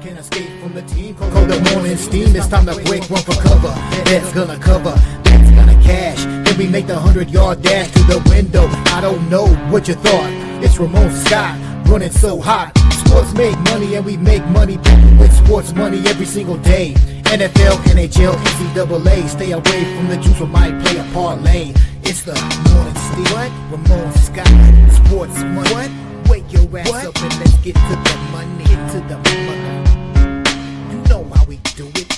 Can't escape from the team. Call the morning steam. It's time to break one for cover. That's gonna cover. That's gonna cash. Then we make the 100-yard dash to the window. I don't know what you thought. It's Ramon Scott running so hot. Sports make money and we make money with sports money every single day. NFL, NHL, NCAA. Stay away from the juice or might play a parlay. It's the morning steam. What? Ramon Scott. Sports money. What? Wake your ass up and let's get to the money. Get to the money. You know how we do it.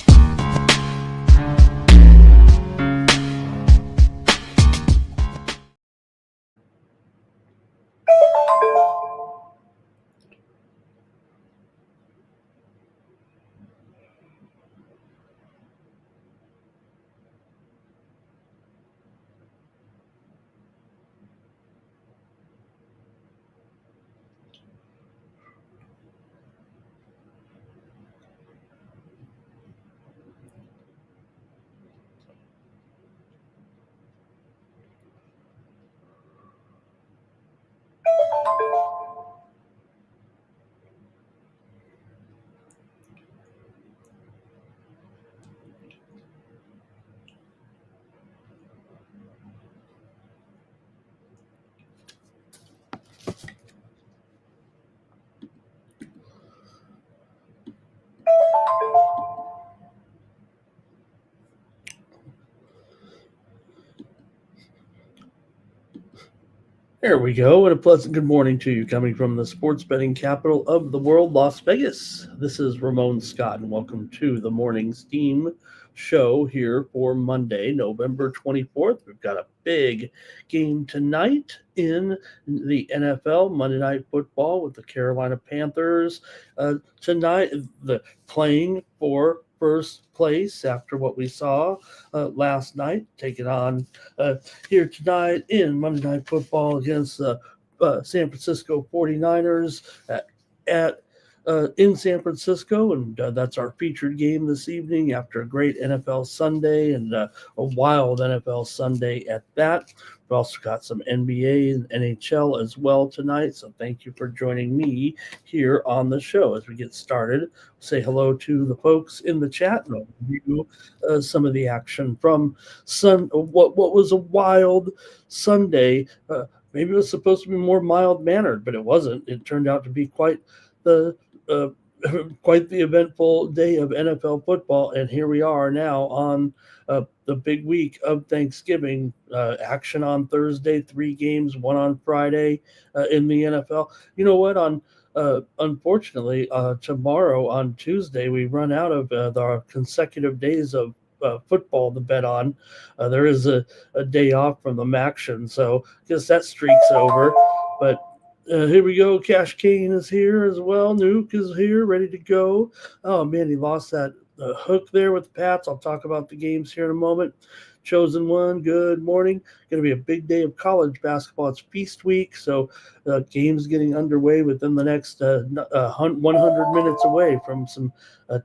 There we go, and a pleasant good morning to you coming from the sports betting capital of the world, Las Vegas. This is Ramon Scott, and welcome to the Morning Steam show here for Monday, November 24th. We've got a big game tonight in the NFL, Monday Night Football with the Carolina Panthers. Tonight, the playing for first place after what we saw last night, taking on here tonight in Monday Night Football against the San Francisco 49ers in San Francisco, and that's our featured game this evening after a great NFL Sunday and a wild NFL Sunday at that. We've also got some NBA and NHL as well tonight, so thank you for joining me here on the show. As we get started, say hello to the folks in the chat and I'll review some of the action from what was a wild Sunday. Maybe it was supposed to be more mild-mannered, but it wasn't. It turned out to be quite the eventful day of NFL football, and here we are now on the big week of Thanksgiving. Action on Thursday, 3 games, 1 on Friday in the NFL. You know what? Unfortunately, tomorrow on Tuesday, we run out of our consecutive days of football to bet on. There is a day off from the Maction, so I guess that streak's over. But here we go. Cash Kane is here as well. Nuke is here, ready to go. Oh, man, he lost that hook there with the Pats. I'll talk about the games here in a moment. Chosen One, good morning. Going to be a big day of college basketball. It's feast week, so games getting underway within the next 100 minutes away from some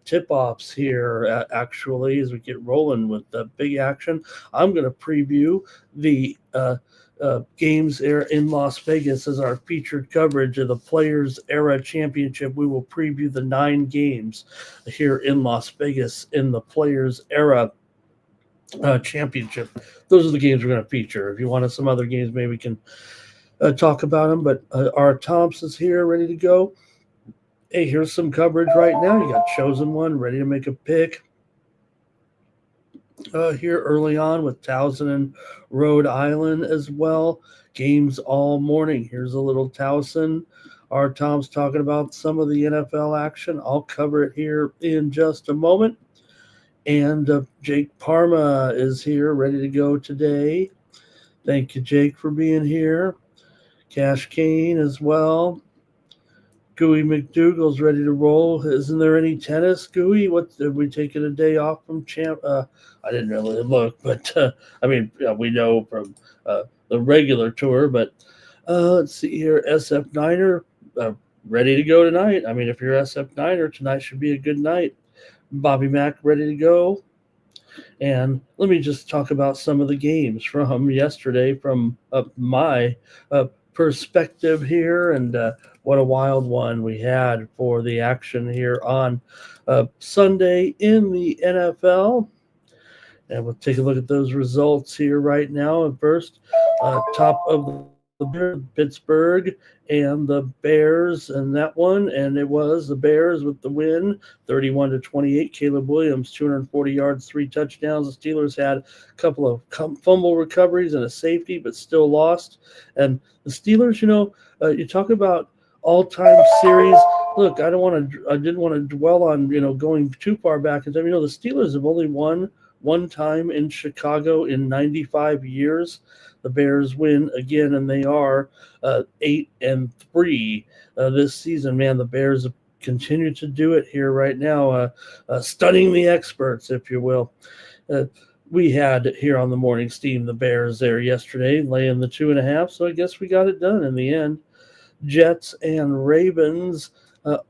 tip-offs here, actually, as we get rolling with the big action. I'm going to preview the games there in Las Vegas as our featured coverage of the Players Era Championship. We will preview the 9 games here in Las Vegas in the Players Era Championship. Those are the games we're going to feature. If you wanted some other games, maybe we can talk about them. But our Thompson's here, ready to go. Hey, here's some coverage right now. You got Chosen One, ready to make a pick. Here early on with Towson and Rhode Island as well. Games all morning. Here's a little Towson. Our Tom's talking about some of the NFL action. I'll cover it here in just a moment. And Jake Parma is here, ready to go today. Thank you, Jake, for being here. Cash Kane as well. Gooey McDougal's ready to roll. Isn't there any tennis, Gooey? What, are we taking a day off from champ? I didn't really look, but we know from the regular tour. But let's see here. SF Niner ready to go tonight. I mean, if you're SF Niner, tonight should be a good night. Bobby Mack ready to go. And let me just talk about some of the games from yesterday from my perspective here, and what a wild one we had for the action here on Sunday in the NFL. And we'll take a look at those results here right now. And first, top of the Pittsburgh and the Bears in that one, and it was the Bears with the win, 31-28. Caleb Williams, 240 yards, 3 touchdowns. The Steelers had a couple of fumble recoveries and a safety, but still lost. And the Steelers, you talk about all-time series. Look, I didn't want to dwell on going too far back in time. The Steelers have only won one time in Chicago in 95 years. The Bears win again, and they are 8-3 this season. Man, the Bears continue to do it here right now, stunning the experts, if you will. We had here on the morning steam the Bears there yesterday, laying the 2.5, so I guess we got it done in the end. Jets and Ravens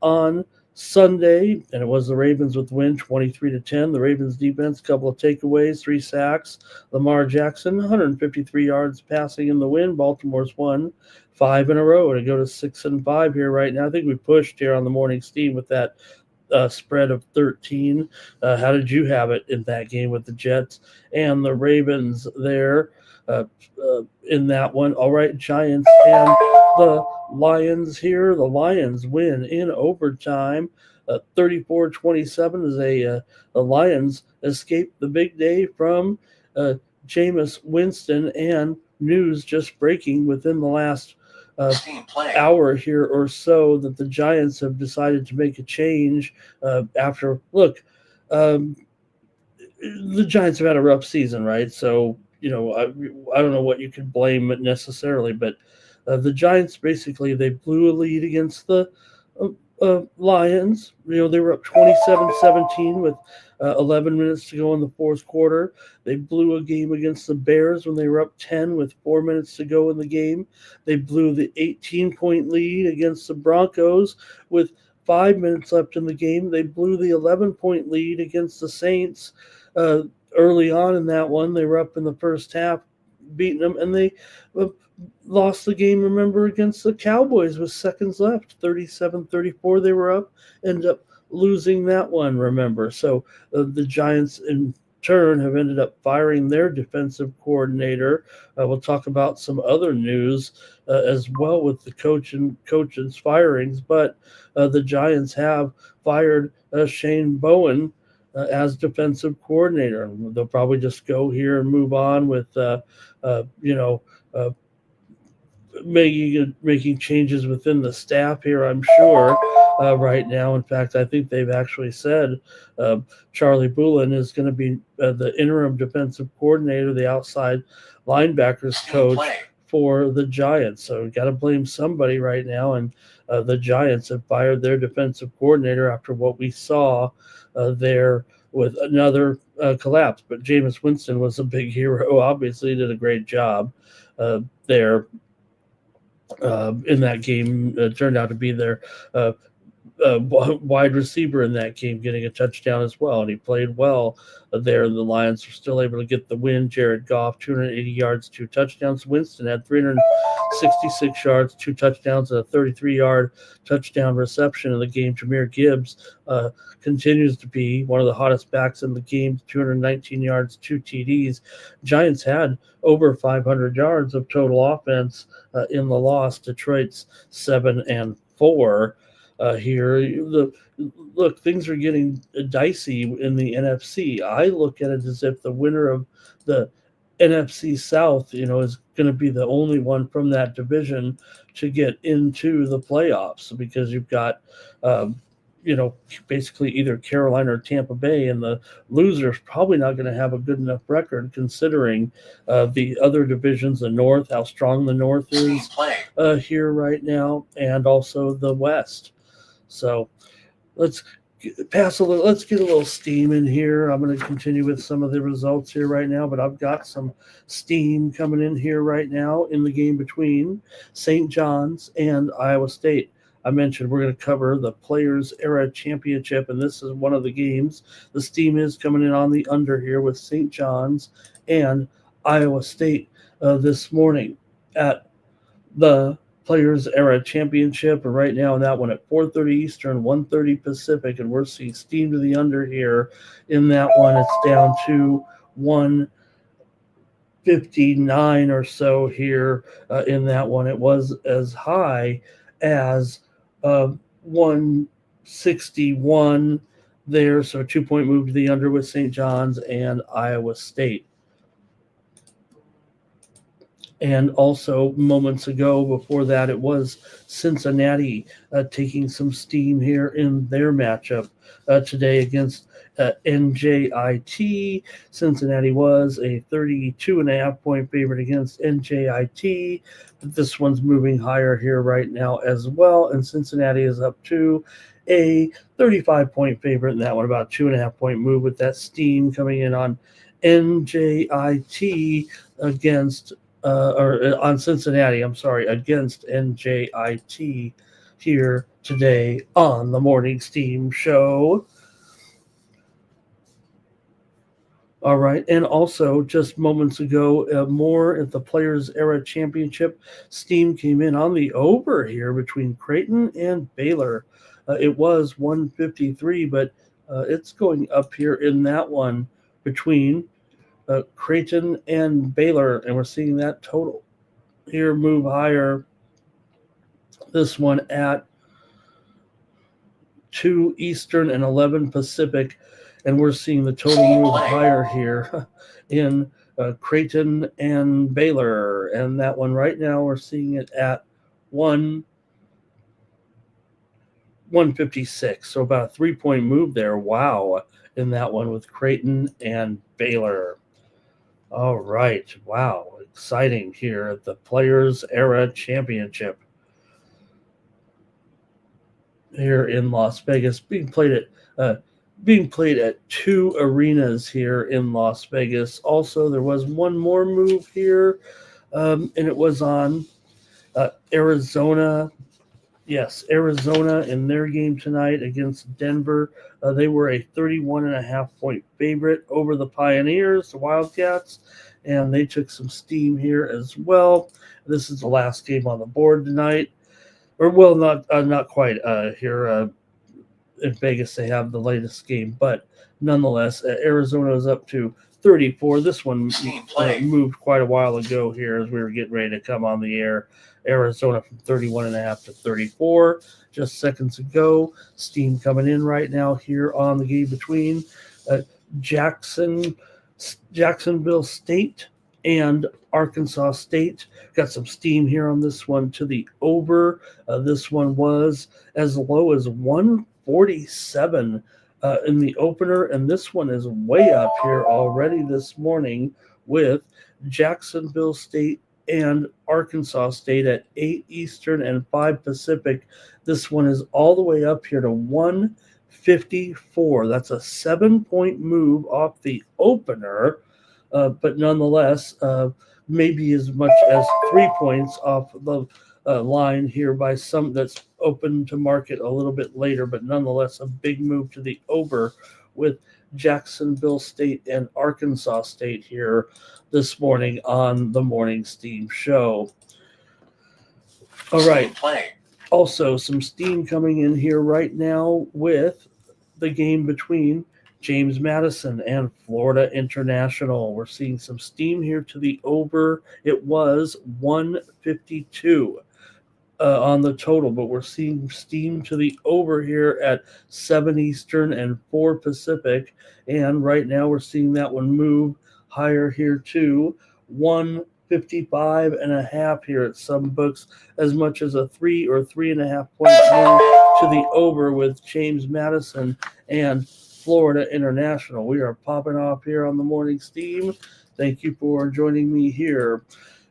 on Sunday, and it was the Ravens with the win, 23-10. The Ravens defense, a couple of takeaways, 3 sacks. Lamar Jackson, 153 yards passing in the win. Baltimore's won 5 in a row to go to 6-5 here right now. I think we pushed here on the morning steam with that spread of 13. How did you have it in that game with the Jets and the Ravens there in that one? All right, Giants and the Lions here. The Lions win in overtime, 34-27 as the Lions escape the big day from Jameis Winston, and news just breaking within the last hour here or so that the Giants have decided to make a change after. Look, the Giants have had a rough season, right? So, I don't know what you could blame it necessarily, but the Giants basically, they blew a lead against the Lions. They were up 27-17 with 11 minutes to go in the fourth quarter. They blew a game against the Bears when they were up 10 with 4 minutes to go in the game. They blew the 18-point lead against the Broncos with 5 minutes left in the game. They blew the 11-point lead against the Saints early on in that one. They were up in the first half, beating them, and they lost the game, remember, against the Cowboys with seconds left, 37-34 they were up, ended up losing that one, remember. So the Giants in turn have ended up firing their defensive coordinator. We'll talk about some other news as well with the coaches firings, but the Giants have fired Shane Bowen as defensive coordinator. They'll probably just go here and move on with making changes within the staff here, I'm sure, right now. In fact, I think they've actually said Charlie Bullen is going to be the interim defensive coordinator, the outside linebackers coach for the Giants. So we got to blame somebody right now, and the Giants have fired their defensive coordinator after what we saw there with another collapse. But Jameis Winston was a big hero. Obviously, did a great job there. In that game, turned out to be their wide receiver in that game, getting a touchdown as well, and he played well there. The Lions were still able to get the win. Jared Goff, 280 yards, 2 touchdowns. Winston had 366 yards, 2 touchdowns, and a 33-yard touchdown reception in the game. Jahmyr Gibbs continues to be one of the hottest backs in the game, 219 yards, 2 TDs. Giants had over 500 yards of total offense in the loss. Detroit's 7-4 here. Look, things are getting dicey in the NFC. I look at it as if the winner of the NFC South, is going to be the only one from that division to get into the playoffs, because you've got basically either Carolina or Tampa Bay, and the loser's probably not going to have a good enough record considering the other divisions, the North, how strong the North is here right now, and also the West. So let's get a little steam in here. I'm going to continue with some of the results here right now, but I've got some steam coming in here right now in the game between St. John's and Iowa State. I mentioned we're going to cover the Players Era Championship, and this is one of the games. The steam is coming in on the under here with St. John's and Iowa State this morning at the Players Era Championship. And right now, in that one at 4:30 Eastern, 1:30 Pacific, and we're seeing steam to the under here. In that one, it's down to 159 or so here. In that one, it was as high as 161 there. So a 2-point move to the under with St. John's and Iowa State. And also, moments ago, before that, it was Cincinnati taking some steam here in their matchup today against NJIT. Cincinnati was a 32.5-point favorite against NJIT. But this one's moving higher here right now as well. And Cincinnati is up to a 35-point favorite in that one, about 2.5-point move with that steam coming in on NJIT against or on Cincinnati, I'm sorry, against NJIT here today on the Morning Steam Show. All right, and also just moments ago, more at the Players Era Championship, steam came in on the over here between Creighton and Baylor. It was 153, but it's going up here in that one between Creighton and Baylor, and we're seeing that total here move higher. This one at 2 Eastern and 11 Pacific, and we're seeing the total move higher here in Creighton and Baylor, and that one right now we're seeing it at 156, so about a 3-point move there. Wow, in that one with Creighton and Baylor. All right. Wow. Exciting here at the Players Era Championship here in Las Vegas, being played at 2 arenas here in Las Vegas. Also, there was one more move here, and it was on Arizona. Yes, Arizona in their game tonight against Denver. They were a 31.5-point favorite over the Pioneers, the Wildcats, and they took some steam here as well. This is the last game on the board tonight, or well, not quite. Here in Vegas, they have the latest game, but nonetheless, Arizona is up to 34. This one moved quite a while ago here as we were getting ready to come on the air. Arizona from 31.5 to 34 just seconds ago. Steam coming in right now here on the game between Jacksonville State and Arkansas State. Got some steam here on this one to the over. This one was as low as 147 in the opener, and this one is way up here already this morning with Jacksonville State and Arkansas State at 8 Eastern and 5 Pacific. This one is all the way up here to 154. That's a 7-point move off the opener, but nonetheless, maybe as much as 3 points off the line here by some that's open to market a little bit later, but nonetheless a big move to the over with Jacksonville State and Arkansas State here this morning on the Morning Steam Show. All right. Also, some steam coming in here right now with the game between James Madison and Florida International. We're seeing some steam here to the over. It was 152 on the total, but we're seeing steam to the over here at 7 Eastern and 4 Pacific. And right now we're seeing that one move higher here to 155.5 here at some books, as much as a 3 or 3.5 point move to the over with James Madison and Florida International. We are popping off here on the Morning Steam. Thank you for joining me here.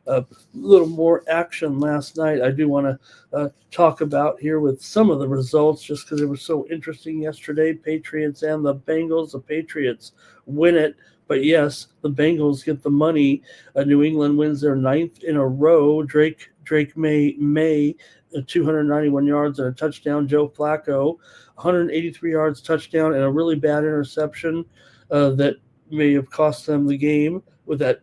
A little more action last night I do want to talk about here with some of the results, just because it was so interesting yesterday. Patriots and the Bengals. The Patriots win it, but yes, the Bengals get the money. New England wins their 9th in a row. Drake May 291 yards and a touchdown. Joe Flacco 183 yards, touchdown, and a really bad interception that may have cost them the game with that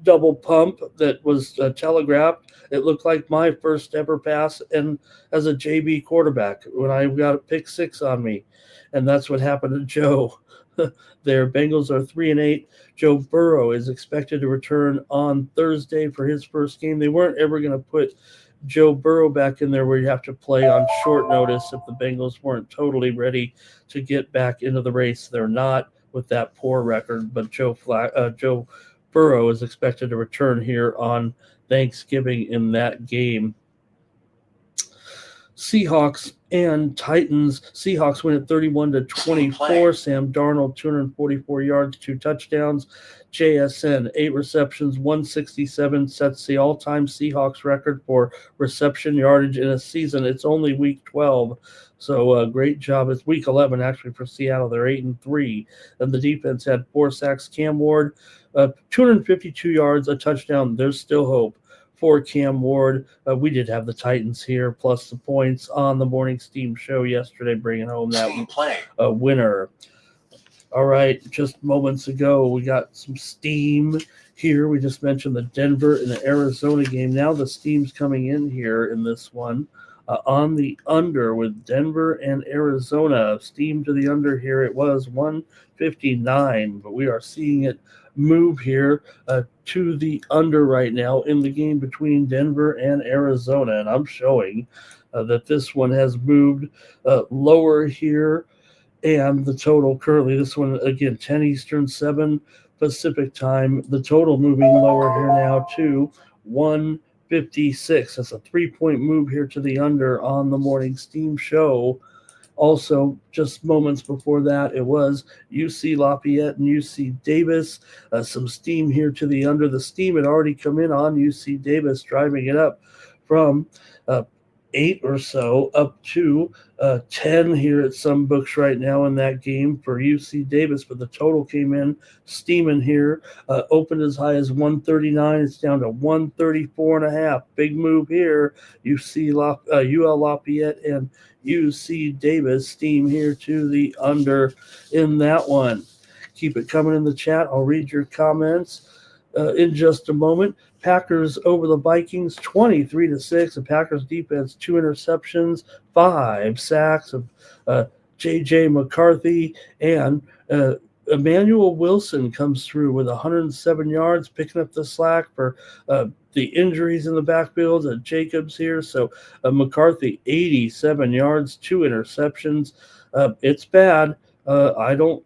double pump that was telegraphed. It looked like my first ever pass and as a JV quarterback when I got a pick six on me, and that's what happened to Joe. Their Bengals are 3-8. Joe Burrow is expected to return on Thursday for his first game. They weren't ever going to put Joe Burrow back in there where you have to play on short notice if the Bengals weren't totally ready to get back into the race. They're not with that poor record, but Joe Burrow is expected to return here on Thanksgiving in that game. Seahawks and Titans. Seahawks win at 31-24. Sam Darnold, 244 yards, 2 touchdowns. JSN, 8 receptions, 167, sets the all-time Seahawks record for reception yardage in a season. It's only week 12, so great job. It's week 11 actually for Seattle. They're 8-3, and the defense had 4 sacks. Cam Ward, 252 yards, a touchdown. There's still hope for Cam Ward. We did have the Titans here, plus the points on the Morning Steam show yesterday, bringing home that winner. All right, just moments ago, we got some steam here. We just mentioned the Denver and the Arizona game. Now the steam's coming in here in this one. On the under with Denver and Arizona. Steam to the under here. It was 159, but we are seeing it move here to the under right now in the game between Denver and Arizona. And I'm showing that this one has moved lower here. And the total currently, this one, again, 10 Eastern, 7 Pacific time. The total moving lower here now to 156. That's a 3-point move here to the under on the Morning Steam show. Also, just moments before that, it was UC Lafayette and UC Davis. Some steam here to the under. The steam had already come in on UC Davis, driving it up from 8 or so up to 10 here at some books right now in that game for UC Davis, but the total came in steaming here, opened as high as 139. It's down to 134.5. Big move here. UL Lafayette and UC Davis steam here to the under in that one. Keep it coming in the chat. I'll read your comments in just a moment. Packers over the Vikings 23-6. The Packers defense, 2 interceptions, 5 sacks of J.J. McCarthy, and Emmanuel Wilson comes through with 107 yards, picking up the slack for the injuries in the backfield. Jacobs here, so McCarthy 87 yards, 2 interceptions. It's bad. I don't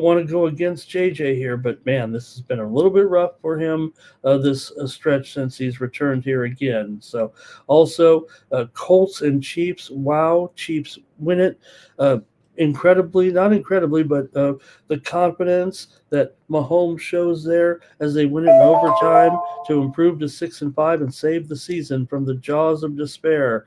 want to go against JJ here, but man, this has been a little bit rough for him this stretch since he's returned here again. So also Colts and Chiefs. Wow, Chiefs win it. Not incredibly, but the confidence that Mahomes shows there as they win it in overtime to improve to 6-5 and save the season from the jaws of despair.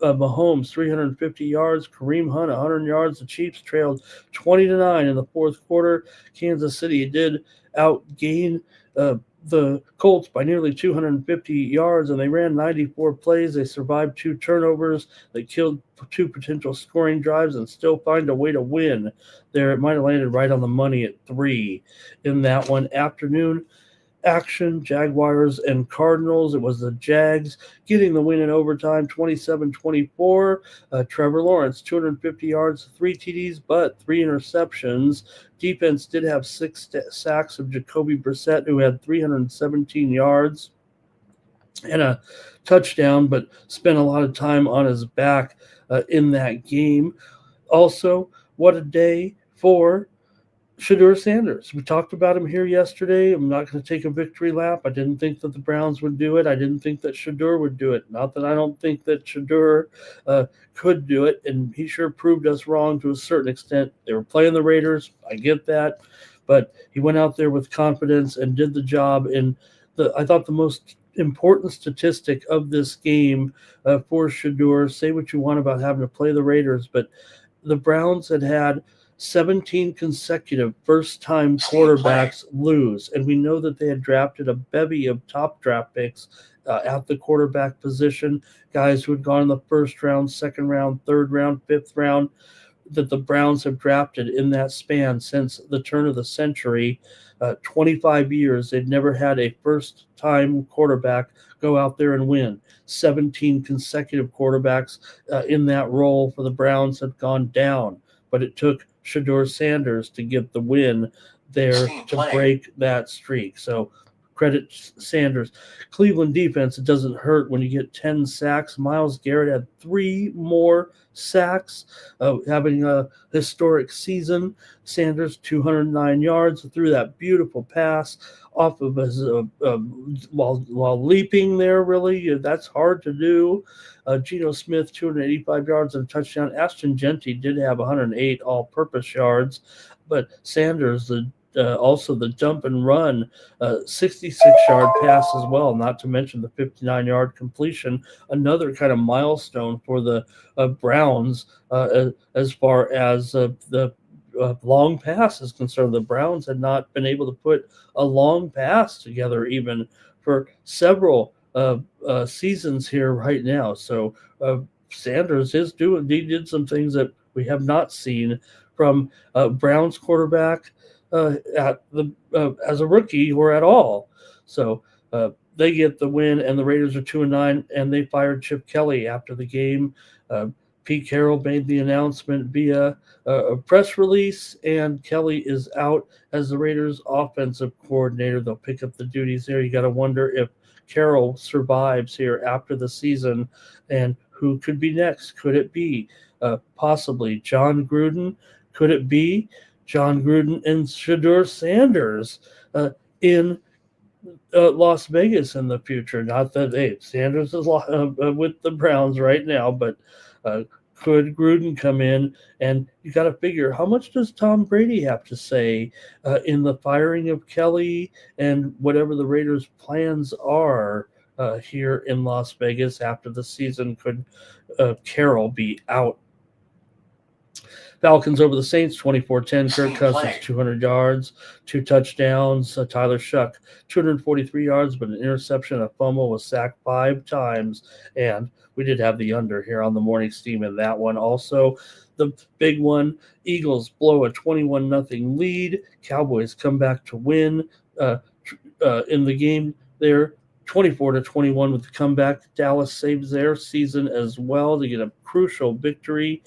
Mahomes 350 yards, Kareem Hunt 100 yards. The Chiefs trailed 20-9 in the fourth quarter. Kansas City did outgain the Colts by nearly 250 yards, and they ran 94 plays. They survived 2 turnovers. They killed 2 potential scoring drives and still find a way to win there. It might have landed right on the money at 3 in that one. Afternoon action, Jaguars and Cardinals. It was the Jags getting the win in overtime, 27-24. Trevor Lawrence, 250 yards, 3 TDs, but 3 interceptions. Defense did have 6 sacks of Jacoby Brissett, who had 317 yards and a touchdown, but spent a lot of time on his back in that game. Also, what a day for Shedeur Sanders. We talked about him here yesterday. I'm not going to take a victory lap. I didn't think that the Browns would do it. I didn't think that Shedeur would do it. Not that I don't think that Shedeur could do it, and he sure proved us wrong to a certain extent. They were playing the Raiders. I get that. But he went out there with confidence and did the job. And I thought the most important statistic of this game for Shedeur, say what you want about having to play the Raiders, but the Browns had 17 consecutive first-time quarterbacks lose, and we know that they had drafted a bevy of top draft picks at the quarterback position, guys who had gone in the first round, second round, third round, fifth round. that the Browns have drafted in that span since the turn of the century. 25 years, they've never had a first-time quarterback go out there and win. 17 consecutive quarterbacks in that role for the Browns have gone down, but it took Shedeur Sanders to get the win there to break that streak. So credit Sanders. Cleveland defense, it doesn't hurt when you get 10 sacks. Myles Garrett had 3 more sacks, having a historic season. Sanders, 209 yards, threw that beautiful pass off of his while leaping there, really. That's hard to do. Geno Smith, 285 yards and a touchdown. Ashton Genty did have 108 all-purpose yards, but Sanders, also the jump and run, 66-yard pass as well, not to mention the 59-yard completion, another kind of milestone for the Browns as far as the long pass is concerned. The Browns had not been able to put a long pass together even for several seasons here right now. So Sanders he did some things that we have not seen from Browns quarterback at the as a rookie or at all. So they get the win, and the Raiders are 2-9, and they fired Chip Kelly after the game. Pete Carroll made the announcement via a press release, and Kelly is out as the Raiders offensive coordinator. They'll pick up the duties there. You got to wonder if Carroll survives here after the season, and who could be next? Could it be possibly John Gruden? Could it be John Gruden and Shedeur Sanders in Las Vegas in the future? Not that Sanders is with the Browns right now, but could Gruden come in? And you got to figure, how much does Tom Brady have to say in the firing of Kelly and whatever the Raiders' plans are here in Las Vegas after the season? Could Carroll be out? Falcons over the Saints, 24-10. Kirk Cousins, 200 yards, 2 touchdowns. Tyler Shuck, 243 yards, but an interception, a fumble, was sacked 5 times. And we did have the under here on the morning steam in that one. Also, the big one, Eagles blow a 21-0 lead. Cowboys come back to win in the game there. 24-21 with the comeback. Dallas saves their season as well to get a crucial victory.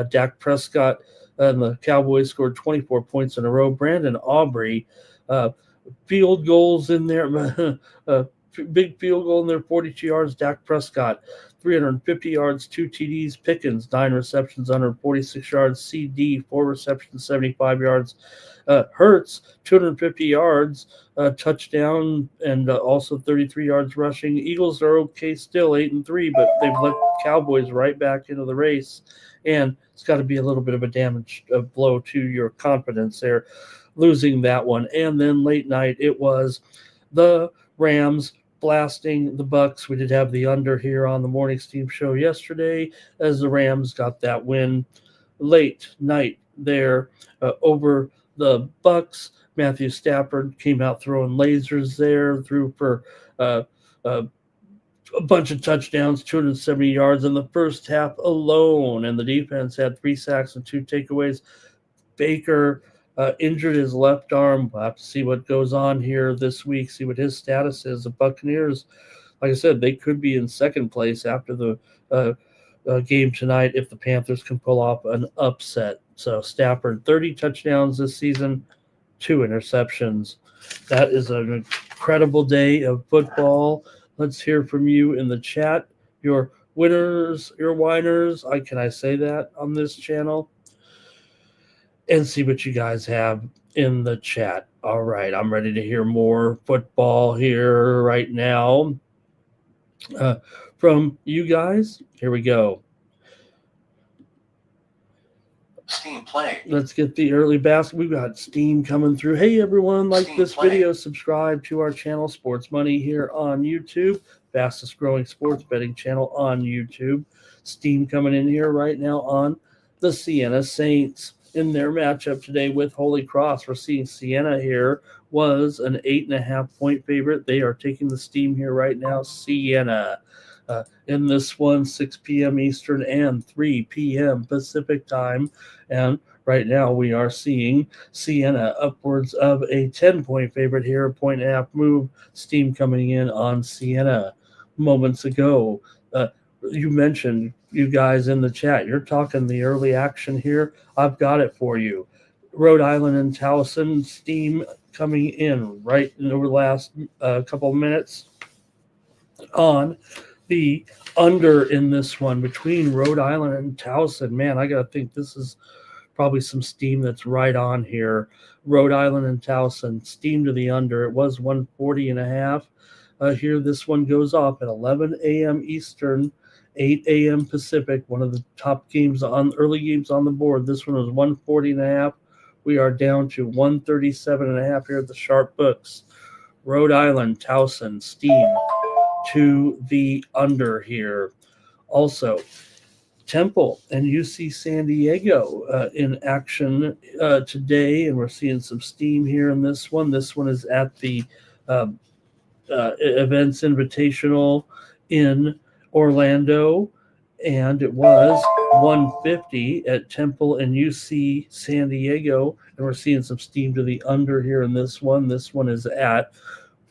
Dak Prescott and the Cowboys scored 24 points in a row. Brandon Aubrey, field goals in there, big field goal in there, 42 yards. Dak Prescott, 350 yards, 2 TDs. Pickens, 9 receptions, 146 yards. CD, 4 receptions, 75 yards. Hurts, 250 yards, touchdown, and also 33 yards rushing. Eagles are okay still, 8-3, but they've let Cowboys right back into the race. And it's got to be a little bit of a damage blow to your confidence there, losing that one. And then late night, it was the Rams blasting the Bucks. We did have the under here on the morning steam show yesterday as the Rams got that win late night there over the Bucks. Matthew Stafford came out throwing lasers there, threw for a bunch of touchdowns, 270 yards in the first half alone, and the defense had 3 sacks and 2 takeaways. Baker injured his left arm. We'll have to see what goes on here this week, see what his status is. The Buccaneers, like I said, they could be in second place after the game tonight if the Panthers can pull off an upset. So Stafford, 30 touchdowns this season, 2 interceptions. That is an incredible day of football. Let's hear from you in the chat. Your winners, your whiners. Can I say that on this channel? And see what you guys have in the chat. All right, I'm ready to hear more football here right now from you guys. Here we go. Steam play. Let's get the early basket. We've got Steam coming through. Hey, everyone, like Steam this play. video, subscribe to our channel, Sports Money, here on YouTube. Fastest growing sports betting channel on YouTube. Steam coming in here right now on the Siena Saints in their matchup today with Holy Cross. We're seeing Siena here was an 8.5 point favorite. They are taking the Steam here right now. Siena in this one, 6 p.m. Eastern and 3 p.m. Pacific time. And right now we are seeing Siena upwards of a 10-point favorite here, a 1.5 move. Steam coming in on Siena moments ago. You mentioned, you guys in the chat, you're talking the early action here. I've got it for you. Rhode Island and Towson, Steam coming in right in the last couple of minutes on the under in this one between Rhode Island and Towson. Man, I got to think this is probably some Steam that's right on here. Rhode Island and Towson, Steam to the under. It was 140.5. Here, this one goes off at 11 a.m. Eastern, 8 a.m. Pacific. One of the top games on early games on the board. This one was 140.5. We are down to 137.5 here at the sharp books. Rhode Island, Towson, Steam to the under here. Also, Temple and UC San Diego in action today, and we're seeing some Steam here in this one. This one is at the Events Invitational in Orlando, and it was 150 at Temple and UC San Diego, and we're seeing some Steam to the under here in this one. This one is at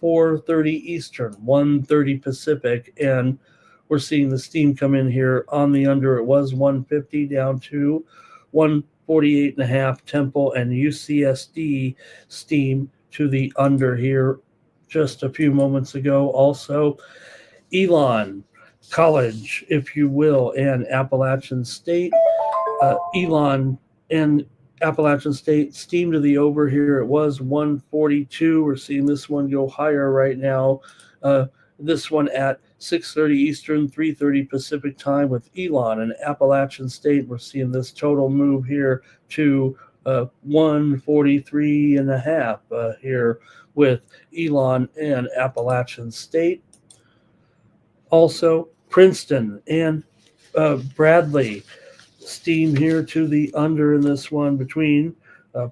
4:30 Eastern, 1:30 Pacific, and we're seeing the Steam come in here on the under. It was 150 down to 148.5. Temple and UCSD Steam to the under here just a few moments ago. Also, Elon College, if you will, and Appalachian State. Elon and Appalachian State, Steam to the over here. It was 142. We're seeing this one go higher right now. This one at 6:30 Eastern, 3:30 Pacific time with Elon and Appalachian State. We're seeing this total move here to 143.5 here with Elon and Appalachian State. Also, Princeton and Bradley, Steam here to the under in this one between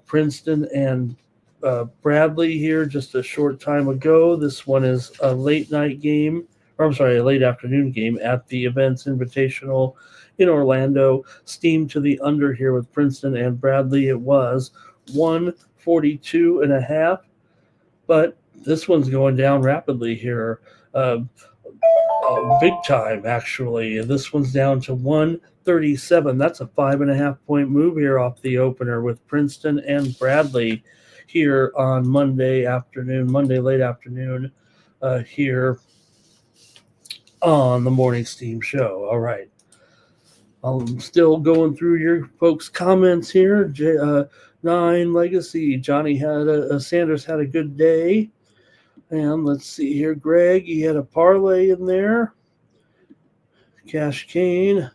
Princeton and Bradley here just a short time ago. This one is a late night game, or I'm sorry, a late afternoon game at the Events Invitational in Orlando. Steam to the under here with Princeton and Bradley. It was 142.5, but this one's going down rapidly here. Big time, actually. And this one's down to 137. That's a 5.5 point move here off the opener with Princeton and Bradley here on Monday late afternoon here on the Morning Steam Show. All right. I'm still going through your folks' comments here. Nine Legacy. Johnny Sanders had a good day. And let's see here. Greg, he had a parlay in there. Cash Kane.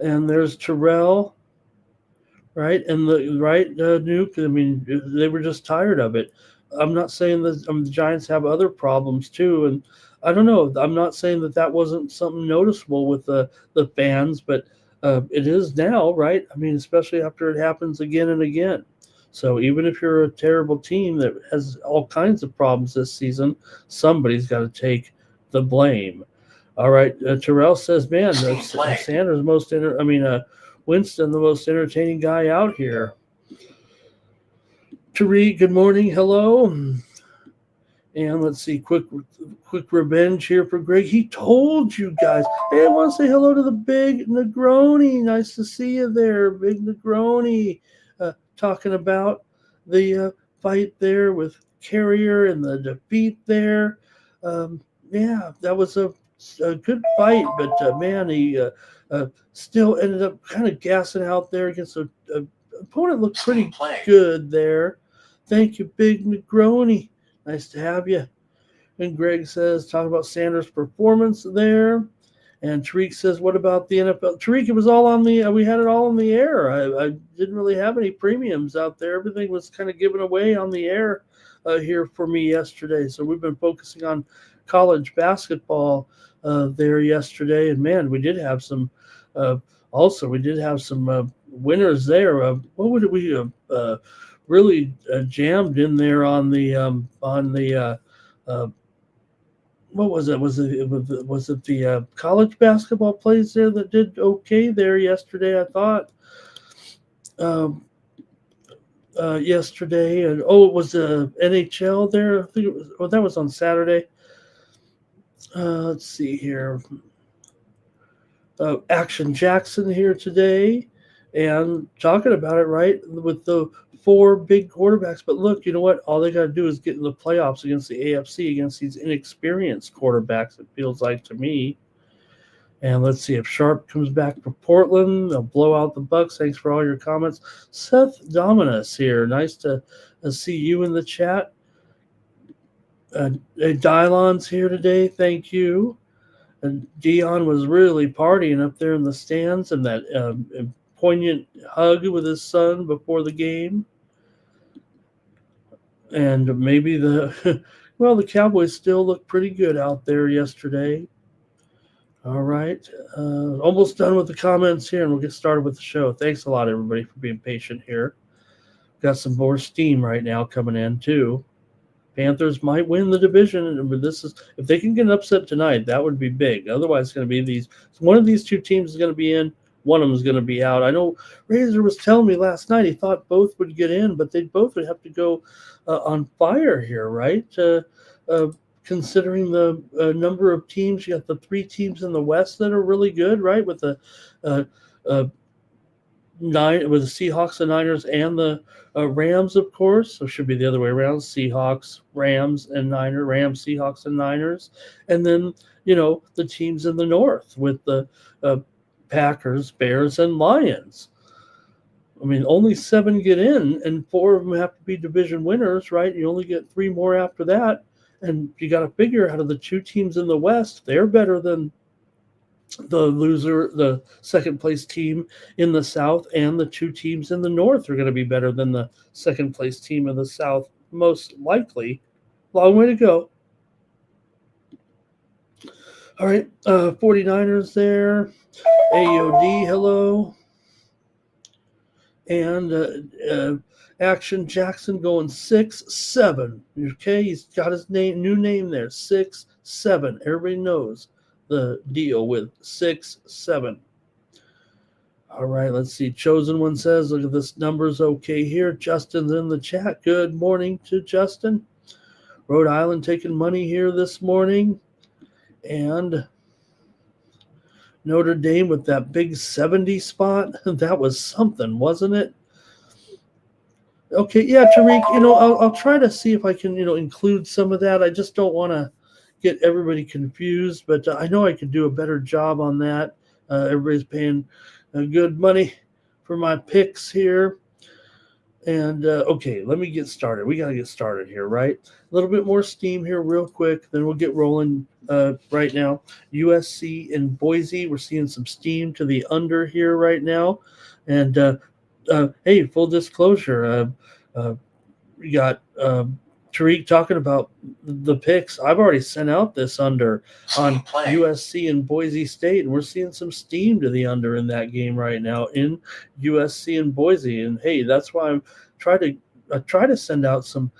And there's Terrell. Right? And Nuke, I mean, they were just tired of it. I'm not saying that the Giants have other problems too. And I don't know. I'm not saying that wasn't something noticeable with the fans, but it is now, right? I mean, especially after it happens again and again. So even if you're a terrible team that has all kinds of problems this season, somebody's got to take the blame. All right, Terrell says, "Man, Sanders Winston, the most entertaining guy out here." Tariq, good morning, hello, and let's see, quick revenge here for Greg. He told you guys. Hey, I want to say hello to the Big Negroni. Nice to see you there, Big Negroni. Talking about the fight there with Carrier and the defeat there. Yeah, that was a good fight, but man, he still ended up kind of gassing out there against an opponent. Looked pretty good there. Thank you, Big Negroni. Nice to have you. And Greg says, talk about Sanders' performance there. And Tariq says, what about the NFL? Tariq, it was all on we had it all on the air. I didn't really have any premiums out there. Everything was kind of given away on the air here for me yesterday. So we've been focusing on college basketball there yesterday. And man, we did have some, winners there. What would we really jammed in there on the what was it? Was it the college basketball plays there that did okay there yesterday? I thought um, yesterday, and it was the NHL there. I think it was. Oh, that was on Saturday. Let's see here. Action Jackson here today, and talking about it right with the four big quarterbacks. But look, you know what? All they got to do is get in the playoffs against the AFC against these inexperienced quarterbacks. It feels like to me. And let's see if Sharp comes back for Portland. They'll blow out the Bucks. Thanks for all your comments. Seth Dominus here. Nice to see you in the chat. Dylon's here today. Thank you. And Dion was really partying up there in the stands, and that poignant hug with his son before the game. And maybe the Cowboys still look pretty good out there yesterday. All right. Almost done with the comments here, and we'll get started with the show. Thanks a lot, everybody, for being patient here. Got some more steam right now coming in, too. Panthers might win the division, but if they can get an upset tonight, that would be big. Otherwise, it's going to be one of these two teams is going to be in, one of them is going to be out. I know Razor was telling me last night he thought both would get in, but they both would have to go on fire here, right? Considering the number of teams, you got the three teams in the West that are really good, right? With the Seahawks, the Niners, and the Rams, of course. So it should be the other way around: Seahawks, Rams, and Niners. Rams, Seahawks, and Niners, and then the teams in the North with the Packers, Bears, and Lions. I mean, only 7 get in, and 4 of them have to be division winners, right? You only get 3 more after that. And you got to figure out of the 2 teams in the West, they're better than the loser, the second place team in the South, and the 2 teams in the North are going to be better than the second place team in the South, most likely. Long way to go. All right, 49ers there. AOD, hello. And Action Jackson going 6-7. Okay, he's got his new name there, 6-7. Everybody knows the deal with 6-7. All right, let's see. Chosen One says, look at this, numbers okay here. Justin's in the chat. Good morning to Justin. Rhode Island taking money here this morning. And Notre Dame with that big 70 spot. That was something, wasn't it? Okay, yeah, Tariq, I'll try to see if I can, include some of that. I just don't want to get everybody confused, but I know I could do a better job on that. Everybody's paying good money for my picks here. And, okay, let me get started. We got to get started here, right? A little bit more steam here real quick, then we'll get rolling right now. USC and Boise, we're seeing some steam to the under here right now. And, hey, full disclosure, we got Tariq talking about the picks. I've already sent out this under on USC and Boise State, and we're seeing some steam to the under in that game right now in USC and Boise. And hey, that's why I'm try to send out some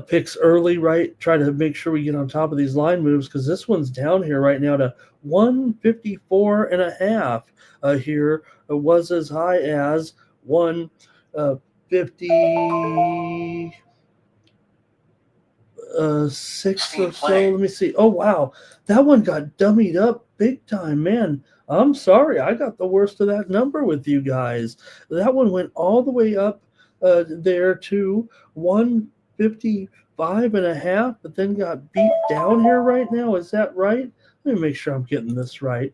picks early, right? Try to make sure we get on top of these line moves, because this one's down here right now to 154.5. Here it was as high as 156 or so. Let me see. Oh wow, that one got dummied up big time, man. I'm sorry, I got the worst of that number with you guys. That one went all the way up there to 155.5, but then got beat down here right now. Is that right? Let me make sure I'm getting this right,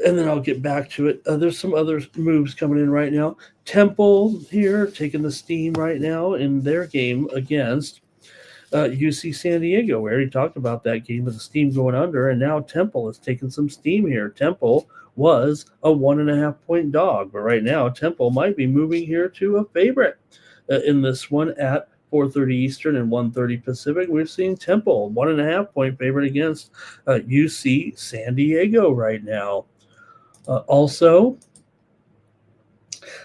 and then I'll get back to it. There's some other moves coming in right now. Temple here taking the steam right now in their game against UC San Diego. We already talked about that game with the steam going under, and now Temple is taking some steam here. Temple was a 1.5-point dog, but right now Temple might be moving here to a favorite in this one at 4:30 Eastern and 1:30 Pacific. We're seeing Temple 1.5-point favorite against UC San Diego right now. Also,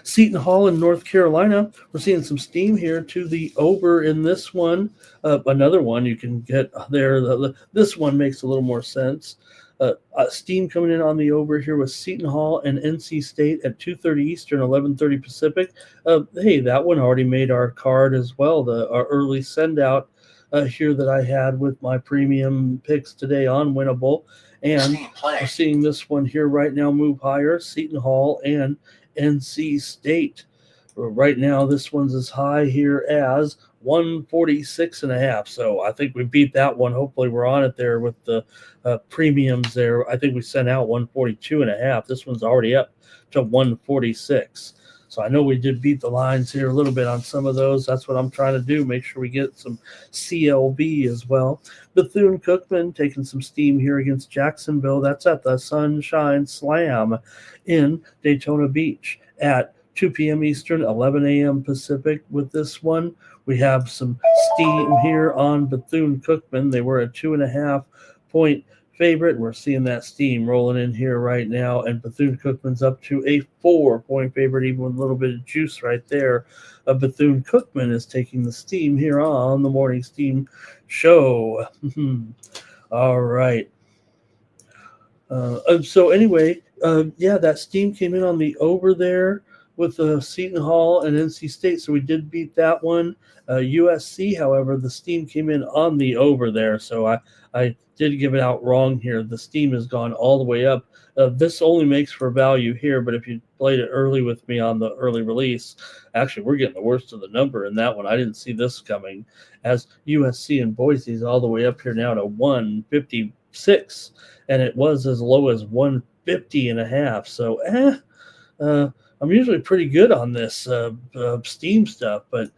Seton Hall in North Carolina, we're seeing some steam here to the over in this one. Another one you can get there. This one makes a little more sense. Steam coming in on the over here with Seton Hall and NC State at 2:30 Eastern, 11:30 Pacific. Hey, that one already made our card as well. Our early send out here that I had with my premium picks today on Winnable, and we're seeing this one here right now move higher. Seton Hall and NC State. Right now, this one's as high here as 146.5. So I think we beat that one. Hopefully, we're on it there with the premiums there. I think we sent out 142.5. This one's already up to 146. So I know we did beat the lines here a little bit on some of those. That's what I'm trying to do. Make sure we get some CLB as well. Bethune-Cookman taking some steam here against Jacksonville. That's at the Sunshine Slam in Daytona Beach at 2 p.m. Eastern, 11 a.m. Pacific. With this one, we have some steam here on Bethune-Cookman. They were a 2.5 point favorite. We're seeing that steam rolling in here right now, and Bethune-Cookman's up to a 4-point favorite, even with a little bit of juice right there. Bethune-Cookman is taking the steam here on the Morning Steam Show. All right. So anyway, that steam came in on the over there with Seton Hall and NC State, so we did beat that one. USC, however, the steam came in on the over there, so I did give it out wrong here. The steam has gone all the way up. This only makes for value here, but if you played it early with me on the early release, actually, we're getting the worst of the number in that one. I didn't see this coming, as USC and Boise is all the way up here now to 156, and it was as low as 150.5. So, I'm usually pretty good on this steam stuff, but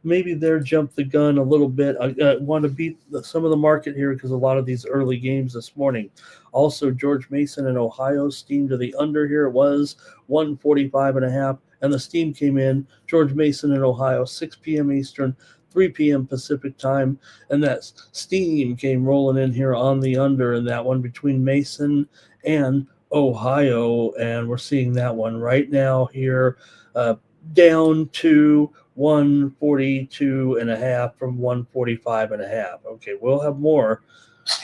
maybe they're jumped the gun a little bit. I want to beat some of the market here because a lot of these early games this morning. Also, George Mason and Ohio steam to the under here. It was 145.5, and the steam came in. George Mason and Ohio, 6 p.m. Eastern, 3 p.m. Pacific time, and that steam came rolling in here on the under in that one between Mason and Ohio, and we're seeing that one right now here down to 142.5 from 145.5. Okay, we'll have more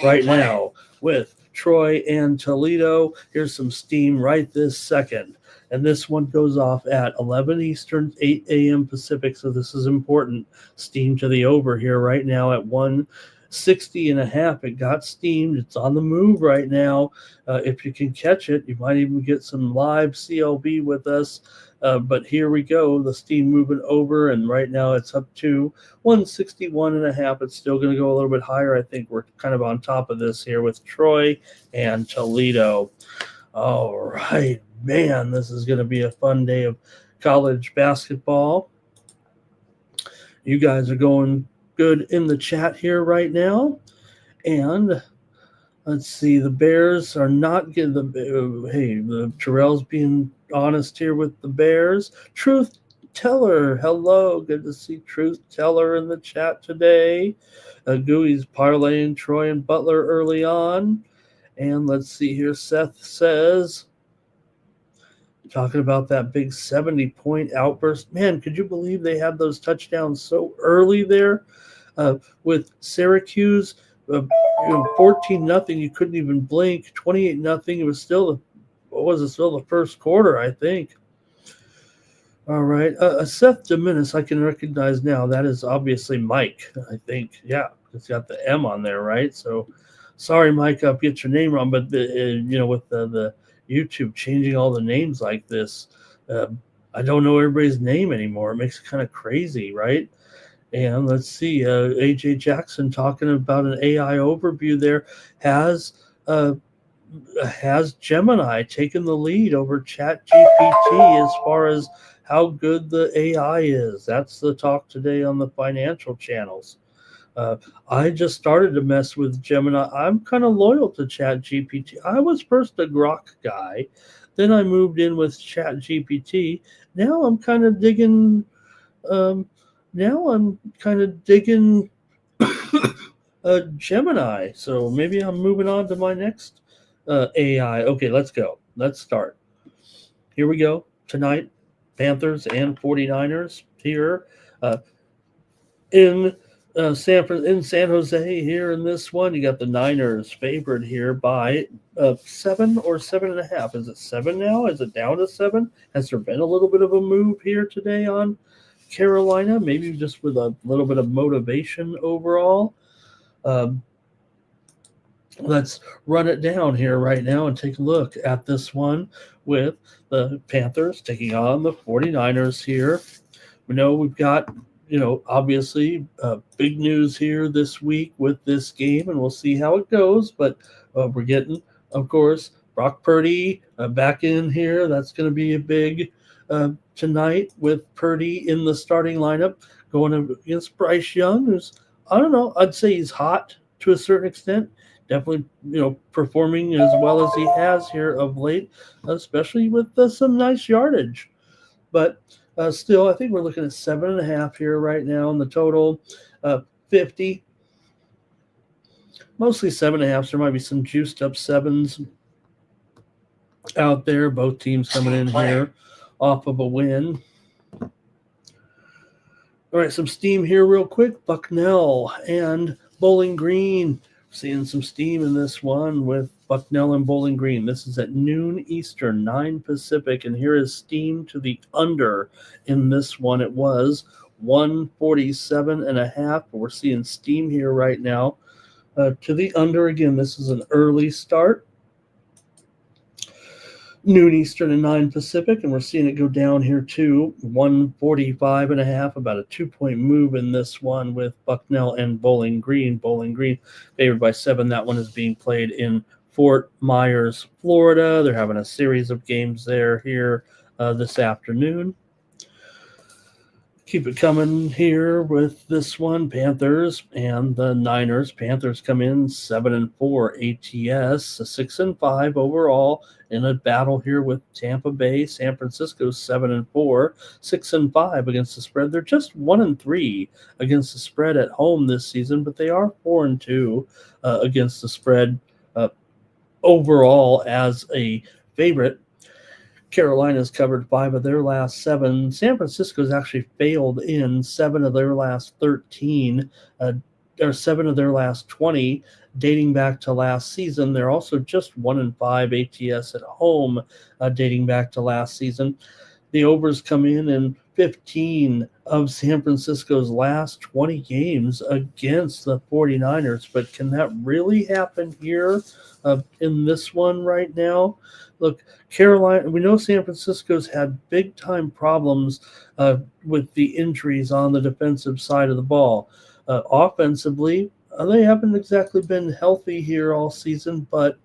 right now with Troy and Toledo. Here's some steam right this second. And this one goes off at 11 Eastern, 8 a.m. Pacific, so this is important. Steam to the over here right now at 160.5. It got steamed. It's on the move right now. If you can catch it, you might even get some live CLB with us. But here we go. The steam moving over, and right now it's up to 161.5. It's still going to go a little bit higher. I think we're kind of on top of this here with Troy and Toledo. All right, man, this is going to be a fun day of college basketball. You guys are going good in the chat here right now. And let's see, the Bears are not getting the Terrell's being honest here with the Bears. Truth Teller, hello, good to see Truth Teller in the chat today. Gooey's parlaying Troy and Butler early on. And let's see here, Seth says, talking about that big 70-point outburst. Man, could you believe they had those touchdowns so early there with Syracuse? 14-0. You couldn't even blink. 28-0. It was still the first quarter, I think. All right. Seth Dominus, I can recognize now. That is obviously Mike, I think. Yeah, it's got the M on there, right? So, sorry, Mike, I'll get your name wrong, but with the YouTube changing all the names like this, I don't know everybody's name anymore. It makes it kind of crazy, right? And let's see, AJ Jackson talking about an AI overview there. Has Gemini taken the lead over ChatGPT as far as how good the AI is? That's the talk today on the financial channels. I just started to mess with Gemini. I'm kind of loyal to ChatGPT. I was first a Grok guy. Then I moved in with ChatGPT. Now I'm kind of digging Gemini. So maybe I'm moving on to my next AI. Okay, let's go. Let's start. Here we go. Tonight, Panthers and 49ers here in San Jose here in this one. You got the Niners favored here by 7 or 7.5. Is it 7 now? Is it down to 7? Has there been a little bit of a move here today on Carolina? Maybe just with a little bit of motivation overall. Let's run it down here right now and take a look at this one with the Panthers taking on the 49ers here. We know we've got, obviously big news here this week with this game, and we'll see how it goes. But we're getting, of course, Brock Purdy back in here. That's going to be a big tonight with Purdy in the starting lineup going against Bryce Young, who's, I don't know, I'd say he's hot to a certain extent. Definitely, performing as well as he has here of late, especially with some nice yardage. But still, I think we're looking at 7.5 here right now in the total. 50, mostly 7.5. There might be some juiced up 7s out there. Both teams coming in here off of a win. All right, some steam here real quick. Bucknell and Bowling Green. Seeing some steam in this one with Bucknell and Bowling Green. This is at noon Eastern, 9 Pacific, and here is steam to the under in this one. It was 147.5. We're seeing steam here right now to the under. Again, this is an early start. Noon Eastern and 9 Pacific, and we're seeing it go down here to 145.5, about a 2-point move in this one with Bucknell and Bowling Green. Bowling Green favored by 7. That one is being played in Fort Myers, Florida. They're having a series of games there here this afternoon. Keep it coming here with this one, Panthers and the Niners. Panthers come in 7-4 ATS, 6-5 overall in a battle here with Tampa Bay. San Francisco 7-4, 6-5 against the spread. They're just 1-3 against the spread at home this season, but they are 4-2 against the spread overall as a favorite. Carolina's covered 5 of their last 7. San Francisco's actually failed in 7 of their last 13, or 7 of their last 20, dating back to last season. They're also just 1-5 ATS at home, dating back to last season. The overs come in 15 of San Francisco's last 20 games against the 49ers. But can that really happen here in this one right now? Look, Carolina, we know San Francisco's had big-time problems with the injuries on the defensive side of the ball. Offensively, they haven't exactly been healthy here all season, but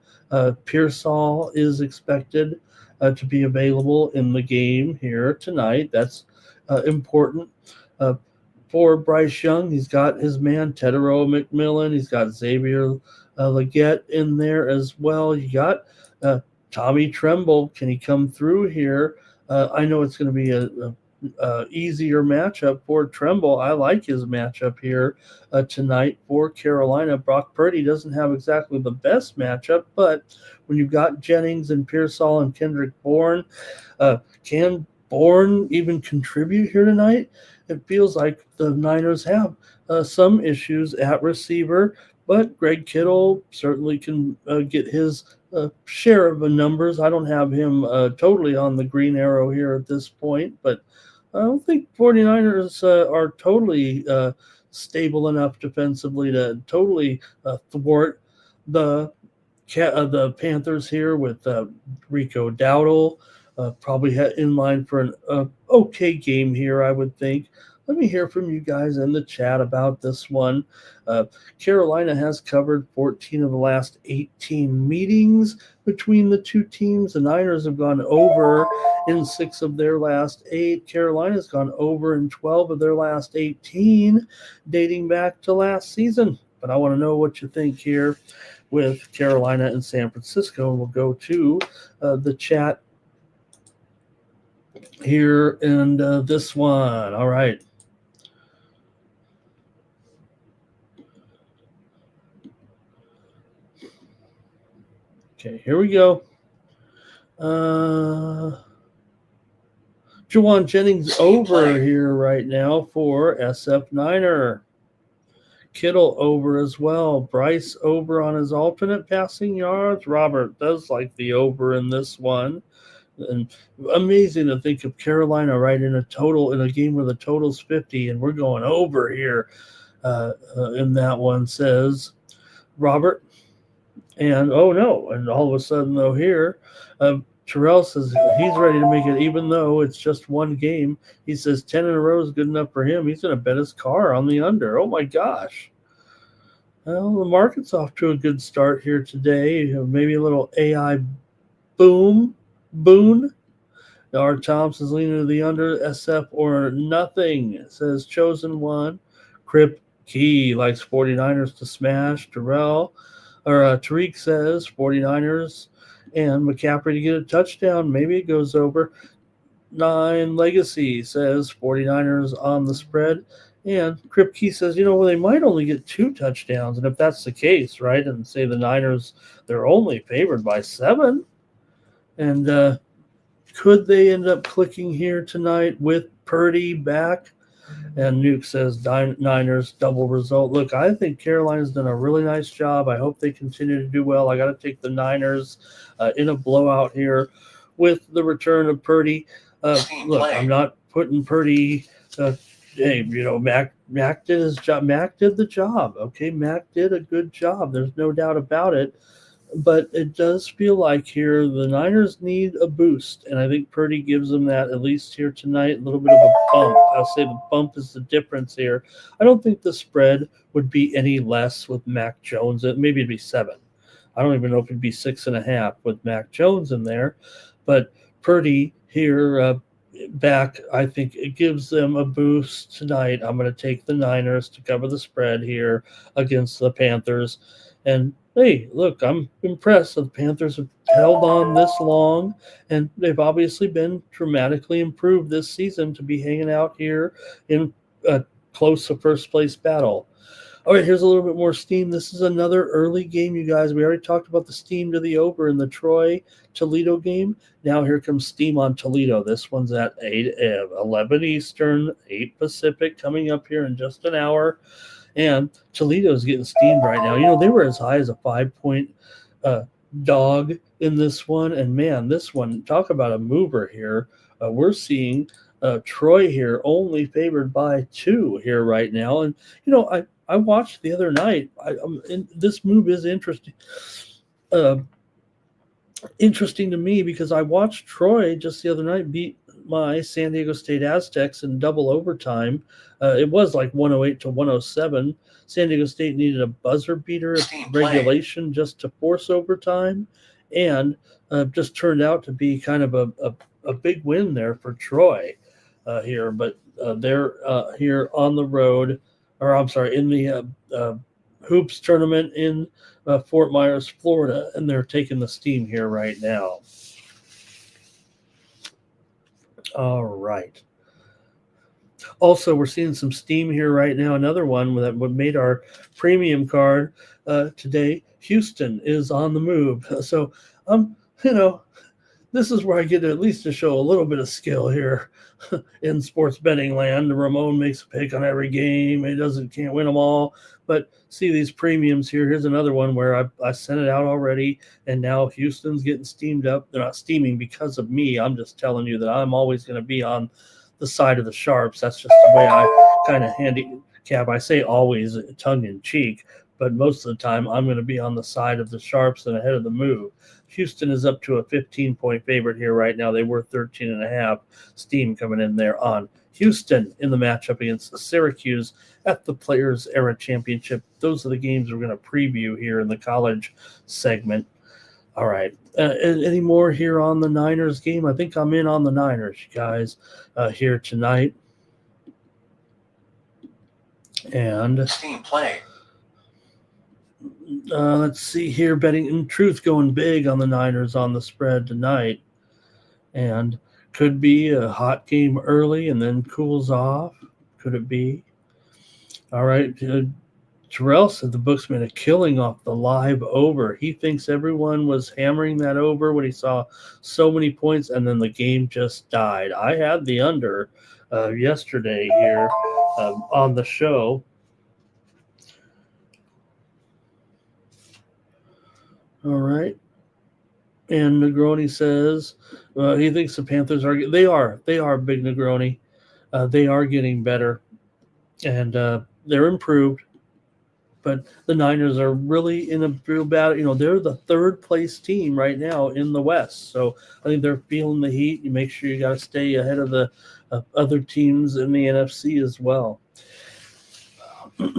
Pearsall is expected to be available in the game here tonight. That's important for Bryce Young. He's got his man Tedero McMillan. He's got Xavier Legette in there as well. You got Tommy Tremble. Can he come through here? I know it's going to be a easier matchup for Tremble. I like his matchup here tonight for Carolina. Brock Purdy doesn't have exactly the best matchup, but when you've got Jennings and Pearsall and Kendrick Bourne, can Bourne even contribute here tonight? It feels like the Niners have some issues at receiver, but Greg Kittle certainly can get his share of the numbers. I don't have him totally on the green arrow here at this point, but I don't think 49ers are totally stable enough defensively to totally thwart the Panthers here with Rico Dowdle. Probably in line for an okay game here, I would think. Let me hear from you guys in the chat about this one. Carolina has covered 14 of the last 18 meetings between the two teams. The Niners have gone over in 6 of their last 8. Carolina's gone over in 12 of their last 18, dating back to last season. But I want to know what you think here with Carolina and San Francisco. We'll go to the chat here and this one. All right. Okay, here we go. Juwan Jennings Steam over play. here right now for SF Niner. Kittle over as well. Bryce over on his alternate passing yards. Robert does like the over in this one. And amazing to think of Carolina right in a game where the total's 50 and we're going over here in that one, says Robert. And oh no, and all of a sudden though here, Terrell says he's ready to make it even though it's just one game. He says 10 in a row is good enough for him. He's going to bet his car on the under. Oh my gosh. Well, the market's off to a good start here today. Maybe a little AI boon. R. Thompson's leaning to the under. SF or nothing, says chosen one. Crip Key likes 49ers to smash. Tariq says 49ers and McCaffrey to get a touchdown. Maybe it goes over. 9 Legacy says 49ers on the spread. And Kripke says, they might only get 2 touchdowns. And if that's the case, right, and say the Niners, they're only favored by 7. And could they end up clicking here tonight with Purdy back? And Nuke says Niners double result. Look, I think Carolina's done a really nice job. I hope they continue to do well. I got to take the Niners in a blowout here with the return of Purdy. Look, I'm not putting Purdy. Hey, Mac did his job. Mac did the job. Okay, Mac did a good job. There's no doubt about it. But it does feel like here the Niners need a boost, and I think Purdy gives them that at least here tonight. A little bit of a bump. I'll say the bump is the difference here. I don't think the spread would be any less with Mac Jones. Maybe it'd be 7. I don't even know if it'd be 6.5 with Mac Jones in there. But Purdy here back, I think it gives them a boost tonight. I'm going to take the Niners to cover the spread here against the Panthers. And hey, look, I'm impressed that the Panthers have held on this long, and they've obviously been dramatically improved this season to be hanging out here in a close to first place battle. All right, here's a little bit more steam. This is another early game, you guys. We already talked about the steam to the over in the Troy-Toledo game. Now here comes steam on Toledo. This one's at 11 Eastern, 8 Pacific, coming up here in just an hour. And Toledo's getting steamed right now. They were as high as a 5-point dog in this one. And, man, this one, talk about a mover here. We're seeing Troy here only favored by 2 here right now. And, I watched the other night. This move is interesting. Interesting to me because I watched Troy just the other night beat my San Diego State Aztecs in double overtime. It was like 108 to 107. San Diego State needed a buzzer beater regulation just to force overtime, and just turned out to be kind of a big win there for Troy here. But they're here on the road, in the hoops tournament in Fort Myers, Florida, and they're taking the steam here right now. All right. Also, we're seeing some steam here right now. Another one that made our premium card today. Houston is on the move. So, this is where I get at least to show a little bit of skill here in sports betting land. Ramon makes a pick on every game. He can't win them all. But see these premiums here. Here's another one where I sent it out already, and now Houston's getting steamed up. They're not steaming because of me. I'm just telling you that I'm always going to be on the side of the sharps. That's just the way I kind of handicap. I say always tongue-in-cheek, but most of the time I'm going to be on the side of the sharps and ahead of the move. Houston is up to a 15-point favorite here right now. They were 13.5. Steam coming in there on Houston in the matchup against Syracuse at the Players Era Championship. Those are the games we're going to preview here in the college segment. All right. Any more here on the Niners game? I think I'm in on the Niners, you guys, here tonight. And Steam play. Let's see here. Betting in truth going big on the Niners on the spread tonight. And could be a hot game early and then cools off. Could it be? All right. Terrell said the books made a killing off the live over. He thinks everyone was hammering that over when he saw so many points, and then the game just died. I had the under yesterday here on the show. All right. And Negroni says he thinks the Panthers are big Negroni. They are getting better, and they're improved. But the Niners are really in a real bad. They're the third place team right now in the West, so I think they're feeling the heat. You make sure you got to stay ahead of the other teams in the NFC as well. All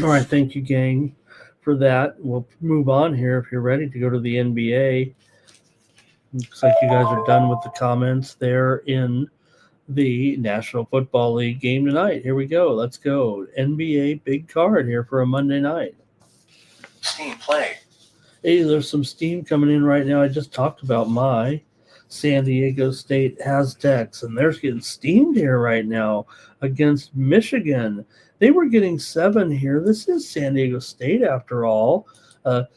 right, thank you, gang, for that. We'll move on here if you're ready to go to the NBA. Looks like you guys are done with the comments there in the National Football League game tonight. Here we go. Let's go. NBA big card here for a Monday night. Steam play. Hey, there's some steam coming in right now. I just talked about my San Diego State Aztecs, and they're getting steamed here right now against Michigan. They were getting 7 here. This is San Diego State after all. For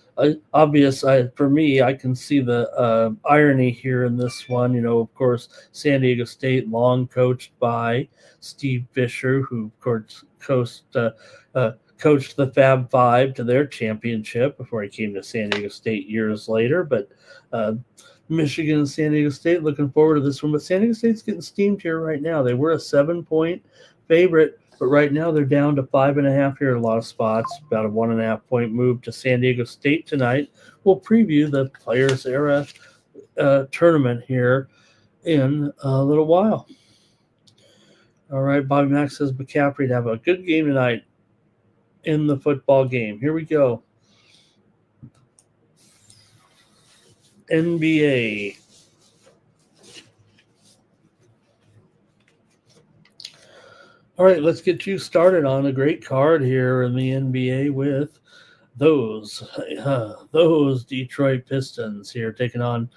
me, I can see the irony here in this one. Of course, San Diego State, long coached by Steve Fisher, who, of course, coached the Fab Five to their championship before he came to San Diego State years later. But Michigan and San Diego State, looking forward to this one. But San Diego State's getting steamed here right now. They were a 7-point favorite, but right now they're down to 5.5 here in a lot of spots. About a 1.5-point move to San Diego State tonight. We'll preview the Players Era tournament here in a little while. All right, Bobby Mack says McCaffrey to have a good game tonight in the football game. Here we go. NBA. All right, let's get you started on a great card here in the NBA with those Detroit Pistons here taking on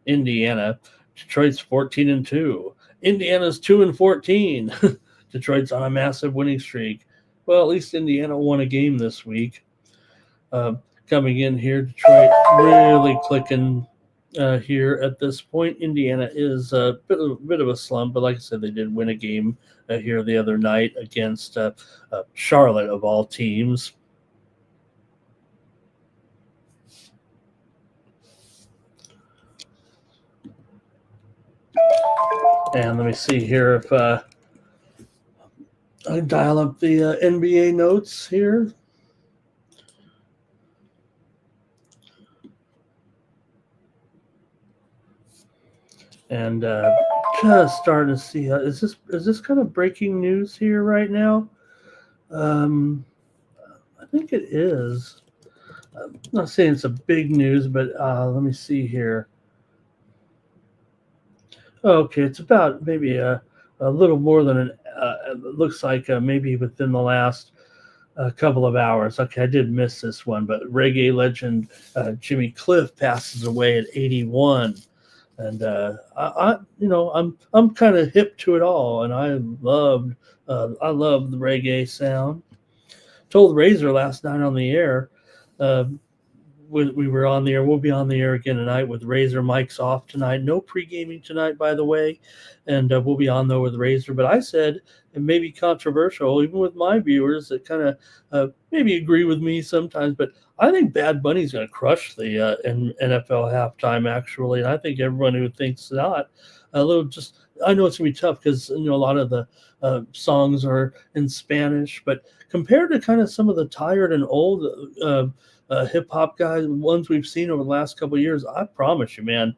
Indiana. Detroit's 14-2. Indiana's 2-14. Detroit's on a massive winning streak. Well, at least Indiana won a game this week. Coming in here, Detroit really clicking here at this point. Indiana is a bit of a slump, but like I said, they did win a game here the other night against Charlotte, of all teams. And let me see here if I dial up the NBA notes here. And just starting to see is this kind of breaking news here right now? I think it is. I'm not saying it's a big news, but let me see here. Okay, it's about maybe a little more than it looks like maybe within the last couple of hours. Okay, I did miss this one, but reggae legend Jimmy Cliff passes away at 81. And I'm kind of hip to it all, and I love the reggae sound. Told Razor last night on the air, we were on the air. We'll be on the air again tonight with Razor. Mike's off tonight. No pre-gaming tonight, by the way, and we'll be on though with Razor. But I said, and maybe controversial, even with my viewers that kind of maybe agree with me sometimes, but I think Bad Bunny's going to crush the NFL halftime, actually. And I think everyone who thinks not, I know it's going to be tough because, a lot of the songs are in Spanish. But compared to kind of some of the tired and old hip-hop guys, ones we've seen over the last couple of years, I promise you, man,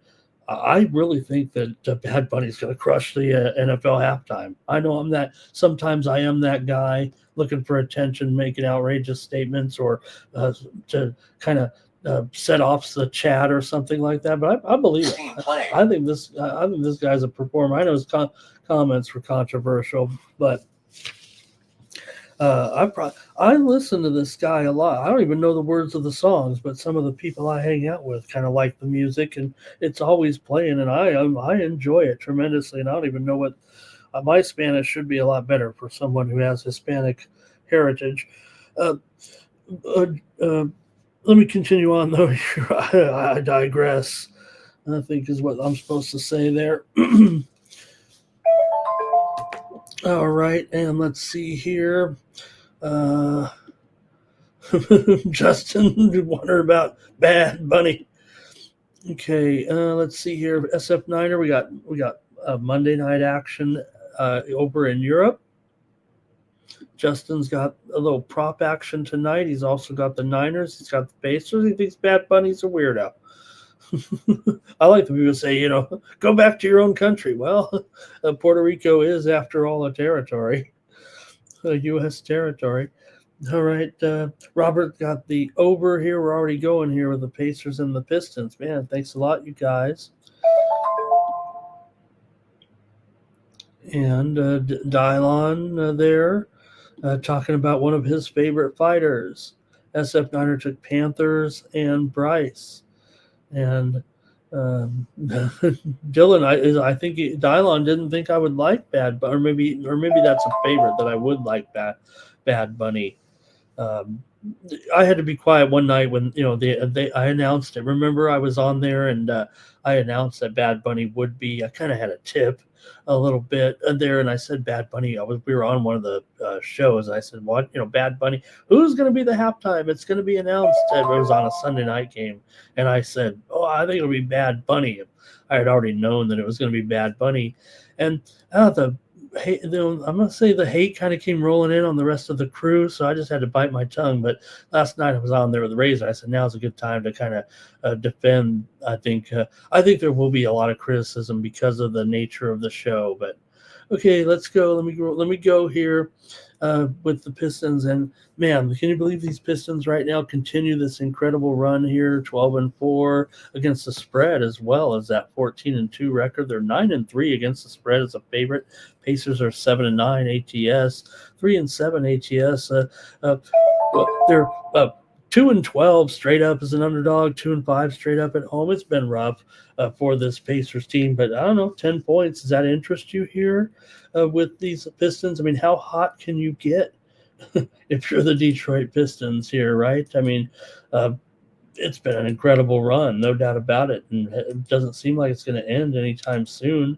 I really think that Bad Bunny's going to crush the NFL halftime. I know sometimes I am that guy looking for attention, making outrageous statements or to kind of set off the chat or something like that. But I believe it. I think this guy's a performer. I know his comments were controversial, but I listen to this guy a lot. I don't even know the words of the songs, but some of the people I hang out with kind of like the music, and it's always playing, and I enjoy it tremendously. And I don't even know My Spanish should be a lot better for someone who has Hispanic heritage. Uh, uh, uh, Let me continue on, though. I digress, I think is what I'm supposed to say there. All right, and let's see here. Justin wondering about Bad Bunny. Okay, let's see here. SF Niner, we got Monday night action over in Europe. Justin's got a little prop action tonight. He's also got the Niners. He's got the Pacers. He thinks Bad Bunny's a weirdo. I like the people say, go back to your own country. Well, Puerto Rico is, after all, a territory, a U.S. territory. All right, Robert got the over here. We're already going here with the Pacers and the Pistons. Man, thanks a lot, you guys. And Dylon there talking about one of his favorite fighters. SF Niner took Panthers and Bryce. And Dylan, I think Dylon didn't think I would like Bad Bunny, or maybe that's a favorite that I would like Bad Bunny. I had to be quiet one night when I announced it. Remember, I was on there and I announced that Bad Bunny would be. I kind of had a tip a little bit there, and I said Bad Bunny. We were on one of the shows, and I said, "What? Bad Bunny? Who's going to be the halftime? It's going to be announced." It was on a Sunday night game, and I said, "Oh, I think it'll be Bad Bunny." I had already known that it was going to be Bad Bunny, and I'm going to say the hate kind of came rolling in on the rest of the crew, so I just had to bite my tongue. But last night I was on there with Razor. I said, now's a good time to kind of defend. I think there will be a lot of criticism because of the nature of the show. But okay, let's go. Let me go here with the Pistons. And man, can you believe these Pistons right now continue this incredible run here, 12-4 against the spread, as well as that 14-2 record. They're 9-3 against the spread as a favorite. Pacers are 7-9 ATS, 3-7 ATS. They're 2-12 straight up as an underdog, 2-5 straight up at home. It's been rough for this Pacers team, but I don't know, 10 points. Does that interest you here with these Pistons? I mean, how hot can you get if you're the Detroit Pistons here, right? I mean, it's been an incredible run, no doubt about it, and it doesn't seem like it's going to end anytime soon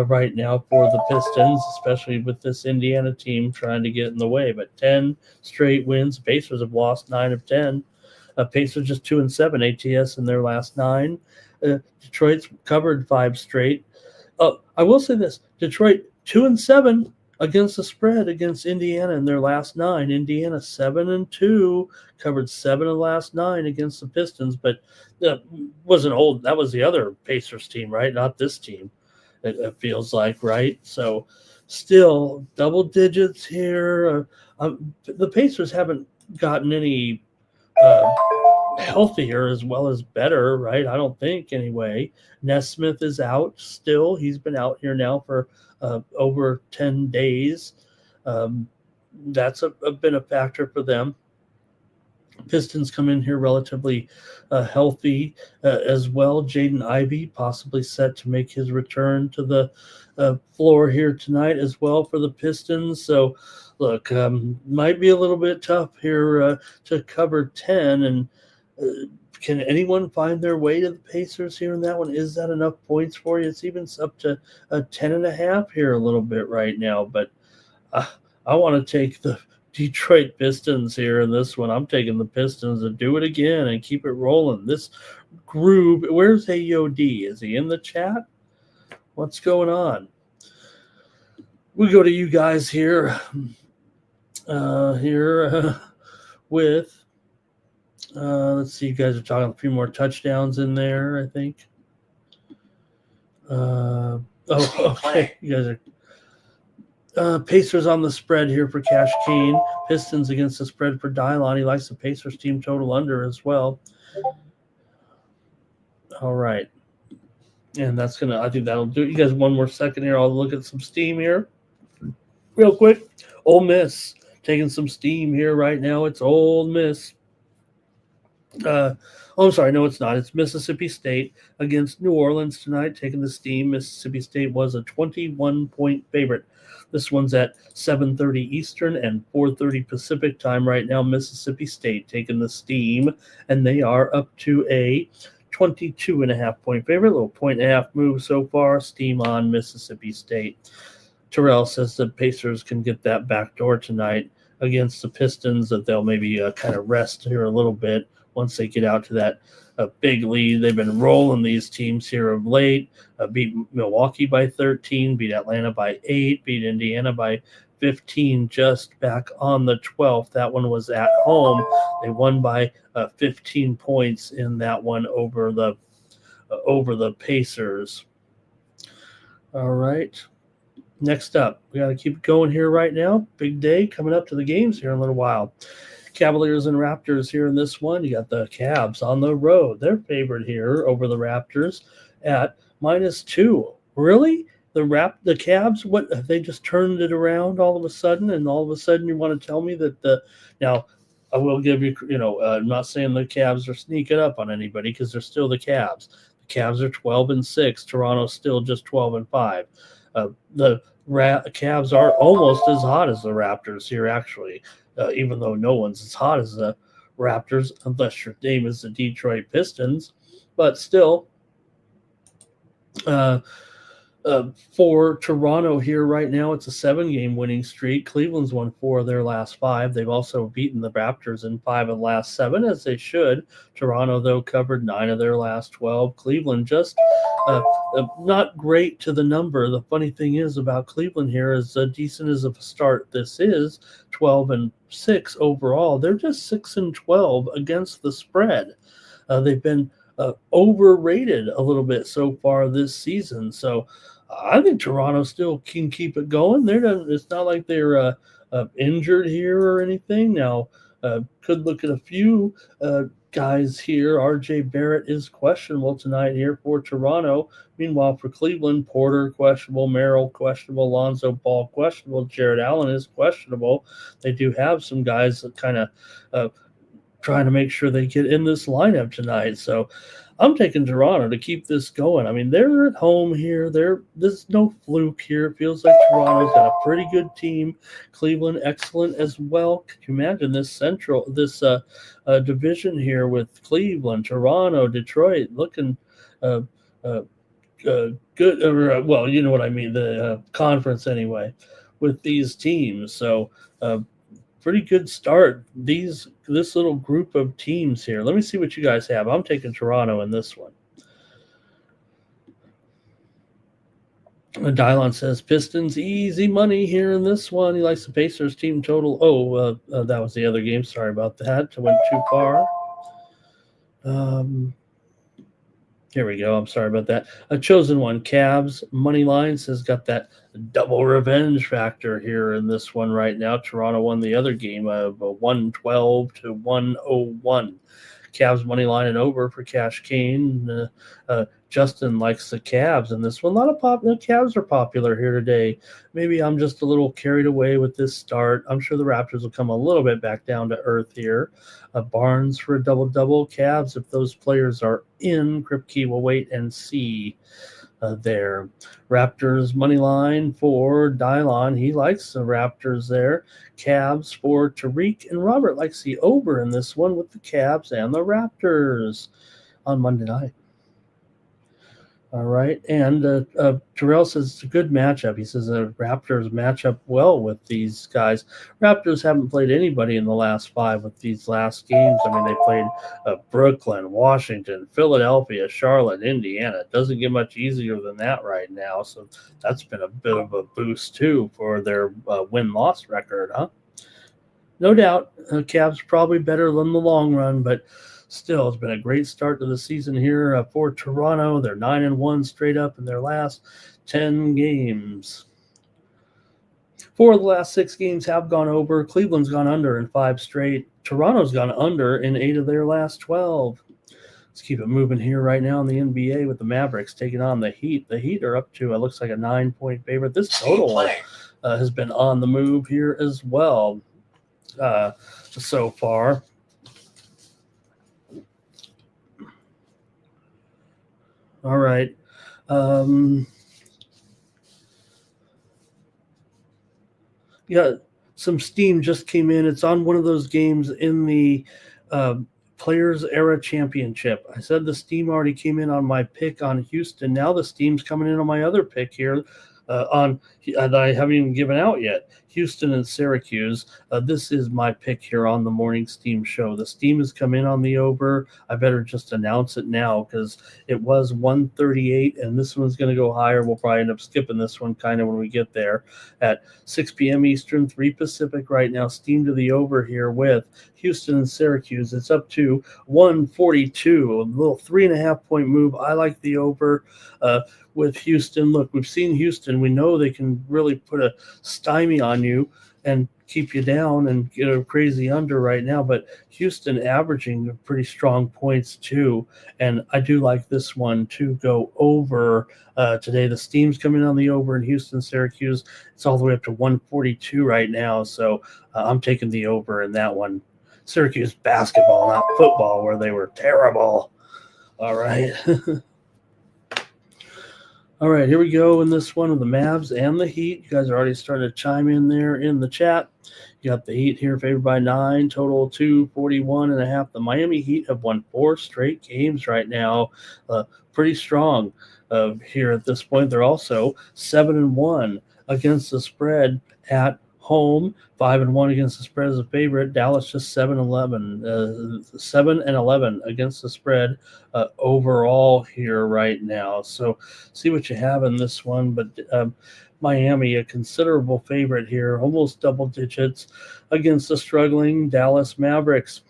right now for the Pistons, especially with this Indiana team trying to get in the way. But 10 straight wins. Pacers have lost 9 of 10. Pacers just 2-7 ATS in their last 9. Detroit's covered 5 straight. I will say this: Detroit 2-7 against the spread against Indiana in their last 9. Indiana 7-2, covered 7 of the last 9 against the Pistons, but that wasn't old. That was the other Pacers team, right? Not this team. It feels like, right? So still double digits here. The Pacers haven't gotten any healthier as well as better, right? I don't think, anyway. Nesmith is out still. He's been out here now for over 10 days. That's been a factor for them. Pistons come in here relatively healthy as well. Jaden Ivey possibly set to make his return to the floor here tonight as well for the Pistons. So, look, might be a little bit tough here to cover 10. And can anyone find their way to the Pacers here in that one? Is that enough points for you? It's even up to 10.5 here a little bit right now. But I want to take the Detroit Pistons here in this one. I'm taking the Pistons to do it again and keep it rolling. This groove. Where's AOD? Is he in the chat? What's going on? We go to you guys here. With let's see. You guys are talking a few more touchdowns in there, I think. Okay. You guys are. Pacers on the spread here for Cash Kane. Pistons against the spread for Dylon. He likes the Pacers team total under as well. All right. And I think that'll do it. You guys, one more second here. I'll look at some steam here real quick. Ole Miss taking some steam here right now. It's Ole Miss. Oh, I'm sorry. No, it's not. It's Mississippi State against New Orleans tonight, taking the steam. Mississippi State was a 21-point favorite. This one's at 7:30 Eastern and 4:30 Pacific time right now. Mississippi State taking the steam, and they are up to a 22.5-point favorite. Little point and a half move so far. Steam on Mississippi State. Terrell says the Pacers can get that back door tonight against the Pistons, that they'll maybe kind of rest here a little bit once they get out to that big lead. They've been rolling these teams here of late. Beat Milwaukee by 13, beat Atlanta by 8, beat Indiana by 15 just back on the 12th. That one was at home. They won by 15 points in that one over the Pacers. All right. Next up, we got to keep going here right now. Big day coming up to the games here in a little while. Cavaliers and Raptors here in this one. You got the Cavs on the road. They're favored here over the Raptors at -2. Really? The Cavs, what, have they just turned it around all of a sudden? And all of a sudden you want to tell me that now I will give you, I'm not saying the Cavs are sneaking up on anybody because they're still the Cavs. The Cavs are 12-6. Toronto's still just 12-5. The Cavs are almost as hot as the Raptors here, actually, even though no one's as hot as the Raptors, unless your name is the Detroit Pistons. But still, for Toronto here right now, it's a 7-game winning streak. Cleveland's won 4 of their last 5. They've also beaten the Raptors in 5 of the last 7, as they should. Toronto, though, covered 9 of their last 12. Cleveland just not great to the number. The funny thing is about Cleveland here, is decent as a start this is, 12-6 overall. They're just 6-12 against the spread. They've been overrated a little bit so far this season. So I think Toronto still can keep it going. It's not like they're injured here or anything. Now, could look at a few guys here. RJ Barrett is questionable tonight here for Toronto. Meanwhile, for Cleveland, Porter questionable, Merrill questionable, Lonzo Ball questionable, Jared Allen is questionable. They do have some guys that kind of trying to make sure they get in this lineup tonight. So I'm taking Toronto to keep this going. I mean, they're at home here. There's no fluke here. It feels like Toronto's got a pretty good team. Cleveland, excellent as well. Can you imagine this division here with Cleveland, Toronto, Detroit looking good? Well, you know what I mean, the conference anyway, with these teams. So pretty good start. This little group of teams here. Let me see what you guys have. I'm taking Toronto in this one. Dylon says Pistons easy money here in this one. He likes the Pacers team total. That was the other game. Sorry about that. I went too far. Here we go. I'm sorry about that. A chosen one. Cavs Moneylines has got that double revenge factor here in this one right now. Toronto won the other game of 112-101. Cavs money line and over for Cash Kane. Justin likes the Cavs in this one. A lot of Cavs are popular here today. Maybe I'm just a little carried away with this start. I'm sure the Raptors will come a little bit back down to earth here. Barnes for a double-double. Cavs, if those players are in, Kripke will wait and see there. Raptors money line for Dylon. He likes the Raptors there. Cavs for Tariq, and Robert likes the over in this one with the Cavs and the Raptors on Monday night. All right, and Terrell says it's a good matchup. He says the Raptors match up well with these guys. Raptors haven't played anybody in the last 5 with these last games. I mean, they played Brooklyn, Washington, Philadelphia, Charlotte, Indiana. It doesn't get much easier than that right now, so that's been a bit of a boost, too, for their win-loss record, huh? No doubt, Cavs probably better in the long run, but still, it's been a great start to the season here for Toronto. They're 9-1 straight up in their last 10 games. 4 of the last 6 games have gone over. Cleveland's gone under in 5 straight. Toronto's gone under in 8 of their last 12. Let's keep it moving here right now in the NBA with the Mavericks taking on the Heat. The Heat are up to, it looks like, a 9-point favorite. This total has been on the move here as well so far. All right. Yeah, some steam just came in. It's on one of those games in the uh, Players Era Championship. I said the steam already came in on my pick on Houston. Now the steam's coming in on my other pick here that I haven't even given out yet. Houston and Syracuse. This is my pick here on the morning steam show. The steam has come in on the over. I better just announce it now because it was 138, and this one's going to go higher. We'll probably end up skipping this one kind of when we get there at 6 p.m. Eastern, 3 Pacific right now. Steam to the over here with Houston and Syracuse. It's up to 142, a little 3.5 point move. I like the over with Houston. Look, we've seen Houston. We know they can really put a stymie on you and keep you down and get a crazy under right now, but Houston averaging pretty strong points too, and I do like this one to go over today. The steam's coming on the over in Houston, Syracuse. It's all the way up to 142 right now, so I'm taking the over in that one. Syracuse basketball, not football, where they were terrible. All right. All right, here we go in this one with the Mavs and the Heat. You guys are already starting to chime in there in the chat. You got the Heat here favored by 9, total 241.5. The Miami Heat have won 4 straight games right now. Pretty strong here at this point. They're also 7-1 against the spread at home, 5-1 against the spread as a favorite. Dallas just 7-11 against the spread overall here right now. So see what you have in this one, but Miami, a considerable favorite here, almost double digits against the struggling Dallas Mavericks.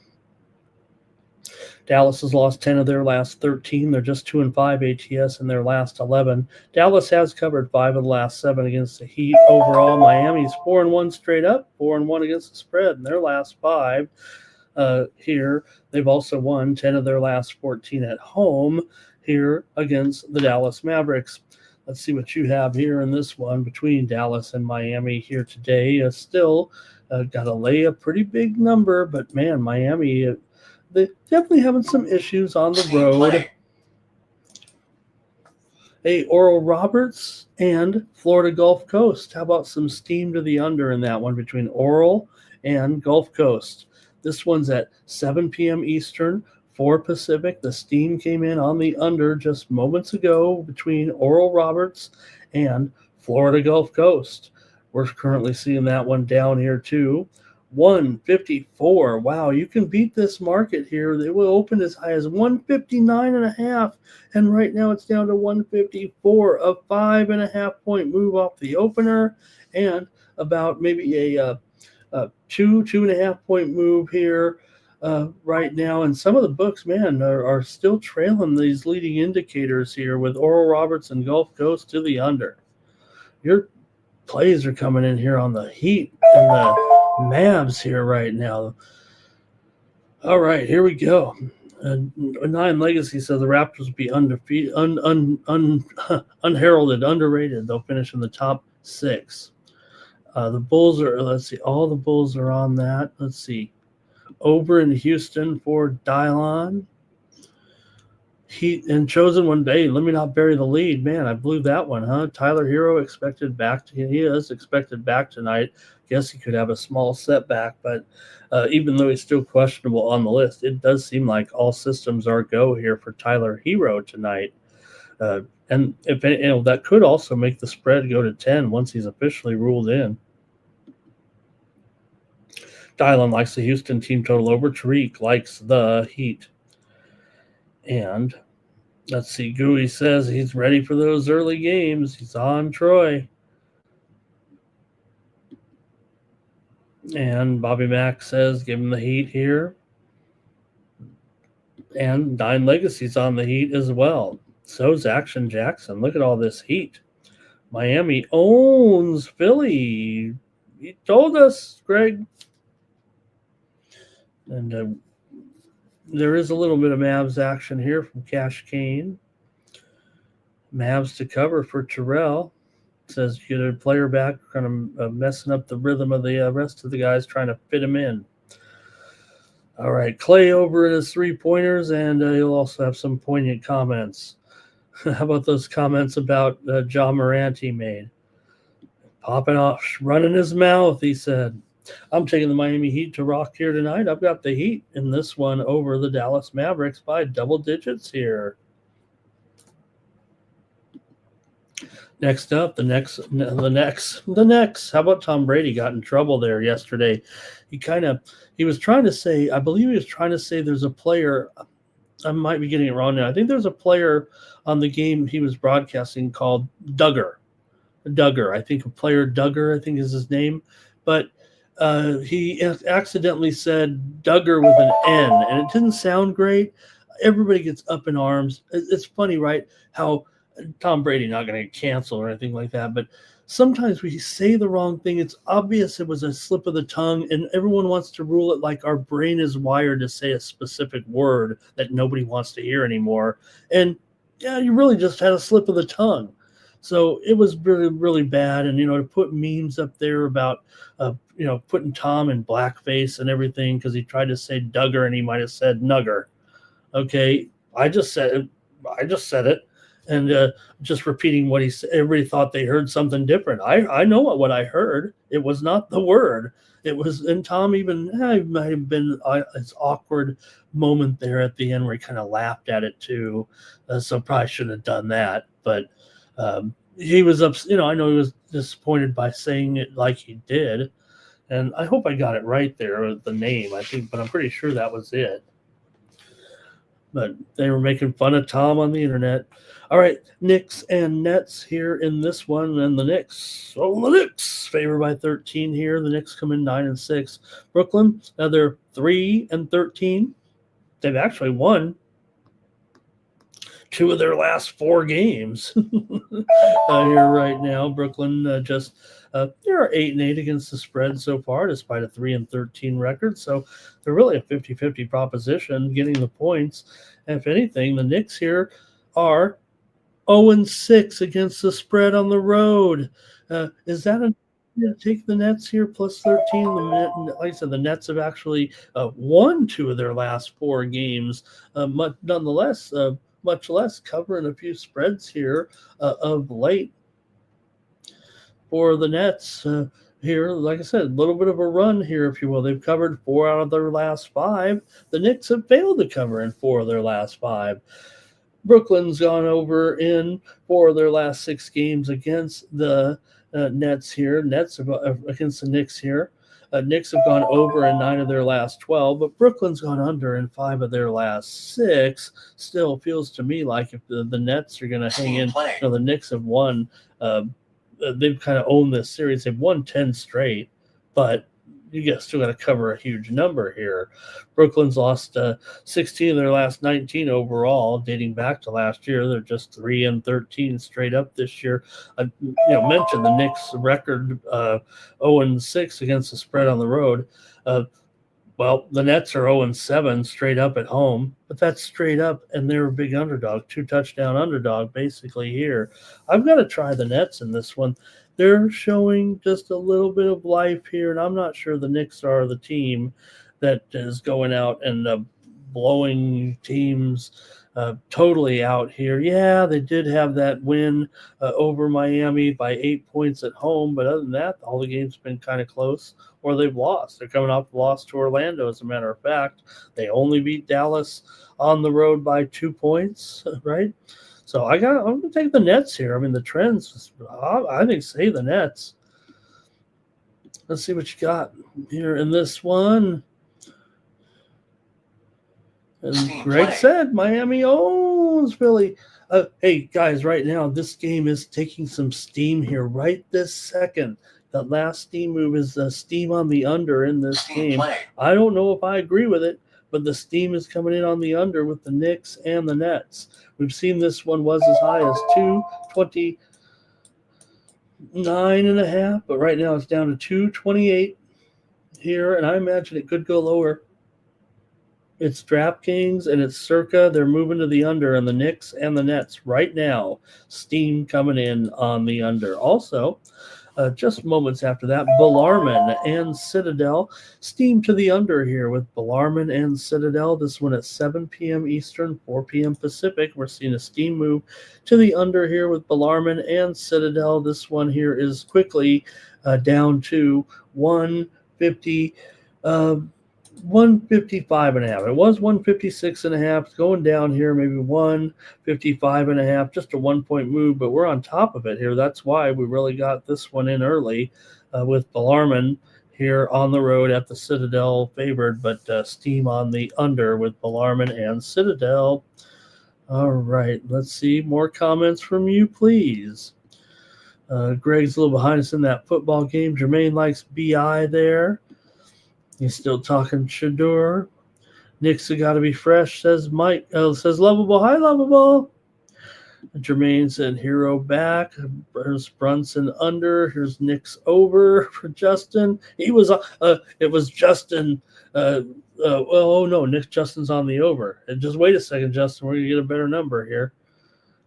Dallas has lost 10 of their last 13. They're just 2-5 ATS in their last 11. Dallas has covered 5 of the last 7 against the Heat. Overall, Miami's 4-1 straight up, 4-1 against the spread in their last 5. Here, they've also won 10 of their last 14 at home here against the Dallas Mavericks. Let's see what you have here in this one between Dallas and Miami here today. Still got to lay a pretty big number, but man, Miami, they're definitely having some issues on the road. Hey, Oral Roberts and Florida Gulf Coast. How about some steam to the under in that one between Oral and Gulf Coast? This one's at 7 p.m. Eastern, 4 Pacific. The steam came in on the under just moments ago between Oral Roberts and Florida Gulf Coast. We're currently seeing that one down here too. 154. Wow, you can beat this market here. They will open as high as 159.5, and right now it's down to 154. A 5.5 point move off the opener, and about maybe a 2.5 point move here right now. And some of the books, man, are still trailing these leading indicators here with Oral Roberts and Gulf Coast to the under. Your plays are coming in here on the Heat and the Mavs here right now. All right, here we go. Nine Legacy says the Raptors will be undefeated, unheralded, underrated. They'll finish in the top 6. The Bulls are, let's see, all the Bulls are on that. Let's see. Over in Houston for Dylon. Heat and Chosen one day. Let me not bury the lead. Man, I blew that one, huh? Tyler Hero expected back. He is expected back tonight. Guess he could have a small setback, but even though he's still questionable on the list, it does seem like all systems are go here for Tyler Hero tonight. And if that could also make the spread go to 10 once he's officially ruled in. Dylon likes the Houston team total over. Tariq likes the Heat. And let's see, Gooey says he's ready for those early games. He's on Troy. And Bobby Mack says give him the Heat here. And Nine Legacy's on the Heat as well. So's Action Jackson. Look at all this heat. Miami owns Philly. He told us, Greg. And there is a little bit of Mavs action here from Cash Kane. Mavs to cover for Terrell. Says you get a player back, kind of messing up the rhythm of the rest of the guys trying to fit him in. All right, Clay over at his 3-pointers, and he'll also have some poignant comments. How about those comments about John Morant he made? Popping off, running his mouth, he said. I'm taking the Miami Heat to rock here tonight. I've got the Heat in this one over the Dallas Mavericks by double digits here. Next up, the next. How about Tom Brady got in trouble there yesterday? He was trying to say, I believe he was trying to say there's a player. I might be getting it wrong now. I think there's a player on the game he was broadcasting called Duggar. I think a player Duggar, I think is his name. But he accidentally said Duggar with an N, and it didn't sound great. Everybody gets up in arms. It's funny, right? How Tom Brady not going to get canceled or anything like that, but sometimes we say the wrong thing. It's obvious it was a slip of the tongue, and everyone wants to rule it like our brain is wired to say a specific word that nobody wants to hear anymore. And yeah, you really just had a slip of the tongue. So it was really, really bad. And, to put memes up there about, putting Tom in blackface and everything because he tried to say Duggar and he might have said Nugger. Okay, I just said it. And just repeating what he said. Everybody thought they heard something different. I know what I heard. It was not the word. It was, and Tom even, it might have been this awkward moment there at the end where he kind of laughed at it too. So probably shouldn't have done that. But he was I know he was disappointed by saying it like he did. And I hope I got it right there with the name, I think, but I'm pretty sure that was it. But they were making fun of Tom on the internet. All right, Knicks and Nets here in this one, and the Knicks favored by 13 here. The Knicks come in 9-6. Brooklyn, now they're 3-13. They've actually won 2 of their last 4 games here right now. Brooklyn they're 8-8 against the spread so far, despite a 3-13 record. So they're really a 50-50 proposition, getting the points. And if anything, the Knicks here are 0-6 against the spread on the road. Is that enough to take the Nets here plus 13? Like I said, the Nets have actually won 2 of their last 4 games. Nonetheless, much less covering a few spreads here of late for the Nets. Here, like I said, a little bit of a run here, if you will. They've covered 4 out of their last 5. The Knicks have failed to cover in 4 of their last 5. Brooklyn's gone over in 4 of their last 6 games against the Nets here. Nets against the Knicks here. Knicks have gone over in 9 of their last 12, but Brooklyn's gone under in 5 of their last 6. Still feels to me like if the Nets are going to hang in, the Knicks have won. They've kind of owned this series. They've won 10 straight, but you still got to cover a huge number here. Brooklyn's lost 16 of their last 19 overall, dating back to last year. They're just 3-13 straight up this year. I mentioned the Knicks record 0-6 against the spread on the road. Well, the Nets are 0-7 straight up at home, but that's straight up, and they're a big underdog, 2-touchdown underdog basically here. I've got to try the Nets in this one. They're showing just a little bit of life here, and I'm not sure the Knicks are the team that is going out and blowing teams totally out here. Yeah, they did have that win over Miami by 8 points at home, but other than that, all the games have been kind of close, or they've lost. They're coming off the loss to Orlando, as a matter of fact. They only beat Dallas on the road by 2 points, right? So I'm going to take the Nets here. I mean, the trends, I think, say the Nets. Let's see what you got here in this one. And Greg said Miami owns Philly. Hey, guys, right now, this game is taking some steam here right this second. The last steam move is the steam on the under in this game. I don't know if I agree with it, but the steam is coming in on the under with the Knicks and the Nets. We've seen this one was as high as 229.5, but right now it's down to 228 here, and I imagine it could go lower. It's DraftKings and it's Circa. They're moving to the under, and the Knicks and the Nets right now. Steam coming in on the under. Also, Just moments after that, Bellarmine and Citadel. Steam to the under here with Bellarmine and Citadel. This one at 7 p.m. Eastern, 4 p.m. Pacific. We're seeing a steam move to the under here with Bellarmine and Citadel. This one here is quickly down to 150. 155 and a half. It was 156 and a half. It's going down here, maybe 155 and a half, just a 1 point move, but we're on top of it here. That's why we really got this one in early with Bellarmine here on the road at the Citadel favored, but steam on the under with Bellarmine and Citadel. All right, let's see more comments from you, please. Greg's a little behind us in that football game. Jermaine likes BI there. He's still talking Shador. Nick's got to be fresh, says Mike. Says Lovable. Hi, Lovable. Jermaine said hero back. Here's Brunson under. Here's Nick's over for Justin. It was Justin. Oh no, Nick Justin's on the over. And just wait a second, Justin. We're gonna get a better number here.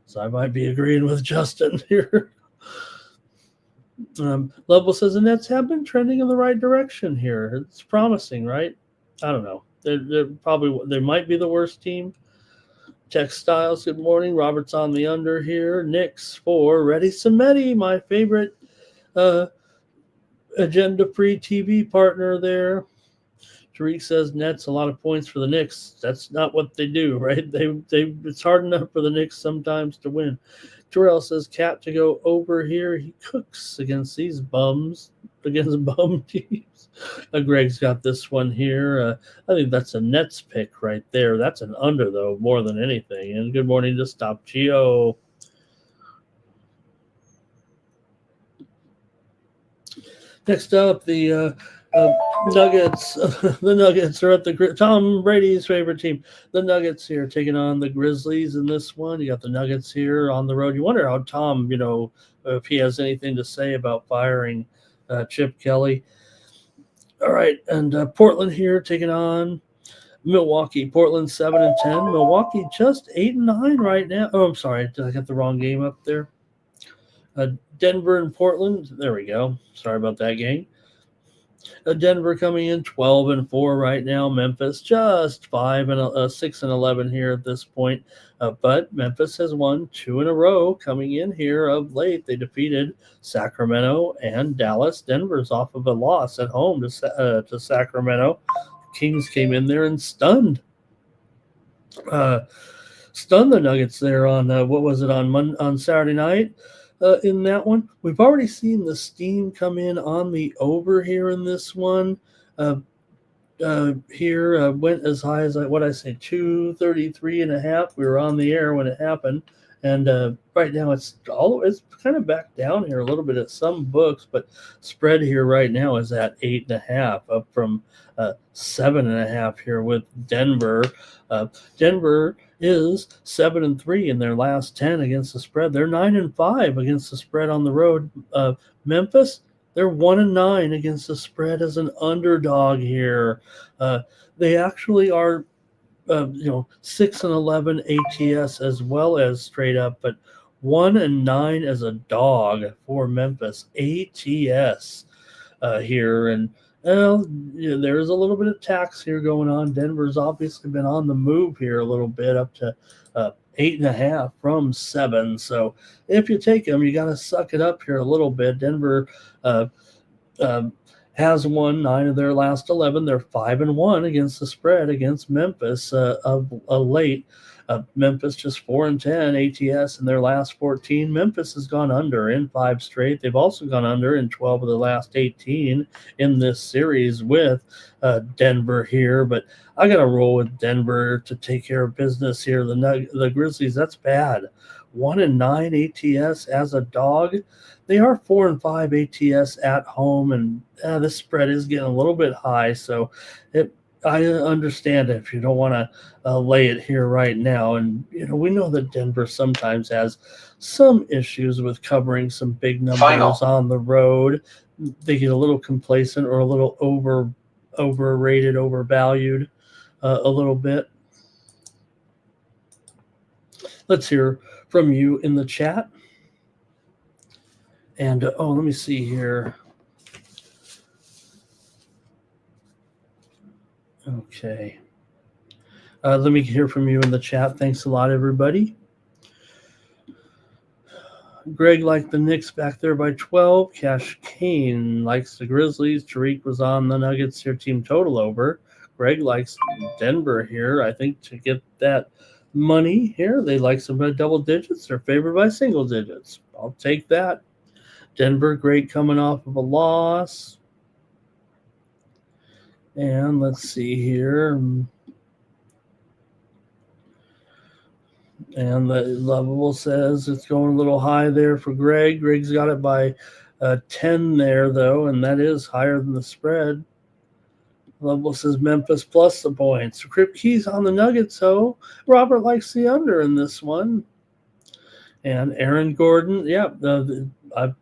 So I might be agreeing with Justin here. Lovell says the Nets have been trending in the right direction here. It's promising, right? I don't know. They might be the worst team. Textiles, good morning. Robert's on the under here. Knicks for Ready Samedi, my favorite agenda-free TV partner there. Tariq says Nets, a lot of points for the Knicks. That's not what they do, right? It's hard enough for the Knicks sometimes to win. Terrell says Cat to go over here. He cooks against these bums, against bum teams. Greg's got this one here. I think that's a Nets pick right there. That's an under, though, more than anything. And good morning to Stop Geo. Next up, the Nuggets. The Nuggets are at Tom Brady's favorite team. The Nuggets here taking on the Grizzlies in this one. You got the Nuggets here on the road. You wonder how Tom, if he has anything to say about firing Chip Kelly. All right, and Portland here taking on Milwaukee. Portland 7-10. Milwaukee just 8-9 right now. Oh, I'm sorry, did I get the wrong game up there? Denver and Portland. There we go. Sorry about that, gang. Denver coming in 12-4 right now. Memphis just 6-11 here at this point. But Memphis has won 2 in a row coming in here of late. They defeated Sacramento and Dallas. Denver's off of a loss at home to Sacramento. Kings came in there and stunned the Nuggets there on on Saturday night. In that one, we've already seen the steam come in on the over here in this one. Here went as high as 233 and a half. We were on the air when it happened, and right now it's kind of back down here a little bit at some books, but spread here right now is at 8.5, up from 7.5 here with Denver. Denver is 7-3 in their last 10 against the spread. They're 9-5 against the spread on the road. Memphis, they're 1-9 against the spread as an underdog here. They actually are, 6-11 ATS as well as straight up, but 1-9 as a dog for Memphis ATS here. And there's a little bit of tax here going on. Denver's obviously been on the move here a little bit, up to 8.5 from 7. So if you take them, you got to suck it up here a little bit. Denver has won 9 of their last 11. They're 5-1 against the spread against Memphis of late. Memphis just 4-10 ATS in their last 14. Memphis has gone under in 5 straight. They've also gone under in 12 of the last 18 in this series with Denver here. But I got to roll with Denver to take care of business here. The Grizzlies, that's bad. 1-9 ATS as a dog. They are 4-5 ATS at home, and this spread is getting a little bit high. So I understand if you don't want to lay it here right now. And, we know that Denver sometimes has some issues with covering some big numbers on the road. They get a little complacent or a little overrated, overvalued a little bit. Let's hear from you in the chat. And let me see here. Okay. Let me hear from you in the chat. Thanks a lot, everybody. Greg liked the Knicks back there by 12. Cash Kane likes the Grizzlies. Tariq was on the Nuggets here, team total over. Greg likes Denver here, I think, to get that money here. They like some double digits. They're favored by single digits. I'll take that. Denver, great coming off of a loss. And let's see here. And the Lovable says it's going a little high there for Greg. Greg's got it by 10 there, though, and that is higher than the spread. Lovable says Memphis plus the points. Crip Keys on the Nuggets, so Robert likes the under in this one. And Aaron Gordon, I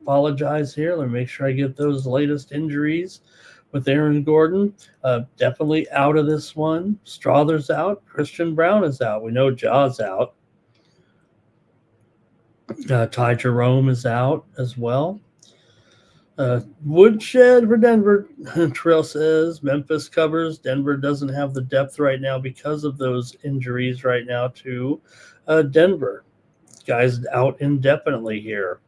apologize here. Let me make sure I get those latest injuries with Aaron Gordon. Definitely out of this one. Strother's out. Christian Brown is out. We know Jaw's out. Ty Jerome is out as well. Woodshed for Denver. Terrell says Memphis covers. Denver doesn't have the depth right now because of those injuries right now to Denver. Guys out indefinitely here.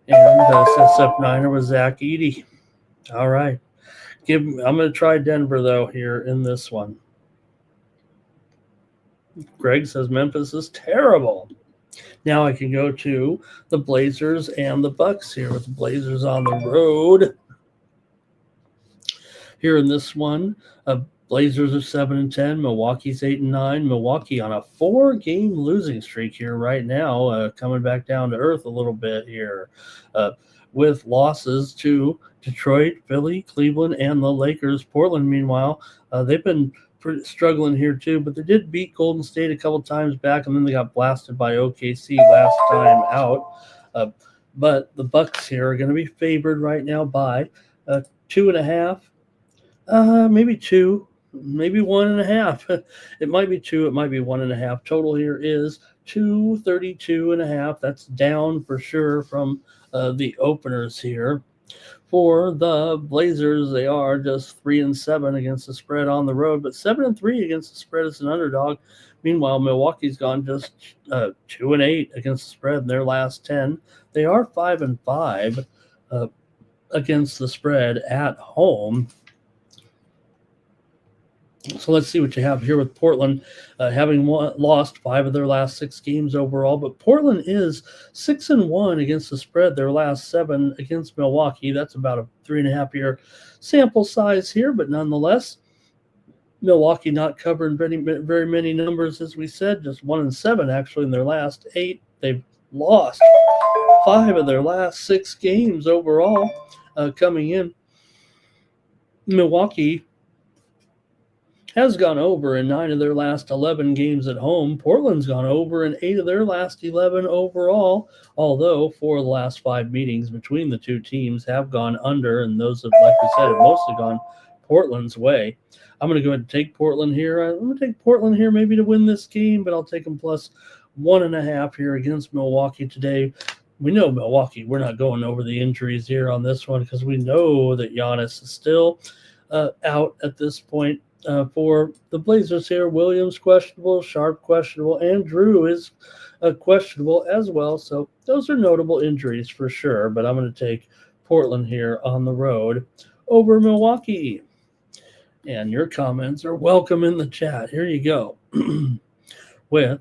And SF Niner with Zach Edey. All right. I'm going to try Denver, though, here in this one. Greg says Memphis is terrible. Now I can go to the Blazers and the Bucks here with the Blazers on the road. Here in this one, Blazers are 7-10. Milwaukee's 8-9. Milwaukee on a 4-game losing streak here right now, coming back down to earth a little bit here, with losses to Detroit, Philly, Cleveland, and the Lakers. Portland, meanwhile, they've been struggling here too, but they did beat Golden State a couple times back, and then they got blasted by OKC last time out. But the Bucks here are going to be favored right now by 2.5, maybe 2, maybe 1.5. It might be 2, it might be 1.5. Total here is 232.5. That's down for sure from the openers here. For the Blazers, they are just 3-7 against the spread on the road, but 7-3 against the spread as an underdog. Meanwhile, Milwaukee's gone just 2-8 against the spread in their last 10. They are 5-5 against the spread at home. So let's see what you have here with Portland, having lost 5 of their last 6 games overall. But Portland is 6-1 against the spread, their last 7 against Milwaukee. That's about a 3.5-year sample size here, but nonetheless, Milwaukee not covering very many numbers, as we said, just 1-7 actually in their last 8. They've lost 5 of their last 6 games overall coming in. Milwaukee has gone over in 9 of their last 11 games at home. Portland's gone over in 8 of their last 11 overall, although 4 of the last 5 meetings between the two teams have gone under, and those have, like we said, have mostly gone Portland's way. I'm going to go ahead and take Portland here. I'm going to take Portland here maybe to win this game, but I'll take them plus 1.5 here against Milwaukee today. We know Milwaukee, we're not going over the injuries here on this one because we know that Giannis is still out at this point. For the Blazers here, Williams questionable, Sharp questionable, and Drew is questionable as well. So those are notable injuries for sure, but I'm going to take Portland here on the road over Milwaukee. And your comments are welcome in the chat. Here you go. With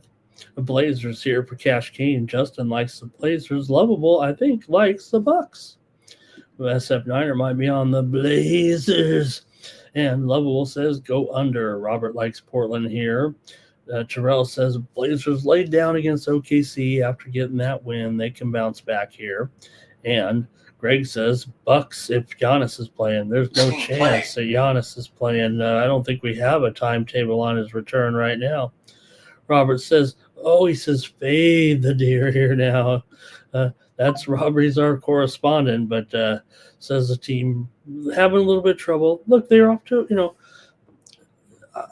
the Blazers here for Cash Kane. Justin likes the Blazers. Lovable, I think, likes the Bucks. SF Niner might be on the Blazers. And Lovable says go under. Robert likes Portland here. Terrell says Blazers laid down against OKC after getting that win. They can bounce back here. And Greg says Bucks if Giannis is playing. There's no chance that Giannis is playing. I don't think we have a timetable on his return right now. Robert says, he says fade the deer here now. That's Robert's our correspondent, but says the team having a little bit of trouble. Look, they're off to,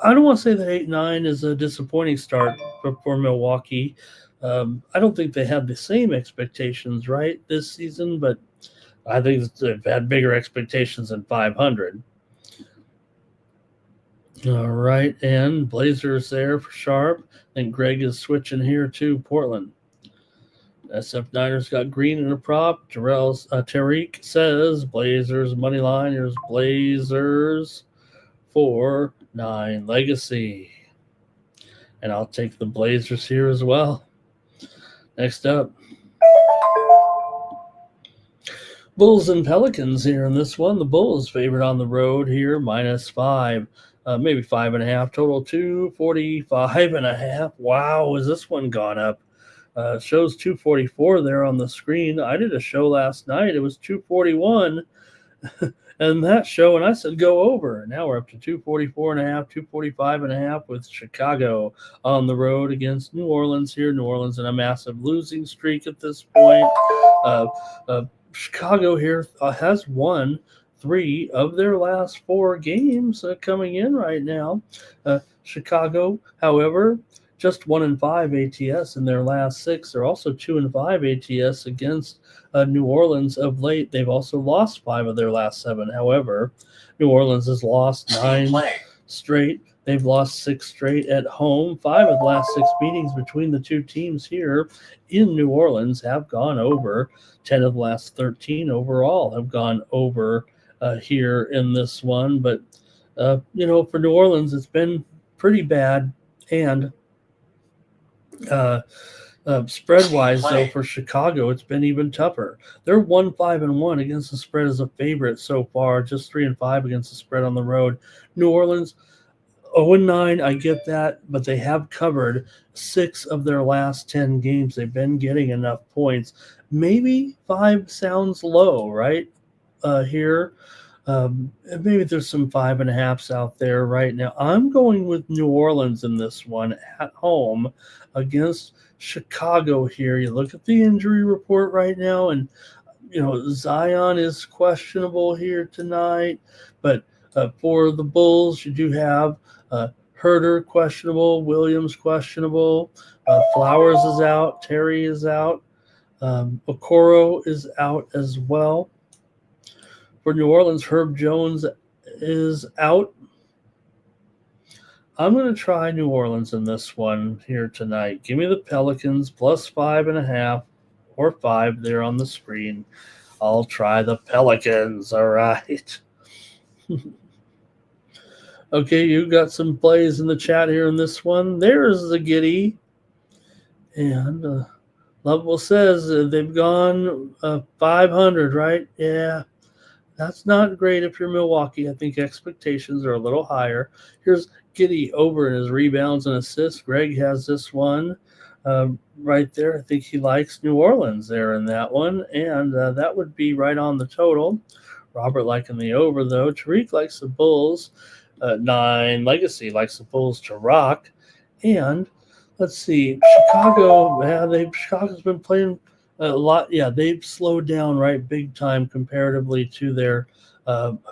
I don't want to say that 8-9 is a disappointing start for Milwaukee. I don't think they had the same expectations, right, this season, but I think they've had bigger expectations than 500. All right, and Blazers there for Sharp. And Greg is switching here to Portland. SF Niners got green in a prop. Tariq says Blazers money line. Here's Blazers 4-9 legacy. And I'll take the Blazers here as well. Next up, Bulls and Pelicans here in this one. The Bulls favored on the road here, -5, maybe 5.5. Total 245.5. Wow, has this one gone up? Shows 244 there on the screen. I did a show last night. It was 241. And that show, and I said go over. Now we're up to 244.5, 245.5 with Chicago on the road against New Orleans here. New Orleans in a massive losing streak at this point. Chicago here has won 3 of their last 4 games coming in right now. Chicago, however, just 1-5 ATS in their last 6. They're also 2-5 ATS against New Orleans of late. They've also lost 5 of their last 7. However, New Orleans has lost 9 straight. They've lost 6 straight at home. 5 of the last 6 meetings between the two teams here in New Orleans have gone over. 10 of the last 13 overall have gone over here in this one. But, for New Orleans, it's been pretty bad. And spread-wise, though, for Chicago, it's been even tougher. They're 1-5-1 against the spread as a favorite so far, just 3-5 against the spread on the road. New Orleans, 0-9, I get that, but they have covered 6 of their last 10 games. They've been getting enough points. Maybe 5 sounds low, right, here. Maybe there's some 5.5s out there right now. I'm going with New Orleans in this one at home against Chicago here. You look at the injury report right now, and Zion is questionable here tonight. But for the Bulls, you do have Herter questionable, Williams questionable, Flowers is out, Terry is out, Okoro is out as well. For New Orleans, Herb Jones is out. I'm going to try New Orleans in this one here tonight. Give me the Pelicans plus 5.5 or 5 there on the screen. I'll try the Pelicans. All right. Okay, you got some plays in the chat here in this one. There's the Giddy. And Lovell says they've gone 500, right? Yeah. That's not great if you're Milwaukee. I think expectations are a little higher. Here's Giddy over in his rebounds and assists. Greg has this one right there. I think he likes New Orleans there in that one. And that would be right on the total. Robert liking the over, though. Tariq likes the Bulls. 9 Legacy likes the Bulls to rock. And let's see. Chicago's been playing a lot. Yeah, they've slowed down big time comparatively to their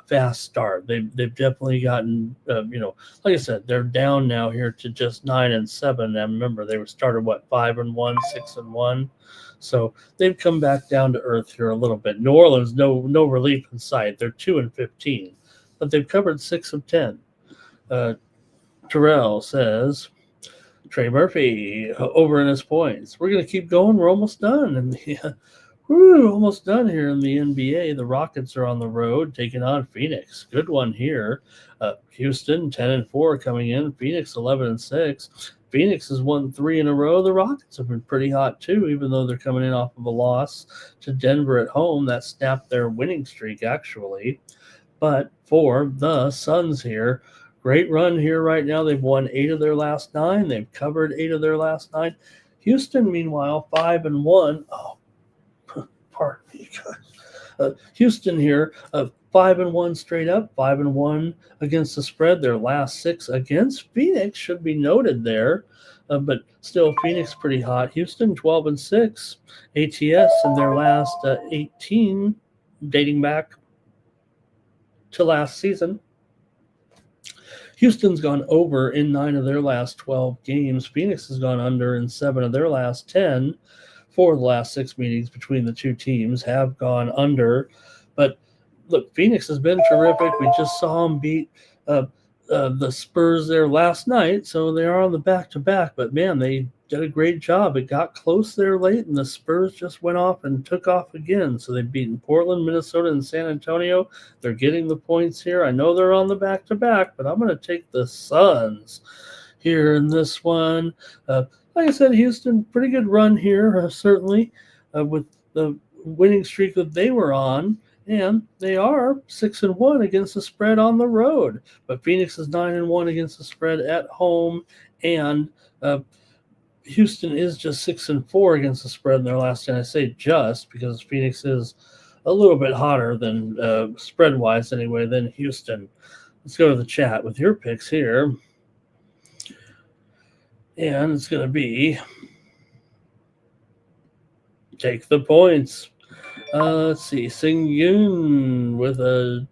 fast start. They've definitely gotten like I said, they're down now here to just 9-7. And remember, they were started 5-1, 6-1. So they've come back down to earth here a little bit. New Orleans, no relief in sight. They're 2-15, but they've covered 6 of 10. Terrell says, Trey Murphy over in his points. We're going to keep going. We're almost done. And almost done here in the NBA. The Rockets are on the road taking on Phoenix. Good one here. Houston 10-4 coming in. Phoenix 11-6. Phoenix has won 3 in a row. The Rockets have been pretty hot too, even though they're coming in off of a loss to Denver at home. That snapped their winning streak, actually. But for the Suns here, great run here right now. They've won 8 of their last 9. They've covered 8 of their last 9. Houston, meanwhile, 5-1. Oh, pardon me, guys. Houston here, 5-1 straight up, 5-1 against the spread. Their last 6 against Phoenix should be noted there. But still, Phoenix pretty hot. Houston 12-6 ATS in their last 18, dating back to last season. Houston's gone over in 9 of their last 12 games. Phoenix has gone under in 7 of their last 10. 4 of the last 6 meetings between the two teams have gone under. But look, Phoenix has been terrific. We just saw them beat the Spurs there last night, so they are on the back-to-back. But, man, they did a great job. It got close there late, and the Spurs just went off and took off again. So they've beaten Portland, Minnesota, and San Antonio. They're getting the points here. I know they're on the back-to-back, but I'm going to take the Suns here in this one. Like I said, Houston, pretty good run here, certainly, with the winning streak that they were on. And they are 6-1 against the spread on the road. But Phoenix is 9-1 against the spread at home. And Houston is just 6-4 against the spread in their last 10. I say just because Phoenix is a little bit hotter than spread-wise anyway than Houston. Let's go to the chat with your picks here. And it's going to be take the points. Let's see. Sing-Yoon with a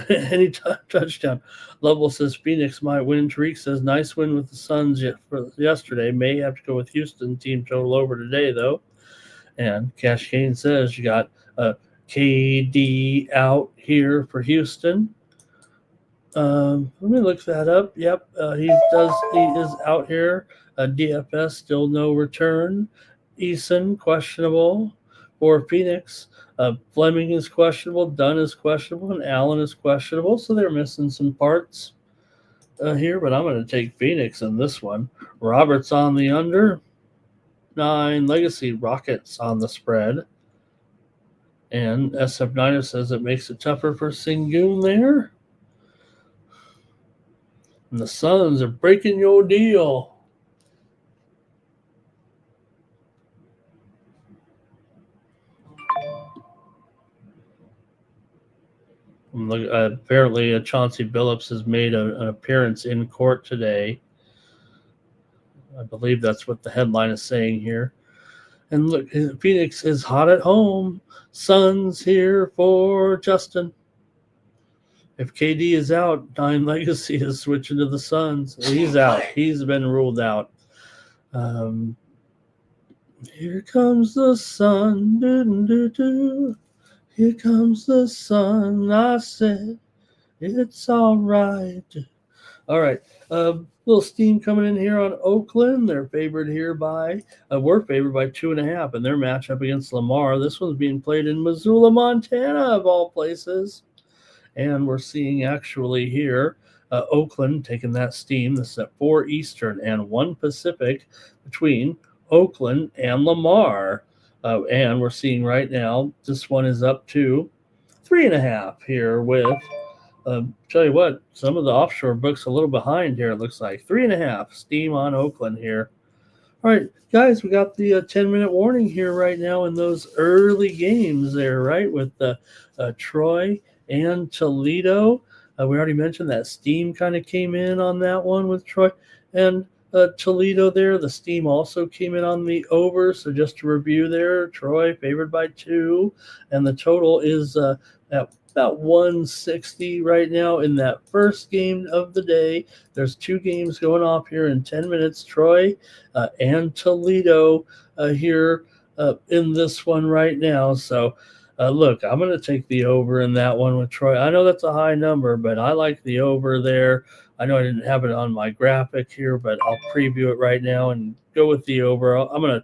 anytime touchdown. Lovell says Phoenix might win. Tariq says nice win with the Suns yesterday. May have to go with Houston. Team total over today, though. And Cash Kane says you got KD out here for Houston. Let me look that up. Yep, he is out here. DFS still no return. Eason questionable for Phoenix. Fleming is questionable. Dunn is questionable, and Allen is questionable. So they're missing some parts here. But I'm going to take Phoenix in this one. Roberts on the under. 9 Legacy Rockets on the spread. And SF9 says it makes it tougher for Sengun there. And the Suns are breaking your deal. Look, apparently, Chauncey Billups has made an appearance in court today. I believe that's what the headline is saying here. And look, Phoenix is hot at home. Suns here for Justin. If KD is out, 9 Legacy is switching to the Suns. He's out. He's been ruled out. Here comes the sun. Do-do-do-do. Here comes the sun. I said, it's all right. All right. Little steam coming in here on Oakland. They're favored here by, we're favored by 2.5 in their matchup against Lamar. This one's being played in Missoula, Montana, of all places. And we're seeing actually here Oakland taking that steam. This is at 4 Eastern and 1 Pacific between Oakland and Lamar. And we're seeing right now this one is up to 3.5 here with, tell you what, some of the offshore books a little behind here, it looks like. 3.5 steam on Oakland here. All right, guys, we got the 10-minute warning here right now in those early games there, right, with Troy and Toledo. We already mentioned that steam kind of came in on that one with Troy and Toledo there. The steam also came in on the over. So just to review there, Troy favored by 2. And the total is at about 160 right now in that first game of the day. There's 2 games going off here in 10 minutes. Troy and Toledo here in this one right now. So look, I'm going to take the over in that one with Troy. I know that's a high number, but I like the over there. I know I didn't have it on my graphic here, but I'll preview it right now and go with the over. I'm going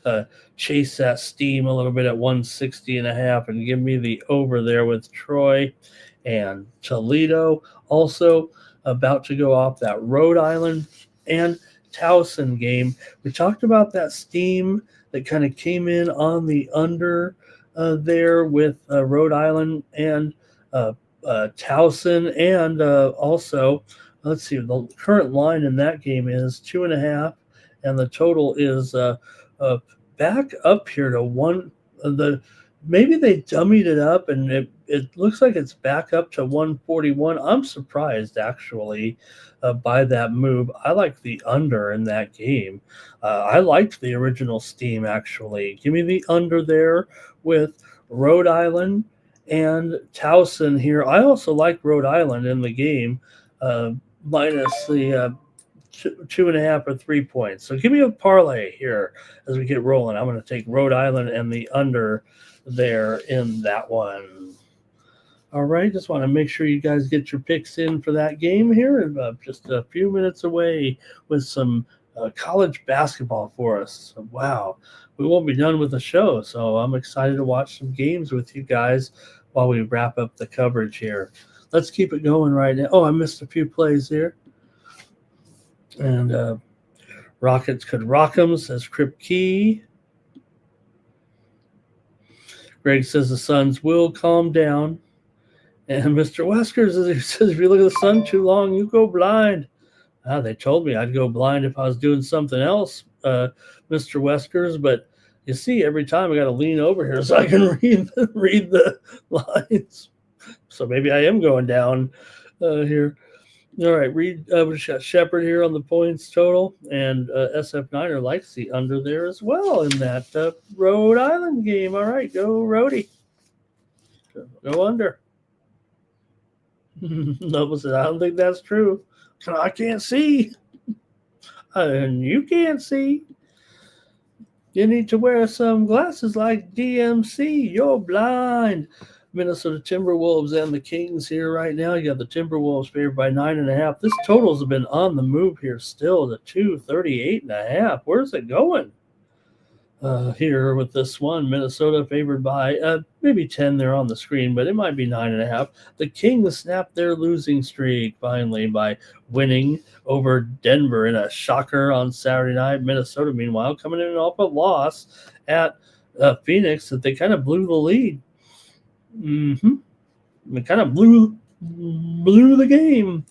to chase that steam a little bit at 160.5 and give me the over there with Troy and Toledo. Also about to go off that Rhode Island and Towson game. We talked about that steam that kind of came in on the under there with Rhode Island and Towson, and also, let's see, the current line in that game is 2.5, and the total is back up here to 1. Maybe they dummied it up, and it looks like it's back up to 141. I'm surprised, actually, by that move. I like the under in that game. I liked the original steam, actually. Give me the under there with Rhode Island and Towson here. I also like Rhode Island in the game. minus the 2.5 or 3 points. So give me a parlay here as we get rolling. I'm going to take Rhode Island and the under there in that one. All right, just want to make sure you guys get your picks in for that game here. Just a few minutes away with some college basketball for us. So, wow, we won't be done with the show, so I'm excited to watch some games with you guys while we wrap up the coverage here. Let's keep it going right now. Oh, I missed a few plays here. And Rockets could rock 'em, says Crip Key. Greg says the Suns will calm down. And Mr. Weskers says, if you look at the sun too long, you go blind. They told me I'd go blind if I was doing something else, Mr. Weskers. But you see, every time I got to lean over here so I can read the lines. So maybe I am going down here. All right, we just got Shepard here on the points total, and SF9er likes the under there as well in that Rhode Island game. All right, go Rhodey. Go under. Noble said, I don't think that's true. I can't see. And you can't see. You need to wear some glasses like DMC. You're blind. Minnesota Timberwolves and the Kings here right now. You got the Timberwolves favored by 9.5. This totals have been on the move here still to 238.5. Where's it going? Here with this one, Minnesota favored by maybe 10 there on the screen, but it might be 9.5. The Kings snapped their losing streak finally by winning over Denver in a shocker on Saturday night. Minnesota, meanwhile, coming in off a loss at Phoenix that they kind of blew the lead. They kind of blew the game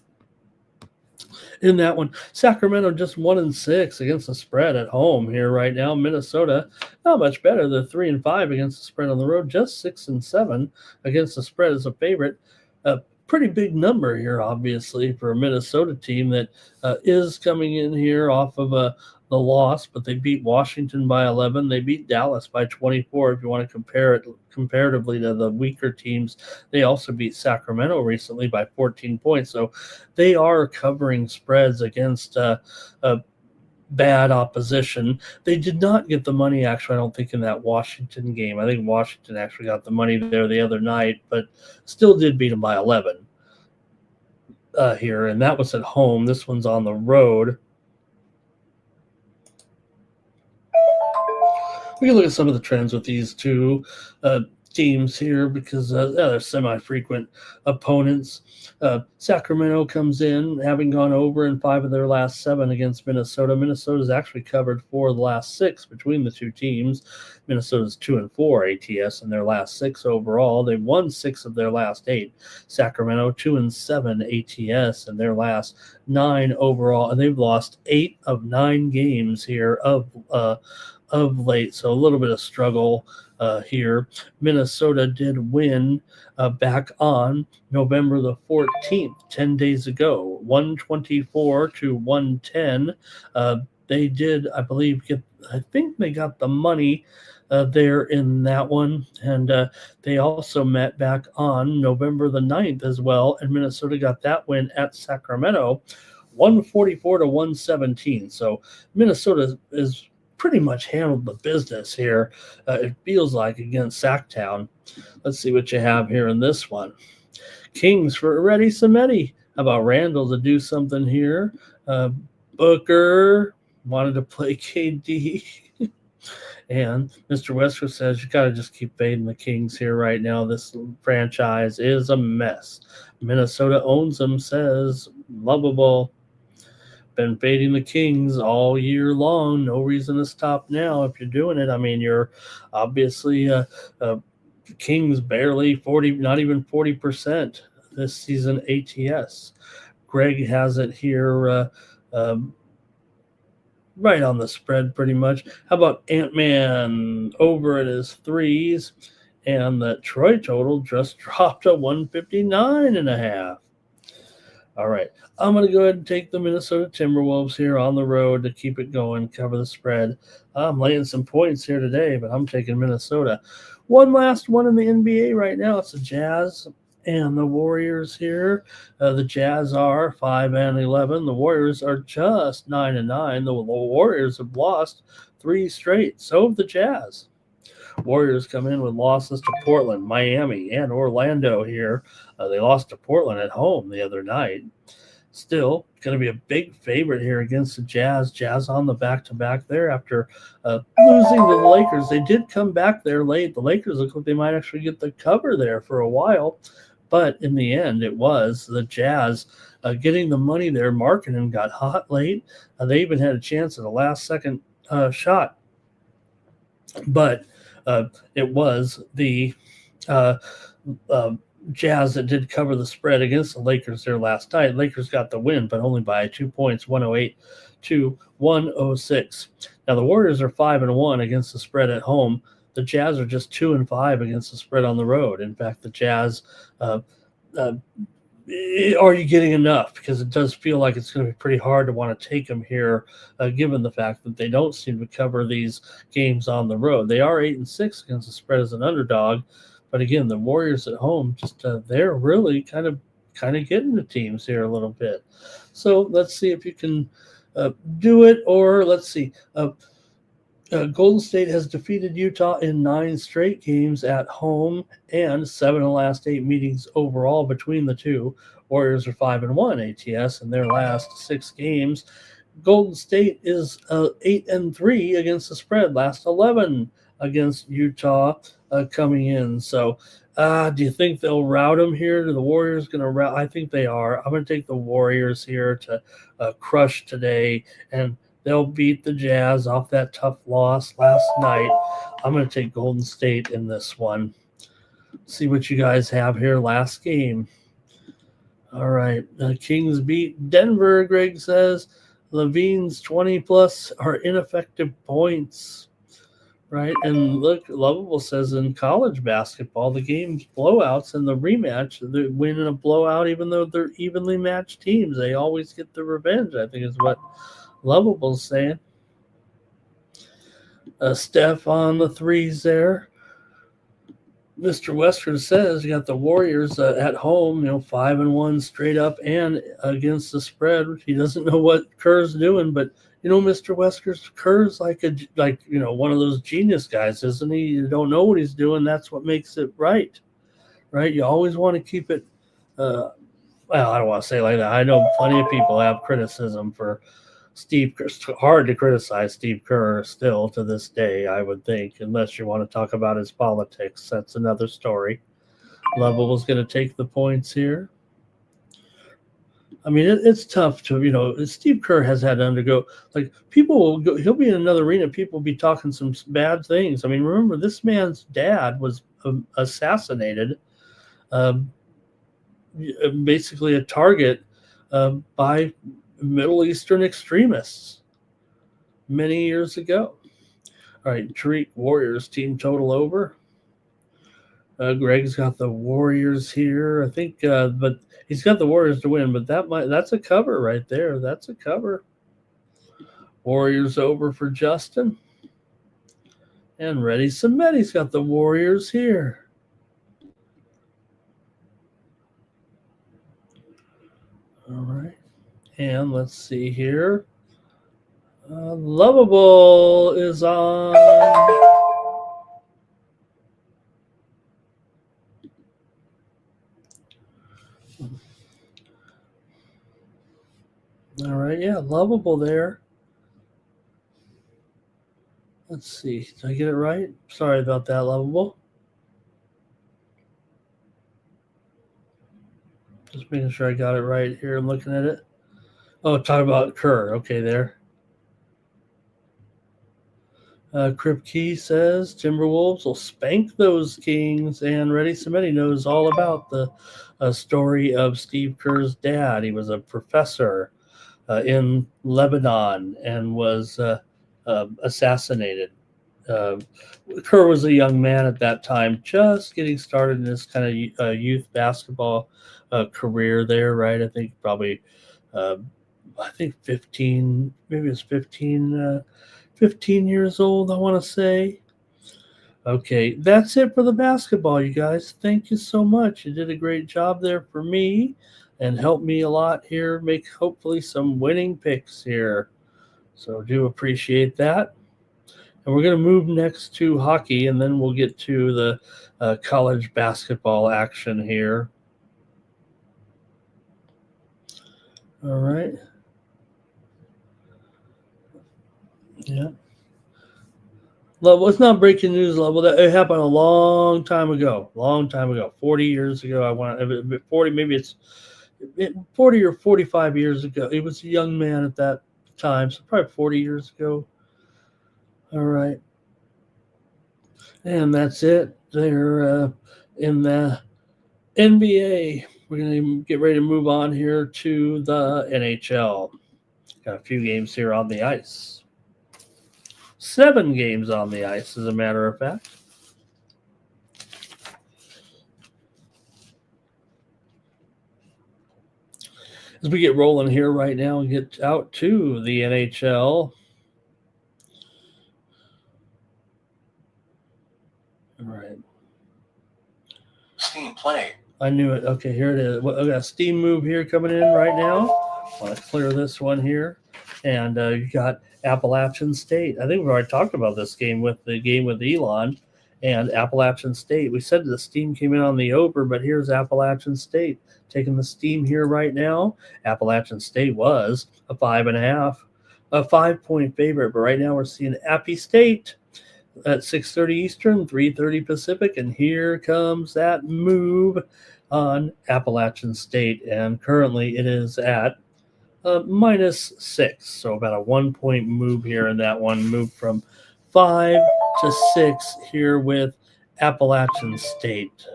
in that one. Sacramento just 1-6 against the spread at home here right now. Minnesota not much better. They're 3-5 against the spread on the road, just 6-7 against the spread as a favorite. A pretty big number here, obviously, for a Minnesota team that is coming in here off of the loss, but they beat Washington by 11. They beat Dallas by 24. If you want to compare it comparatively to the weaker teams, they also beat Sacramento recently by 14 points. So they are covering spreads against bad opposition. They did not get the money, actually, I don't think, in that Washington game. I think Washington actually got the money there the other night, but still did beat them by 11 here, and that was at home. This one's on the road. We can look at some of the trends with these two teams here because they're semi-frequent opponents. Sacramento comes in having gone over in 5 of their last 7 against Minnesota. Minnesota's actually covered 4 of the last 6 between the two teams. Minnesota's 2-4 ATS in their last 6 overall. They've won 6 of their last 8. Sacramento 2-7 ATS in their last 9 overall, and they've lost 8 of 9 games here of late, so a little bit of struggle here. Minnesota did win back on November the 14th, 10 days ago, 124-110. They did, I believe, I think they got the money there in that one, and they also met back on November the 9th as well, and Minnesota got that win at Sacramento, 144-117. So Minnesota is pretty much handled the business here, it feels like, against Sacktown. Let's see what you have here in this one. Kings for Reddy Samedi. How about Randall to do something here? Booker wanted to play KD. And Mr. Wesker says you got to just keep fading the Kings here right now. This franchise is a mess. Minnesota owns them, says Lovable. Been fading the Kings all year long. No reason to stop now if you're doing it. I mean, you're obviously Kings barely 40, not even 40% this season ATS. Greg has it here right on the spread pretty much. How about Ant-Man over at his 3s? And the Troy total just dropped to 159.5. All right, I'm going to go ahead and take the Minnesota Timberwolves here on the road to keep it going, cover the spread. I'm laying some points here today, but I'm taking Minnesota. One last one in the NBA right now. It's the Jazz and the Warriors here. The Jazz are 5-11. The Warriors are just 9-9. The Warriors have lost 3 straight. So have the Jazz. Warriors come in with losses to Portland, Miami, and Orlando here. They lost to Portland at home the other night. Still going to be a big favorite here against the Jazz. Jazz on the back-to-back there after losing to the Lakers. They did come back there late. The Lakers look like they might actually get the cover there for a while. But in the end, it was the Jazz getting the money there. Markkanen got hot late. They even had a chance at a last-second shot. But it was the Jazz that did cover the spread against the Lakers there last night. Lakers got the win, but only by 2 points, 108 to 106. Now the Warriors are 5-1 against the spread at home. The Jazz are just 2-5 against the spread on the road. In fact, the Jazz, are you getting enough? Because it does feel like it's going to be pretty hard to want to take them here, given the fact that they don't seem to cover these games on the road. They are 8-6 against the spread as an underdog. But again, the Warriors at home, just they're really kind of getting the teams here a little bit. So let's see if you can do it. Or let's see. Golden State has defeated Utah in 9 straight games at home and 7 of the last 8 meetings overall between the two. Warriors are 5-1 ATS in their last 6 games. Golden State is 8-3 against the spread. Last 11 against Utah coming in. So do you think they'll rout them here? Are the Warriors going to rout? I think they are. I'm going to take the Warriors here to crush today, and they'll beat the Jazz off that tough loss last night. I'm going to take Golden State in this one. See what you guys have here. Last game. All right. Kings beat Denver, Greg says. Levine's 20-plus are ineffective points. Right, and look, Lovable says in college basketball, the game's blowouts and the rematch, they win in a blowout even though they're evenly matched teams. They always get the revenge, I think is what Lovable's saying. Steph on the threes there. Mr. Western says you got the Warriors at home, 5-1 straight up and against the spread. He doesn't know what Kerr's doing, but Mr. Weskers, Kerr's like one of those genius guys, isn't he? You don't know what he's doing. That's what makes it right? You always want to keep it. Well, I don't want to say like that. I know plenty of people have criticism for Steve Kerr. It's hard to criticize Steve Kerr still to this day, I would think, unless you want to talk about his politics. That's another story. Lovable's going to take the points here. I mean, it's tough to, Steve Kerr has had to undergo, people will go, he'll be in another arena, people will be talking some bad things. I mean, remember, this man's dad was assassinated, basically a target by Middle Eastern extremists many years ago. All right, Tariq, Warriors team total over. Greg's got the Warriors here, I think, but he's got the Warriors to win, but that's a cover right there. That's a cover. Warriors over for Justin. And Ready Samedi's got the Warriors here. All right. And let's see here. Lovable is on. All right, yeah, Lovable there. Let's see. Did I get it right? Sorry about that, Lovable. Just making sure I got it right here. I'm looking at it. Oh, talk about Kerr. Okay, there. Kripke says Timberwolves will spank those Kings, and Ready Samedi knows all about the story of Steve Kerr's dad. He was a professor in Lebanon and was assassinated. Kerr was a young man at that time, just getting started in his kind of youth basketball career there, right? I think probably, 15, maybe it was 15 years old, I want to say. Okay, that's it for the basketball, you guys. Thank you so much. You did a great job there for me and helped me a lot here, make hopefully some winning picks here. So do appreciate that. And we're going to move next to hockey, and then we'll get to the college basketball action here. All right. Yeah. Level. It's not breaking news level. That it happened a long time ago. 40 years ago. I want 40. Maybe it's 40 or 45 years ago. He was a young man at that time, so probably 40 years ago. All right, and that's it. They're in the NBA. We're gonna get ready to move on here to the NHL. Got a few games here on the ice. 7 games on the ice, as a matter of fact. As we get rolling here right now and get out to the NHL. All right. Steam play. I knew it. Okay, here it is. Well, I got a steam move here coming in right now. I want to clear this one here. And you got Appalachian State. I think we've already talked about this game with Elon and Appalachian State. We said the steam came in on the over, but here's Appalachian State taking the steam here right now. Appalachian State was a 5.5 favorite, but right now we're seeing Appy State at 6:30 Eastern, 3:30 Pacific, and here comes that move on Appalachian State, and currently it is at -6, so about a 1-point move here in that one. Move from 5 to 6 here with Appalachian State.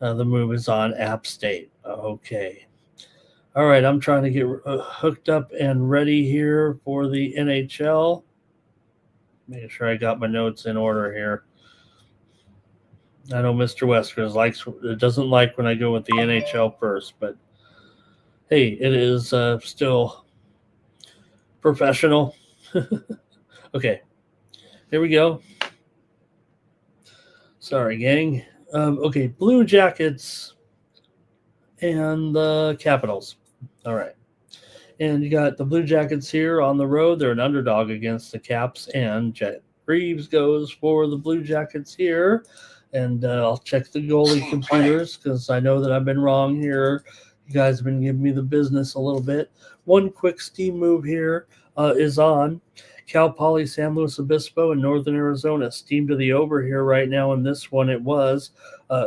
The move is on App State. Okay. All right, I'm trying to get hooked up and ready here for the NHL. Making sure I got my notes in order here. I know Mr. Wesker doesn't like when I go with the NHL first, but hey, it is still professional. Okay, here we go. Sorry, gang. Okay, Blue Jackets and the Capitals. All right. And you got the Blue Jackets here on the road. They're an underdog against the Caps, and Jet Reeves goes for the Blue Jackets here. And I'll check the goalie computers because I know that I've been wrong here. You guys have been giving me the business a little bit. One quick steam move here is on Cal Poly San Luis Obispo in Northern Arizona. Steam to the over here right now. In this one, it was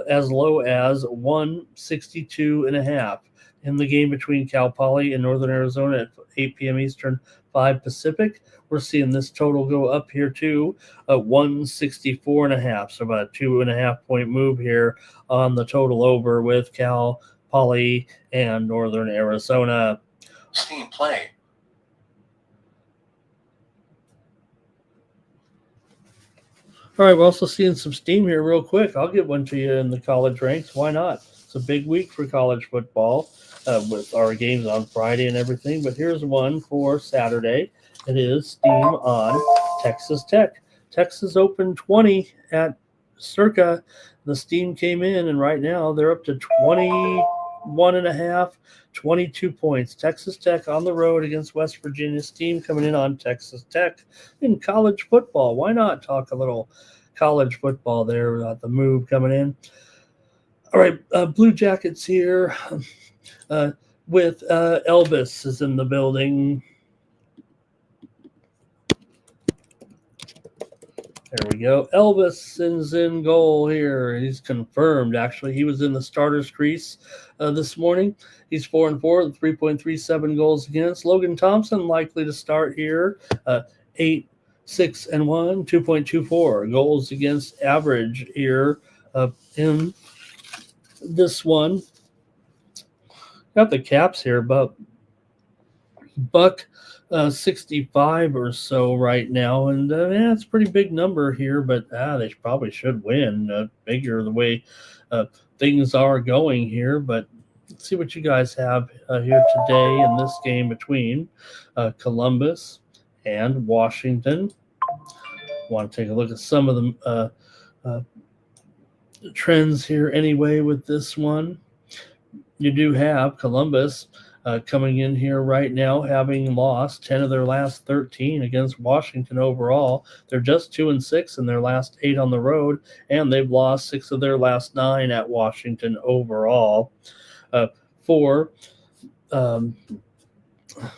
as low as 162.5. In the game between Cal Poly and Northern Arizona at 8 p.m. Eastern, 5 Pacific, we're seeing this total go up here to 164.5. So about a 2.5-point move here on the total over with Cal Poly and Northern Arizona. Steam play. All right, we're also seeing some steam here real quick. I'll get one to you in the college ranks. Why not? It's a big week for college football with our games on Friday and everything. But here's one for Saturday. It is steam on Texas Tech. Texas opened 20 at Circa. The steam came in, and right now they're up to 21.5, 22 points. Texas Tech on the road against West Virginia. Steam coming in on Texas Tech in college football. Why not talk a little college football there without the move coming in? All right, Blue Jackets here with Elvis is in the building. There we go. Elvis is in goal here. He's confirmed, actually. He was in the starter's crease this morning. He's 4-4 with 3.37 goals against. Logan Thompson likely to start here. 8-6-1, 2.24 goals against average here in this one. Got the Caps here, but buck 65 or so right now, and it's a pretty big number here, but they probably should win bigger the way things are going here. But let's see what you guys have here today in this game between Columbus and Washington. want to take a look at some of the trends here anyway with this one. You do have Columbus coming in here right now, having lost 10 of their last 13 against Washington overall. They're just 2-6 in their last 8 on the road, and they've lost 6 of their last 9 at Washington overall.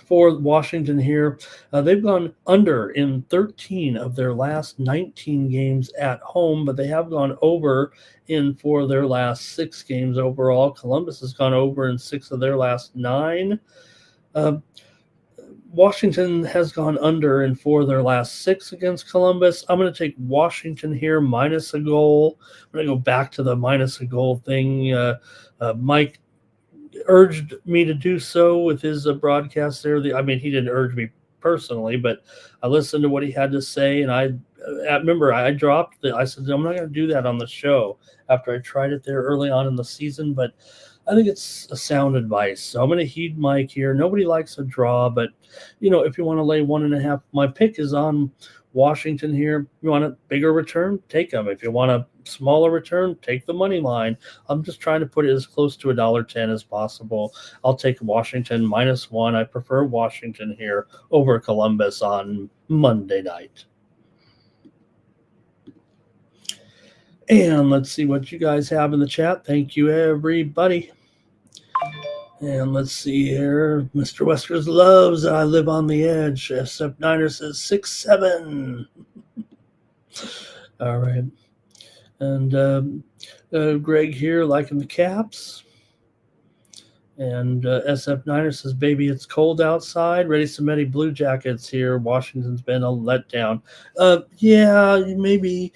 For Washington here, they've gone under in 13 of their last 19 games at home, but they have gone over in 4 of their last 6 games overall. Columbus has gone over in 6 of their last 9. Washington has gone under in 4 of their last 6 against Columbus. I'm going to take Washington here minus a goal. I'm going to go back to the minus a goal thing. Mike urged me to do so with his broadcast there. I mean, he didn't urge me personally, but I listened to what he had to say, and I remember I dropped I said, I'm not going to do that on the show after I tried it there early on in the season, but I think it's a sound advice. So I'm going to heed Mike here. Nobody likes a draw, but, if you want to lay 1.5, my pick is on Washington here. If you want a bigger return, take them. If you want a smaller return, take the money line. I'm just trying to put it as close to $1.10 as possible. I'll take Washington -1. I prefer Washington here over Columbus on Monday night. And let's see what you guys have in the chat. Thank you, everybody. And let's see here. Mr. Weskers loves I live on the edge. SF Niner says 6-7. All right. And Greg here liking the Caps. And SF Niner says, baby, it's cold outside. Ready some Eddie Blue Jackets here. Washington's been a letdown. Yeah, maybe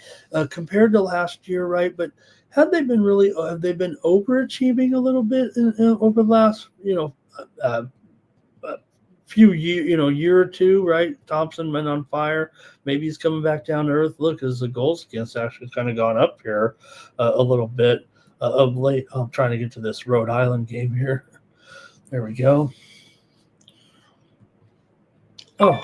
compared to last year, right? But have they been overachieving a little bit over the last, few year or two, right? Thompson went on fire. Maybe he's coming back down to earth. Look, as the goals against actually kind of gone up here a little bit of late. I'm trying to get to this Rhode Island game here. There we go. Oh,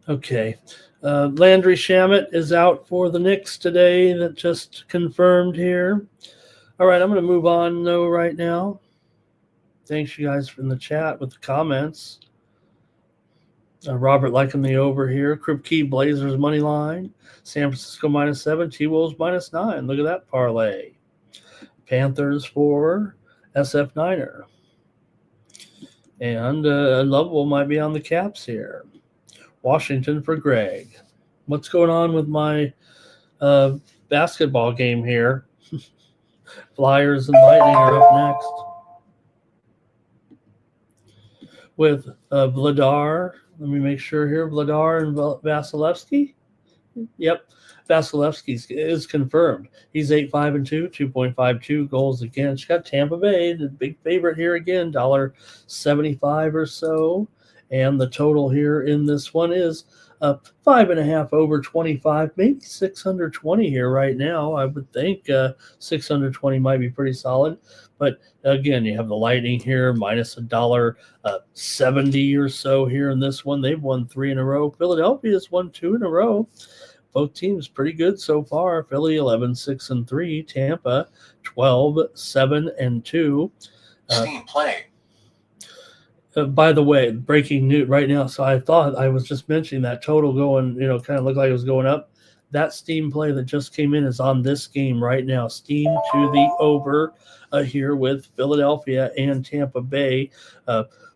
okay. Landry Shamet is out for the Knicks today. That just confirmed here. All right, I'm going to move on though right now. Thanks, you guys, in the chat with the comments. Robert liking the over here. Kripke Blazers money line. San Francisco -7. T-Wolves -9. Look at that parlay. Panthers for SF Niner. And Lovell might be on the Caps here. Washington for Greg. What's going on with my basketball game here? Flyers and Lightning are up next. With Vladar. Let me make sure here. Vladar and Vasilevsky. Yep. Vasilevsky is confirmed. He's 8-5-2, 2.52 goals against. Got Tampa Bay, the big favorite here again, $1.75 or so. And the total here in this one is 5.5 over 25, maybe 620 here right now. I would think 620 might be pretty solid. But again, you have the Lightning here minus $1.70 or so here in this one. They've won 3 in a row. Philadelphia's won 2 in a row. Both teams pretty good so far. Philly 11-6-3. Tampa 12-7-2. Steam play. By the way, breaking news right now. So I thought I was just mentioning that total going, kind of looked like it was going up. That Steam play that just came in is on this game right now. Steam to the over here with Philadelphia and Tampa Bay.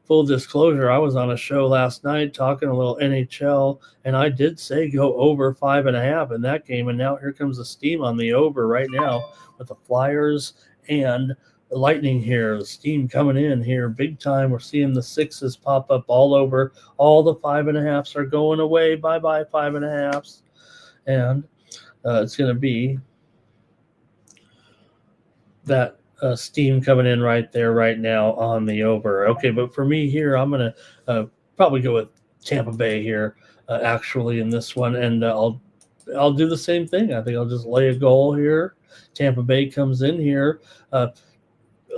Full disclosure, I was on a show last night talking a little NHL, and I did say go over 5.5 in that game. And now here comes the Steam on the over right now with the Flyers and the Lightning here. The Steam coming in here big time. We're seeing the 6s pop up all over. All the 5.5s are going away. Bye-bye 5.5s. And it's going to be that Steam coming in right there right now on the over. Okay, but for me here, I'm going to probably go with Tampa Bay here actually in this one. And I'll do the same thing. I think I'll just lay a goal here. Tampa Bay comes in here.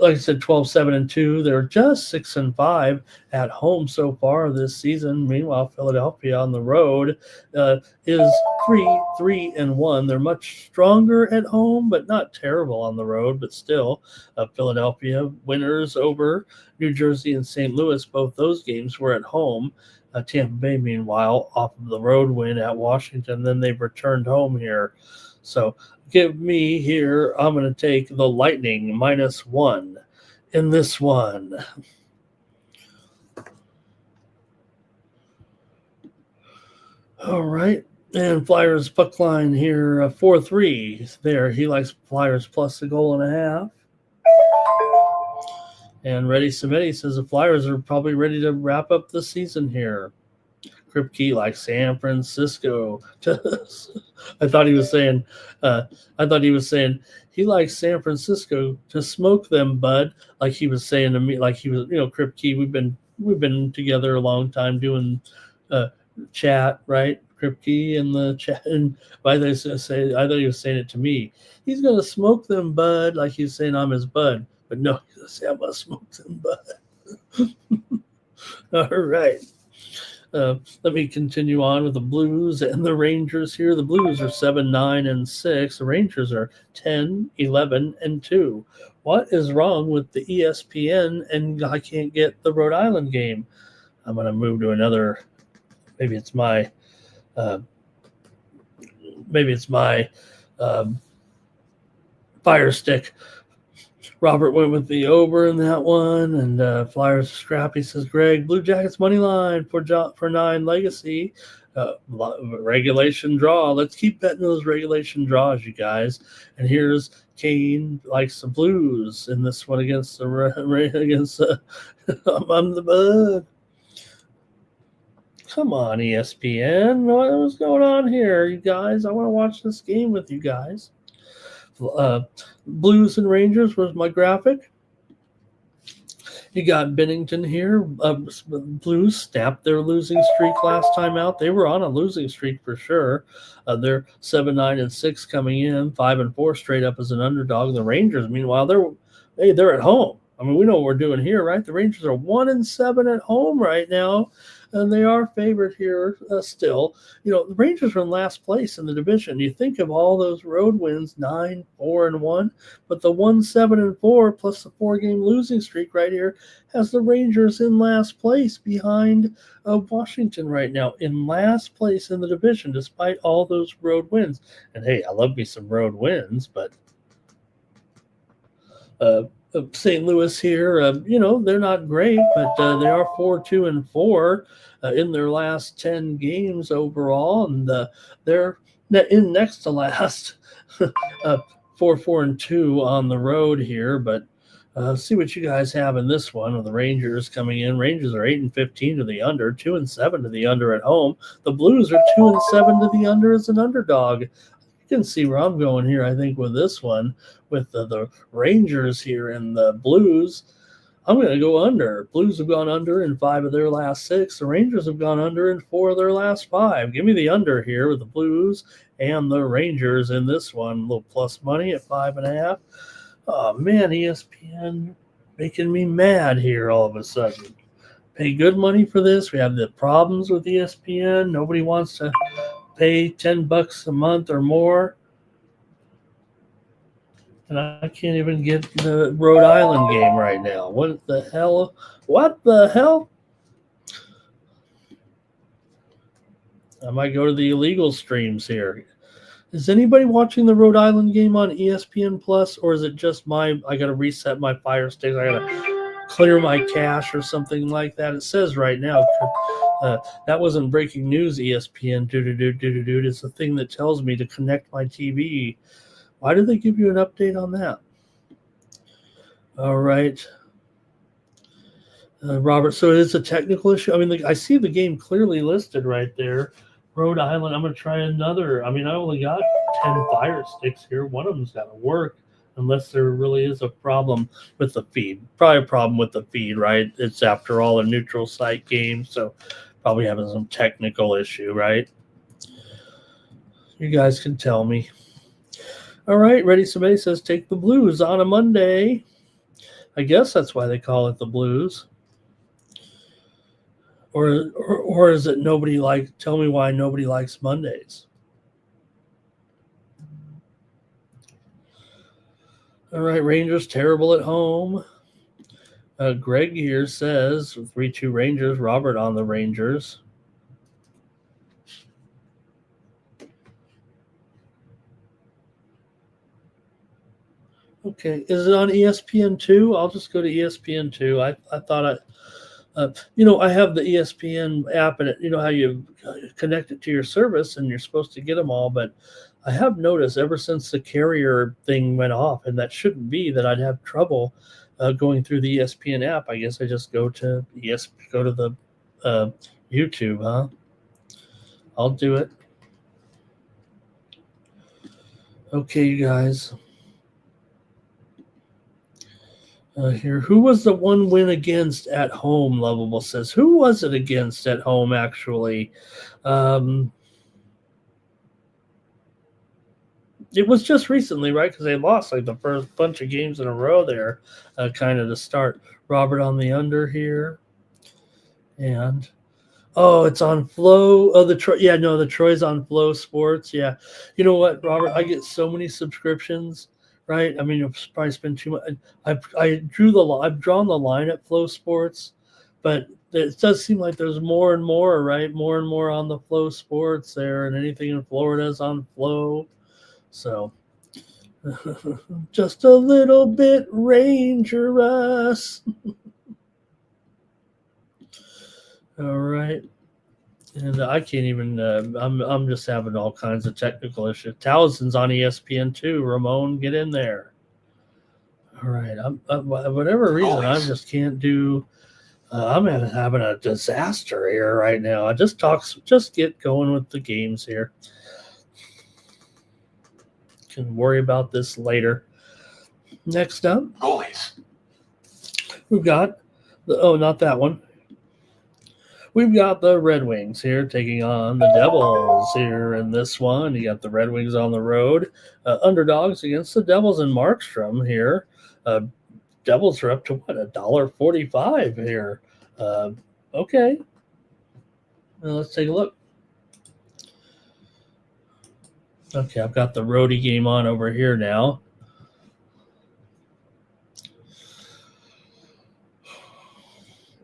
like I said, 12-7-2. They're just 6-5 at home so far this season. Meanwhile, Philadelphia on the road is 3-3-1. They're much stronger at home, but not terrible on the road. But still, Philadelphia winners over New Jersey and St. Louis. Both those games were at home. Tampa Bay, meanwhile, off of the road win at Washington. Then they've returned home here. So give me here, I'm going to take the Lightning -1 in this one. All right. And Flyers puck line here, 4-3 there. He likes Flyers plus a goal and a half. And Ready Samedi says the Flyers are probably ready to wrap up the season here. Kripke likes San Francisco. I thought he was saying he likes San Francisco to smoke them, bud. Like he was saying to me, like he was, Kripke. We've been together a long time doing chat, right? Kripke in the chat, and I thought he was saying it to me. He's gonna smoke them, bud. Like he's saying I'm his bud, but no, he's gonna say I'm gonna smoke them, bud. All right. Let me continue on with the Blues and the Rangers here. The Blues are 7-9-6. The Rangers are 10-11-2. What is wrong with the ESPN and I can't get the Rhode Island game? I'm going to move to another. Maybe it's my Fire Stick. Robert went with the over in that one, and Flyers Scrappy says, Greg, Blue Jackets money line for 9 legacy. Regulation draw. Let's keep betting those regulation draws, you guys. And here's Kane likes the Blues in this one against I'm the bud. Come on, ESPN. What's going on here, you guys? I want to watch this game with you guys. Blues and Rangers was my graphic. You got Bennington here. Blues snapped their losing streak last time out. They were on a losing streak for sure. They're 7-9-6 coming in, 5-4 straight up as an underdog. The Rangers, meanwhile, they're at home. I mean, we know what we're doing here, right? The Rangers are 1-7 at home right now, and they are favored here still. The Rangers are in last place in the division. You think of all those road wins, 9-4-1, but the 1-7-4 plus the 4-game losing streak right here has the Rangers in last place behind Washington right now, in last place in the division, despite all those road wins. And hey, I love me some road wins, but St. Louis here, they're not great, but they are 4-2-4 in their last 10 games overall, and they're in next to last, 4-4-2 on the road here. But see what you guys have in this one with the Rangers coming in. Rangers are 8-15 to the under, 2-7 to the under at home. The Blues are 2-7 to the under as an underdog. You can see where I'm going here, I think, with this one, with the Rangers here and the Blues. I'm going to go under. Blues have gone under in 5 of their last 6. The Rangers have gone under in 4 of their last 5. Give me the under here with the Blues and the Rangers in this one. A little plus money at 5.5. Oh, man, ESPN making me mad here all of a sudden. Pay good money for this. We have the problems with ESPN. Nobody wants to pay $10 a month or more. And I can't even get the Rhode Island game right now. What the hell? What the hell? I might go to the illegal streams here. Is anybody watching the Rhode Island game on ESPN Plus, or is it just I got to reset my Fire Sticks? I got to clear my cache or something like that. It says right now, that wasn't breaking news, ESPN. It's the thing that tells me to connect my TV. Why did they give you an update on that? All right. Robert, so it is a technical issue. I mean, I see the game clearly listed right there. Rhode Island, I'm going to try another. I mean, I only got 10 Fire Sticks here. One of them's got to work unless there really is a problem with the feed. Probably a problem with the feed, right? It's, after all, a neutral site game, so probably having some technical issue, right? You guys can tell me. All right, Ready Somebody says take the Blues on a Monday. I guess that's why they call it the Blues. Or is it nobody like? Tell me why nobody likes Mondays. All right, Rangers terrible at home. Greg here says 3-2 Rangers. Robert on the Rangers. Okay, is it on ESPN2? I'll just go to ESPN2. I thought I have the ESPN app, and you know how you connect it to your service, and you're supposed to get them all. But I have noticed ever since the carrier thing went off, and that shouldn't be that I'd have trouble going through the ESPN app. I guess I just go to the YouTube, huh? I'll do it. Okay, you guys. Here, who was the one win against at home? Lovable says, who was it against at home? Actually, it was just recently, right? Because they lost like the first bunch of games in a row there, kind of to start. Robert on the under here, and it's on Flow. Oh, the Troy's on Flow Sports. Yeah, you know what, Robert? I get so many subscriptions. Right, I mean, you'll probably spend too much. I've drawn the line at Flow Sports, but it does seem like there's more and more, right? More and more on the Flow Sports there, and anything in Florida is on Flow. So, just a little bit Rangerous. All right. And I can't even. I'm just having all kinds of technical issues. Towson's on ESPN2. Ramon, get in there. All right. Whatever reason, I just can't do. I'm having a disaster here right now. Just get going with the games here. Can worry about this later. Next up, Goalies. we've got not that one. We've got the Red Wings here taking on the Devils here in this one. You got the Red Wings on the road. Underdogs against the Devils in Markstrom here. Devils are up to $1.45 here. Okay. Well, let's take a look. Okay, I've got the roadie game on over here now.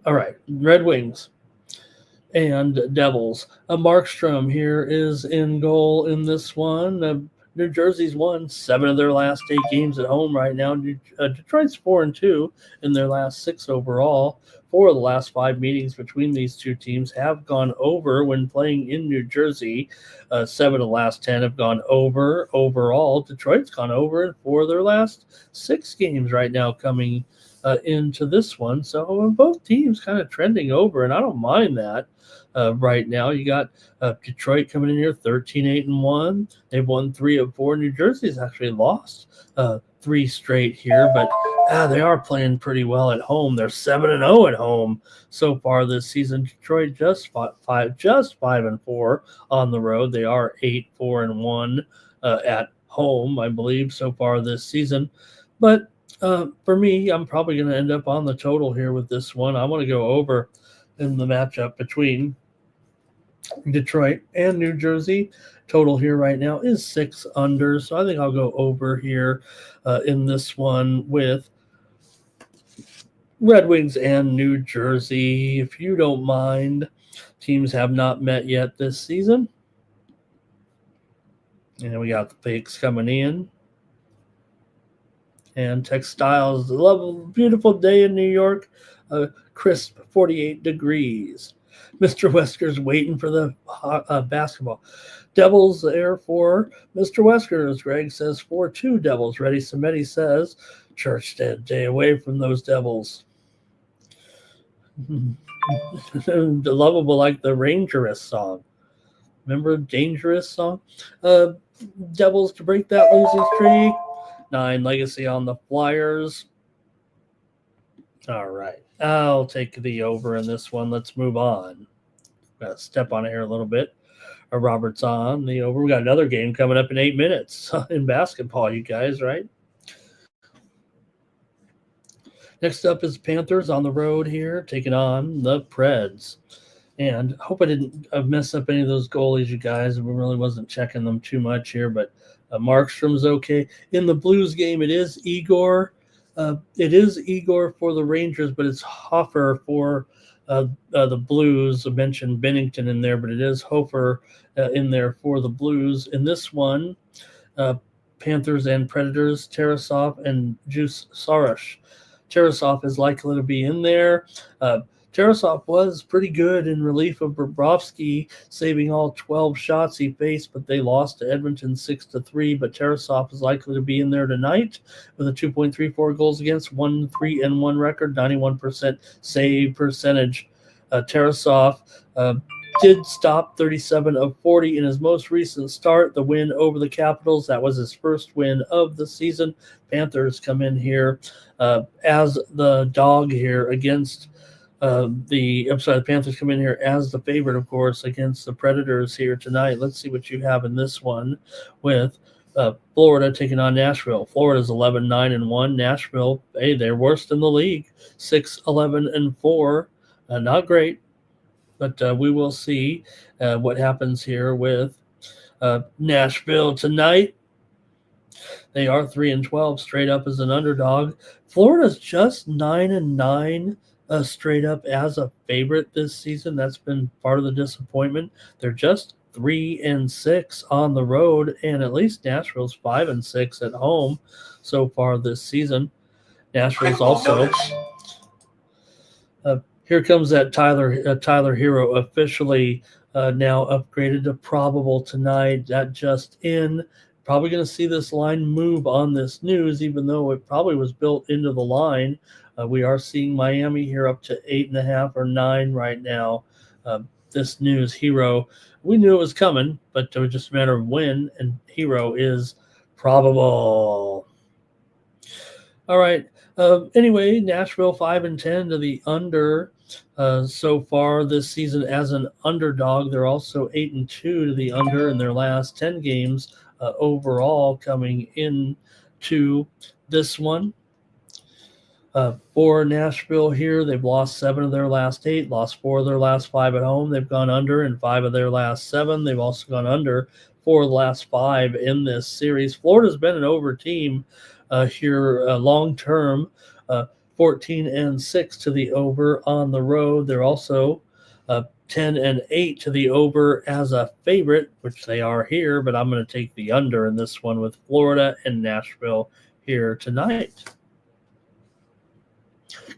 All right, Red Wings and Devils. Markstrom here is in goal in this one. New Jersey's won 7 of their last 8 games at home right now. Detroit's 4-2 in their last 6 overall. 4 of the last 5 meetings between these two teams have gone over when playing in New Jersey. 7 of the last 10 have gone over overall. Detroit's gone over in 4 of their last 6 games right now coming into this one. So both teams kind of trending over, and I don't mind that. Right now, you got Detroit coming in here 13-8-1. They've won 3 of 4. New Jersey's actually lost 3 straight here, but they are playing pretty well at home. They're 7-0 at home so far this season. Detroit just 5-4 on the road. They are 8-4-1 at home, I believe, so far this season. But for me, I'm probably going to end up on the total here with this one. I want to go over in the matchup between Detroit and New Jersey. Total here right now is 6 under, so I think I'll go over here in this one with Red Wings and New Jersey. If you don't mind, teams have not met yet this season. And we got the picks coming in. And textiles, beautiful day in New York. Crisp 48 degrees. Mr. Wesker's waiting for the basketball. Devils there for Mr. Weskers. Greg says 4-2 Devils. Ready Samedi says church day away from those Devils. Lovable like the Rangerous song. Remember Dangerous song? Devils to break that losing streak. 9 legacy on the Flyers. All right. I'll take the over in this one. Let's move on. Got to step on it here a little bit. Robert's on the over. We got another game coming up in 8 minutes in basketball, you guys, right? Next up is Panthers on the road here, taking on the Preds. And I hope I didn't mess up any of those goalies, you guys. I really wasn't checking them too much here, but Markstrom's okay. In the Blues game, it is Igor. It is Igor for the Rangers, but it's Hofer for the Blues. I mentioned Bennington in there, but it is Hofer in there for the Blues. In this one, Panthers and Predators, Tarasov and Juice Saros. Tarasov is likely to be in there. Tarasov was pretty good in relief of Bobrovsky, saving all 12 shots he faced, but they lost to Edmonton 6-3. But Tarasov is likely to be in there tonight with a 2.34 goals against, 1-3-1 record, 91% save percentage. Tarasov did stop 37 of 40 in his most recent start, the win over the Capitals. That was his first win of the season. Panthers come in here as the dog here against the Panthers come in here as the favorite, of course, against the Predators here tonight. Let's see what you have in this one with Florida taking on Nashville. Florida's 11-9-1. Nashville, hey, they're worst in the league, 6-11-4. Not great, but we will see what happens here with Nashville tonight. They are 3-12 straight up as an underdog. Florida's just 9-9. Straight up as a favorite this season. That's been part of the disappointment. They're just 3-6 on the road, and at least Nashville's 5-6 at home so far this season. Nashville's also. Here comes that Tyler Hero officially now upgraded to probable tonight. That just in. Probably going to see this line move on this news, even though it probably was built into the line. We are seeing Miami here up to 8.5 or 9 right now. This news, Hero, we knew it was coming, but it was just a matter of when, and Hero is probable. All right. Anyway, Nashville 5-10 to the under so far this season as an underdog. They're also 8-2 to the under in their last 10 games overall coming into this one. For Nashville here, they've lost 7 of their last 8, lost 4 of their last 5 at home. They've gone under in 5 of their last 7. They've also gone under 4 of the last 5 in this series. Florida's been an over team here long term, 14-6 to the over on the road. They're also 10-8 to the over as a favorite, which they are here, but I'm going to take the under in this one with Florida and Nashville here tonight.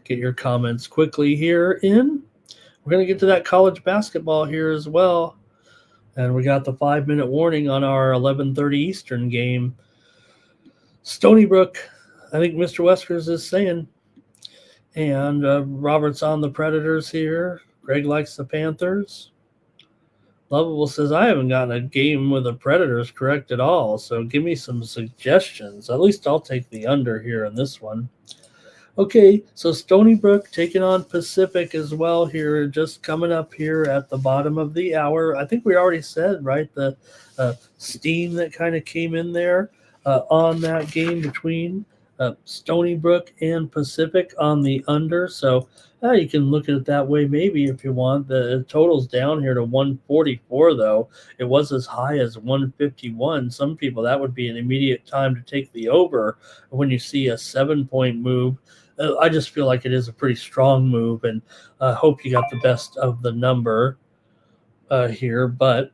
Get your comments quickly here in. We're going to get to that college basketball here as well. And we got the 5-minute warning on our 11:30 Eastern game. Stony Brook, I think Mr. Weskers is saying. And Robert's on the Predators here. Greg likes the Panthers. Lovable says, I haven't gotten a game with the Predators correct at all, so give me some suggestions. At least I'll take the under here in this one. Okay, so Stony Brook taking on Pacific as well here, just coming up here at the bottom of the hour. I think we already said, right, the steam that kind of came in there on that game between Stony Brook and Pacific on the under. So you can look at it that way maybe if you want. The total's down here to 144, though. It was as high as 151. Some people, that would be an immediate time to take the over when you see a 7-point move. I just feel like it is a pretty strong move, and I hope you got the best of the number here. But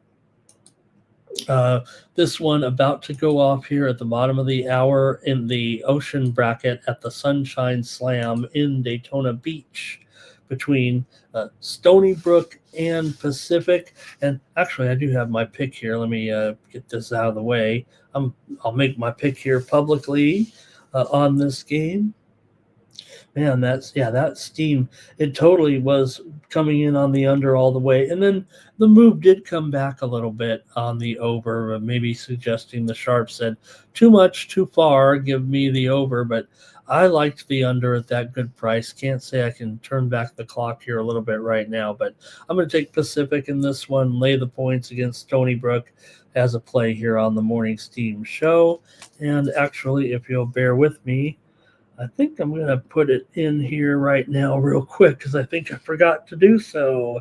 this one about to go off here at the bottom of the hour in the ocean bracket at the Sunshine Slam in Daytona Beach between Stony Brook and Pacific. And actually, I do have my pick here. Let me get this out of the way. I'll make my pick here publicly on this game. Man, that steam, it totally was coming in on the under all the way. And then the move did come back a little bit on the over, maybe suggesting the Sharp said, too much, too far, give me the over. But I liked the under at that good price. Can't say I can turn back the clock here a little bit right now, but I'm going to take Pacific in this one, lay the points against Stony Brook as a play here on the Morning Steam show. And actually, if you'll bear with me, I think I'm going to put it in here right now real quick because I think I forgot to do so.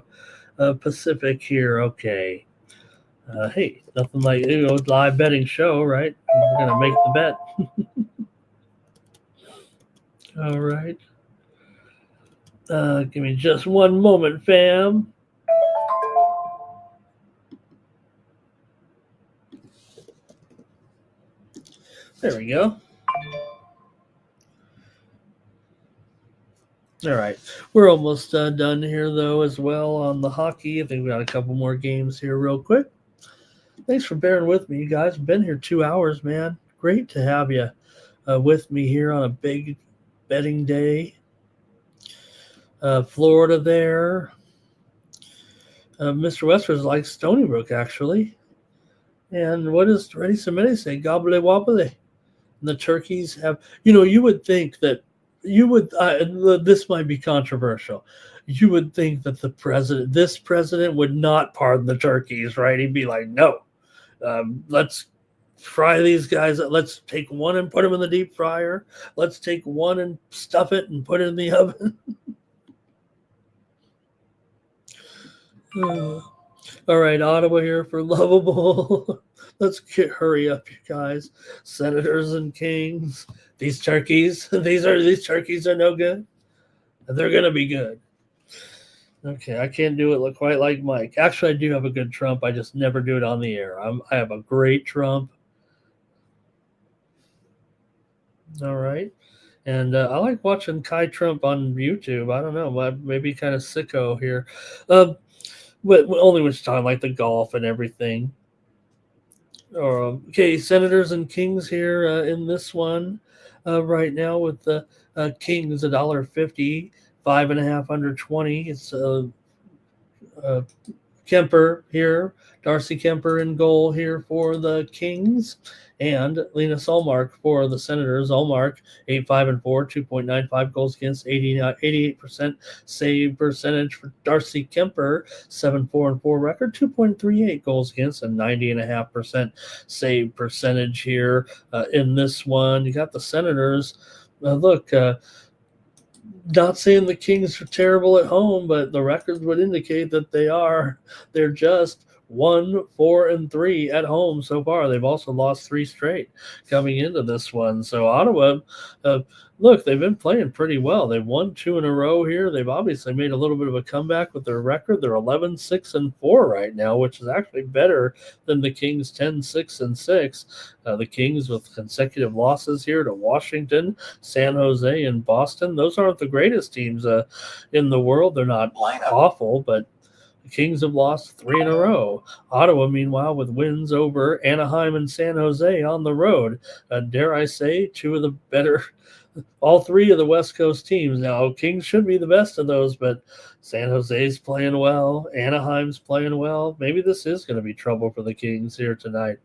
Pacific here. Okay. Hey, nothing like live betting show, right? We're going to make the bet. All right. Give me just one moment, fam. There we go. All right. We're almost done here, though, as well on the hockey. I think we got a couple more games here, real quick. Thanks for bearing with me, you guys. Been here 2 hours, man. Great to have you with me here on a big betting day. Florida there. Mr. Westers likes Stony Brook, actually. And what does Ready Samedi say? Gobble wobble. And the turkeys have, you would think that this might be controversial. You would think that this president would not pardon the turkeys, right? He'd be like, no, let's fry these guys. Let's take one and put them in the deep fryer. Let's take one and stuff it and put it in the oven. All right, Ottawa here for Lovable. Let's hurry up, you guys. Senators and Kings. These turkeys, these turkeys are no good. They're gonna be good. Okay, I can't do it quite like Mike. Actually, I do have a good trump. I just never do it on the air. I have a great trump. All right. And I like watching Kai Trump on YouTube. I don't know, maybe kind of sicko here. But only when it's talking like the golf and everything. Okay, Senators and Kings here in this one right now with the Kings $1.50, 5.5 under 20. It's Kemper here, Darcy Kemper in goal here for the Kings, and Linus Ullmark for the Senators. Ullmark 8-5-4, 2.95 goals against, 88% save percentage for Darcy Kemper, 7-4-4 record, 2.38 goals against, and 90.5% save percentage here in this one. You got the Senators. Not saying the Kings are terrible at home, but the records would indicate that they are. They're just 1-4-3 at home so far. They've also lost 3 straight coming into this one. So Ottawa, they've been playing pretty well. They've won 2 in a row here. They've obviously made a little bit of a comeback with their record. They're 11-6-4 right now, which is actually better than the Kings 10-6-6. The Kings with consecutive losses here to Washington, San Jose, and Boston. Those aren't the greatest teams in the world. They're not awful, but the Kings have lost 3 in a row. Ottawa, meanwhile, with wins over Anaheim and San Jose on the road. Dare I say, 2 of the better, all 3 of the West Coast teams. Now, Kings should be the best of those, but San Jose's playing well. Anaheim's playing well. Maybe this is going to be trouble for the Kings here tonight.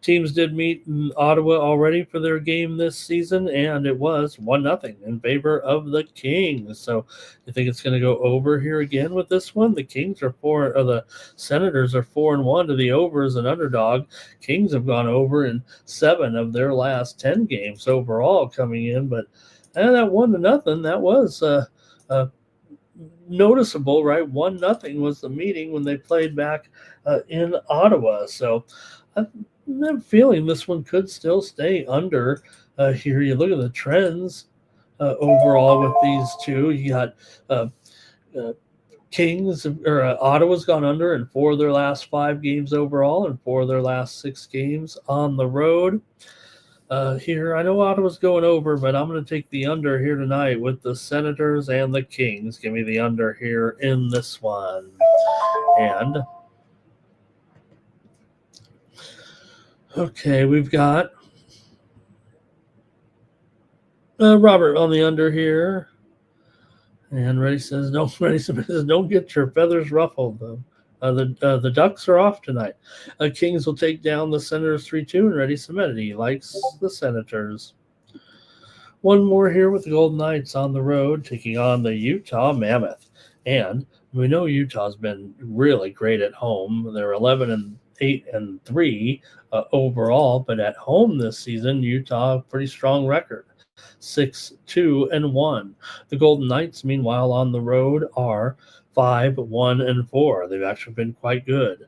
Teams did meet in Ottawa already for their game this season, and it was 1-0 in favor of the Kings. So you think it's going to go over here again with this one? The Senators are 4-1 to the over as an underdog. Kings have gone over in 7 of their last 10 games overall coming in, but that 1-0, that was noticeable, right? 1-0 was the meeting when they played back in Ottawa. So I'm feeling this one could still stay under here. You look at the trends overall with these two. You got Kings or Ottawa's gone under in 4 of their last 5 games overall and 4 of their last 6 games on the road. Here, I know Ottawa's going over, but I'm going to take the under here tonight with the Senators and the Kings. Give me the under here in this one. And okay, we've got Robert on the under here. And Reddy says, don't get your feathers ruffled, though. The Ducks are off tonight. Kings will take down the Senators 3-2, and Reddy Samedi likes the Senators. One more here with the Golden Knights on the road, taking on the Utah Mammoth. And we know Utah's been really great at home. They're 11-8-3 overall, but at home this season, Utah, pretty strong record. 6-2-1. The Golden Knights, meanwhile, on the road are 5-1-4. They've actually been quite good.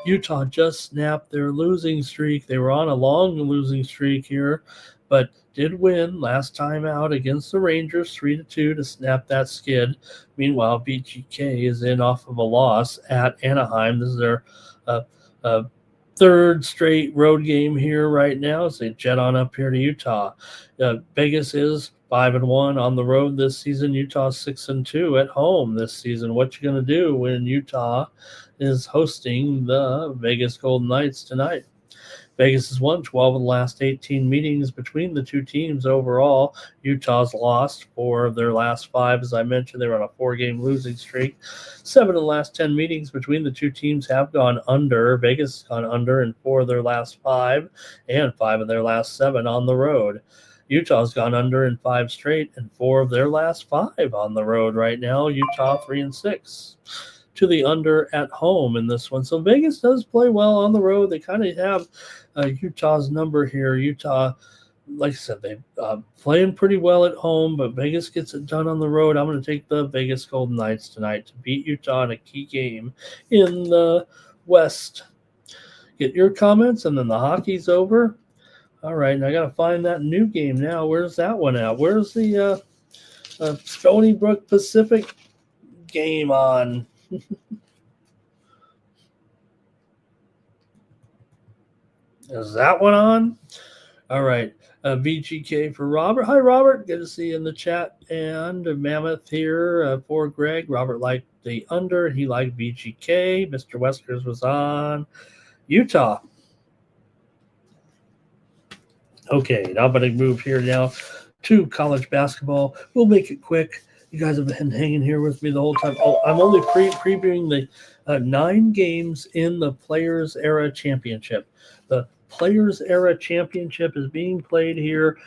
Utah just snapped their losing streak. They were on a long losing streak here, but did win last time out against the Rangers 3-2 to snap that skid. Meanwhile, VGK is in off of a loss at Anaheim. This is their third straight road game here right now as they jet on up here to Utah. Vegas is 5-1 on the road this season. Utah's 6-2 at home this season. What you gonna do when Utah is hosting the Vegas Golden Knights tonight? Vegas has won 12 of the last 18 meetings between the two teams overall. Utah's lost 4 of their last 5. As I mentioned, they were on a 4-game losing streak. 7 of the last 10 meetings between the two teams have gone under. Vegas has gone under in 4 of their last 5 and 5 of their last 7 on the road. Utah's gone under in 5 straight and 4 of their last 5 on the road right now. Utah 3-6. To the under at home in this one. So Vegas does play well on the road. They kind of have Utah's number here. Utah, like I said, they playing pretty well at home, but Vegas gets it done on the road. I'm going to take the Vegas Golden Knights tonight to beat Utah in a key game in the West. Get your comments, and then the hockey's over. All right, and I got to find that new game now. Where's that one at? Where's the Stony Brook Pacific game on? Is that one on? All right. VGK for Robert. Hi, Robert. Good to see you in the chat. And Mammoth here for Greg. Robert liked the under. He liked VGK. Mr. Weskers was on Utah. Okay, now I'm going to move here now to college basketball. We'll make it quick. You guys have been hanging here with me the whole time. Oh, I'm only previewing the 9 games in the Players Era Championship. The Players Era Championship is being played here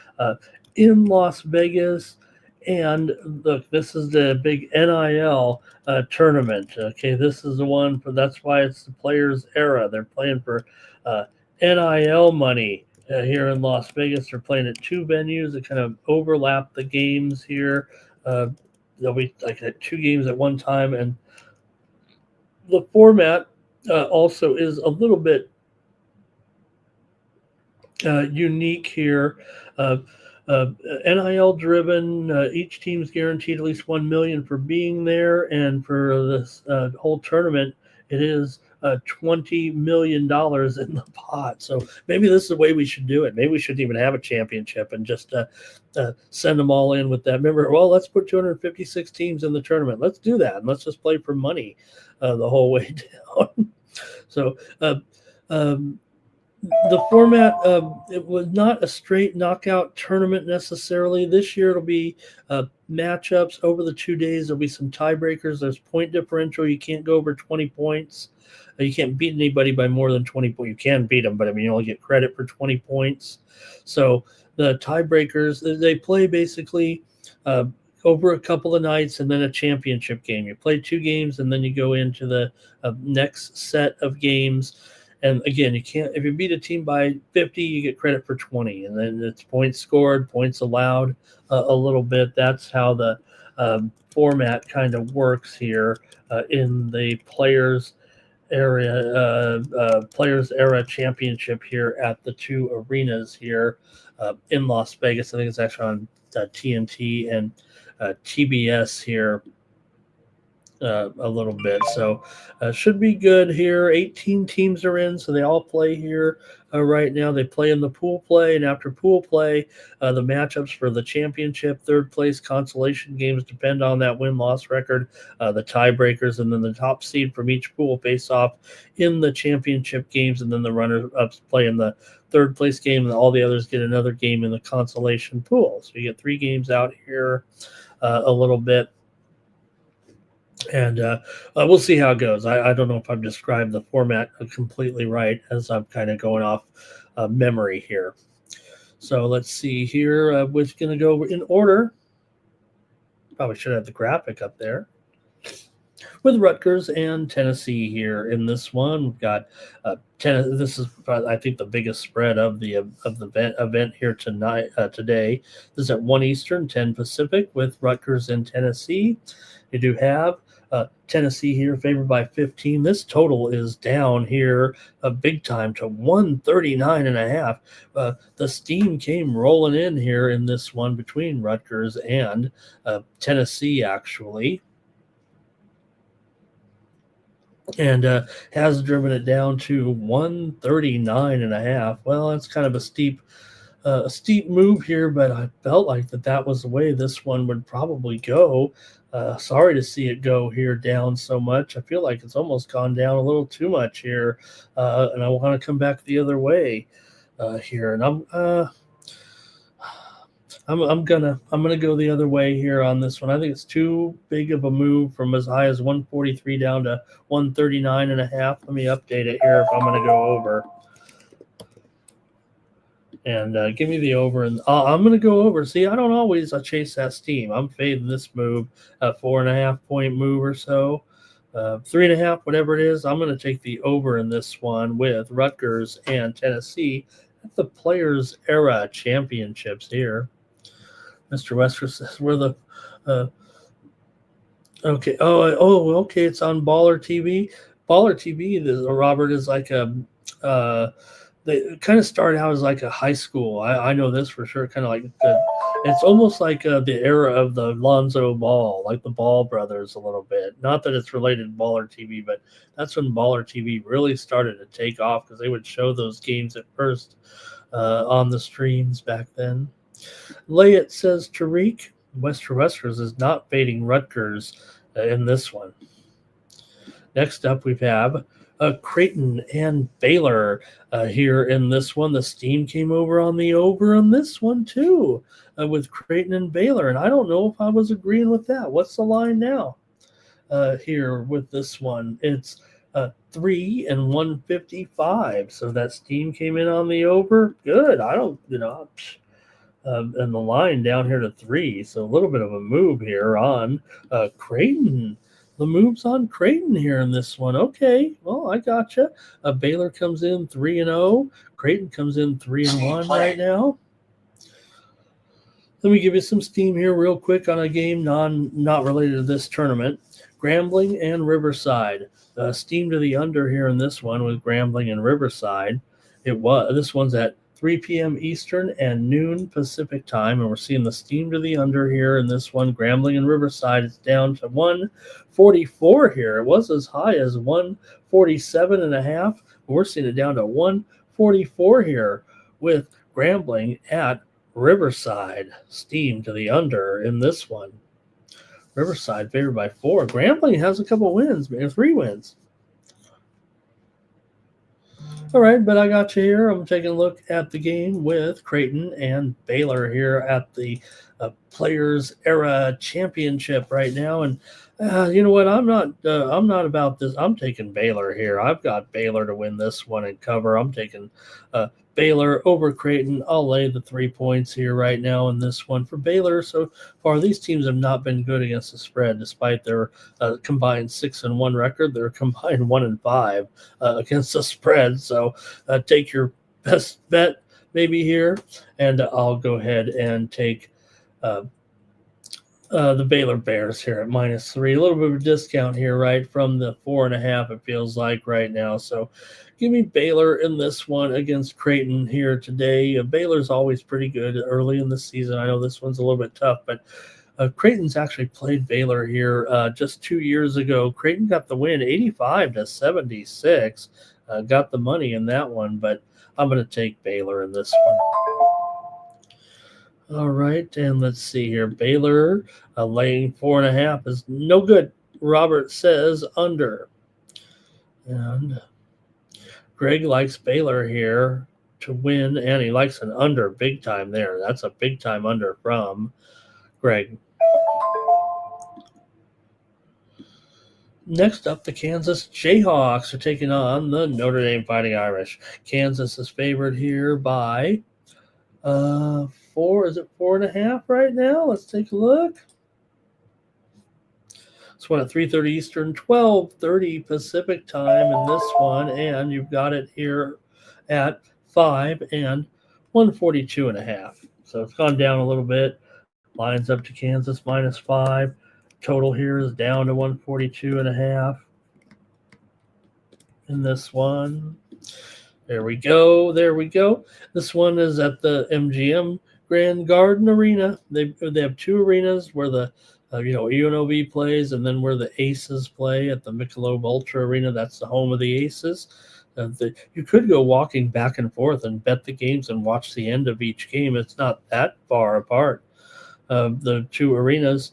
in Las Vegas, and look, this is the big NIL tournament. Okay, this is the one that's why it's the Players Era. They're playing for NIL money here in Las Vegas. They're playing at 2 venues that kind of overlap the games here. There'll be like 2 games at one time, and the format also is a little bit unique here. NIL driven. Each team's guaranteed at least $1 million for being there, and for this whole tournament, it is $20 million in the pot. So maybe this is the way we should do it. Maybe we shouldn't even have a championship and just send them all in with that. Remember, well, let's put 256 teams in the tournament. Let's do that, and let's just play for money the whole way down. So the format, it was not a straight knockout tournament necessarily. This year it'll be matchups over the 2 days. There'll be some tiebreakers. There's point differential. You can't go over 20 points. You can't beat anybody by more than 20 points. You can beat them, but I mean, you only get credit for 20 points. So the tiebreakers, they play basically over a couple of nights and then a championship game. You play 2 games and then you go into the next set of games. And again, you can't, if you beat a team by 50, you get credit for 20, and then it's points scored, points allowed a little bit. That's how the format kind of works here in the Players Era Championship here at the 2 arenas here in Las Vegas. I think it's actually on TNT and TBS here. A little bit, so should be good here. 18 teams are in, so they all play here right now. They play in the pool play, and after pool play, the matchups for the championship, 3rd place consolation games depend on that win-loss record, the tiebreakers, and then the top seed from each pool face off in the championship games, and then the runner-ups play in the 3rd place game, and all the others get another game in the consolation pool. So you get 3 games out here a little bit. And we'll see how it goes. I don't know if I've described the format completely right, as I'm kind of going off memory here. So let's see here. We're going to go in order. Probably should have the graphic up there. with Rutgers and Tennessee here in this one. We've got this is I think the biggest spread of the event here today. This is at 1 Eastern, 10 Pacific, with Rutgers and Tennessee. You do have Tennessee here favored by 15. This total is down here big time to 139.5. The steam came rolling in here in this one between Rutgers and Tennessee, actually, and has driven it down to 139.5. Well, that's kind of a steep move here, but I felt like that was the way this one would probably go. Sorry to see it go here down so much. I feel like it's almost gone down a little too much here, and I want to come back the other way here. And I'm gonna go the other way here on this one. I think it's too big of a move from as high as 143 down to 139.5. Let me update it here if I'm gonna go over. And give me the over, and I'm going to go over. See, I don't always chase that steam. I'm fading this move, a 4.5 point move or so, 3.5, whatever it is. I'm going to take the over in this one with Rutgers and Tennessee at the Players Era Championships here. Mr. Wesker says we're the okay. Okay. It's on Baller TV. Baller TV. Robert is like a. They kind of started out as like a high school. I know this for sure. Kind of like it's almost like the era of the Lonzo Ball, like the Ball brothers a little bit. Not that it's related to Baller TV, but that's when Baller TV really started to take off because they would show those games at first on the streams back then. Layett says Tariq Westers is not fading Rutgers in this one. Next up, we have Creighton and Baylor here in this one. The steam came over on the over on this one too with Creighton and Baylor, and I don't know if I was agreeing with that. What's the line now here with this one? It's 3 and 155. So that steam came in on the over. Good. I don't, and the line down here to 3. So a little bit of a move here on Creighton. The moves on Creighton here in this one. Okay, well, I gotcha. Baylor comes in 3-0. Creighton comes in 3-1 right now. Let me give you some steam here real quick on a game not related to this tournament. Grambling and Riverside. Steam to the under here in this one with Grambling and Riverside. This one's at 3 p.m. Eastern and noon Pacific time, and we're seeing the steam to the under here in this one. Grambling and Riverside, it's down to 144 here. It was as high as 147.5, but we're seeing it down to 144 here with Grambling at Riverside. Steam to the under in this one. Riverside favored by 4. Grambling has a couple wins, 3 wins. All right, but I got you here. I'm taking a look at the game with Creighton and Baylor here at the Players Era Championship right now. And you know what? I'm not about this. I'm taking Baylor here. I've got Baylor to win this one and cover. I'm taking Baylor over Creighton. I'll lay the 3 points here right now in this one for Baylor. So far, these teams have not been good against the spread, despite their combined 6-1 record. They're combined 1-5 against the spread. So take your best bet maybe here, and I'll go ahead and take the Baylor Bears here at -3. A little bit of a discount here, right, from the 4.5, it feels like right now. So give me Baylor in this one against Creighton here today. Baylor's always pretty good early in the season. I know this one's a little bit tough, but Creighton's actually played Baylor here just 2 years ago. Creighton got the win 85-76. Got the money in that one, but I'm going to take Baylor in this one. All right, and let's see here. Baylor laying 4.5 is no good. Robert says under. And Greg likes Baylor here to win, and he likes an under big time there. That's a big time under from Greg. Next up, the Kansas Jayhawks are taking on the Notre Dame Fighting Irish. Kansas is favored here by 4. Is it 4.5 right now? Let's take a look. This one at 3:30 Eastern, 12:30 Pacific time in this one, and you've got it here at 5 and 142.5. So it's gone down a little bit. Lines up to Kansas -5. Total here is down to 142.5 in this one. There we go. There we go. This one is at the MGM Grand Garden Arena. They have two arenas where the UNLV plays, and then where the Aces play at the Michelob Ultra Arena. That's the home of the Aces. You could go walking back and forth and bet the games and watch the end of each game. It's not that far apart, the two arenas.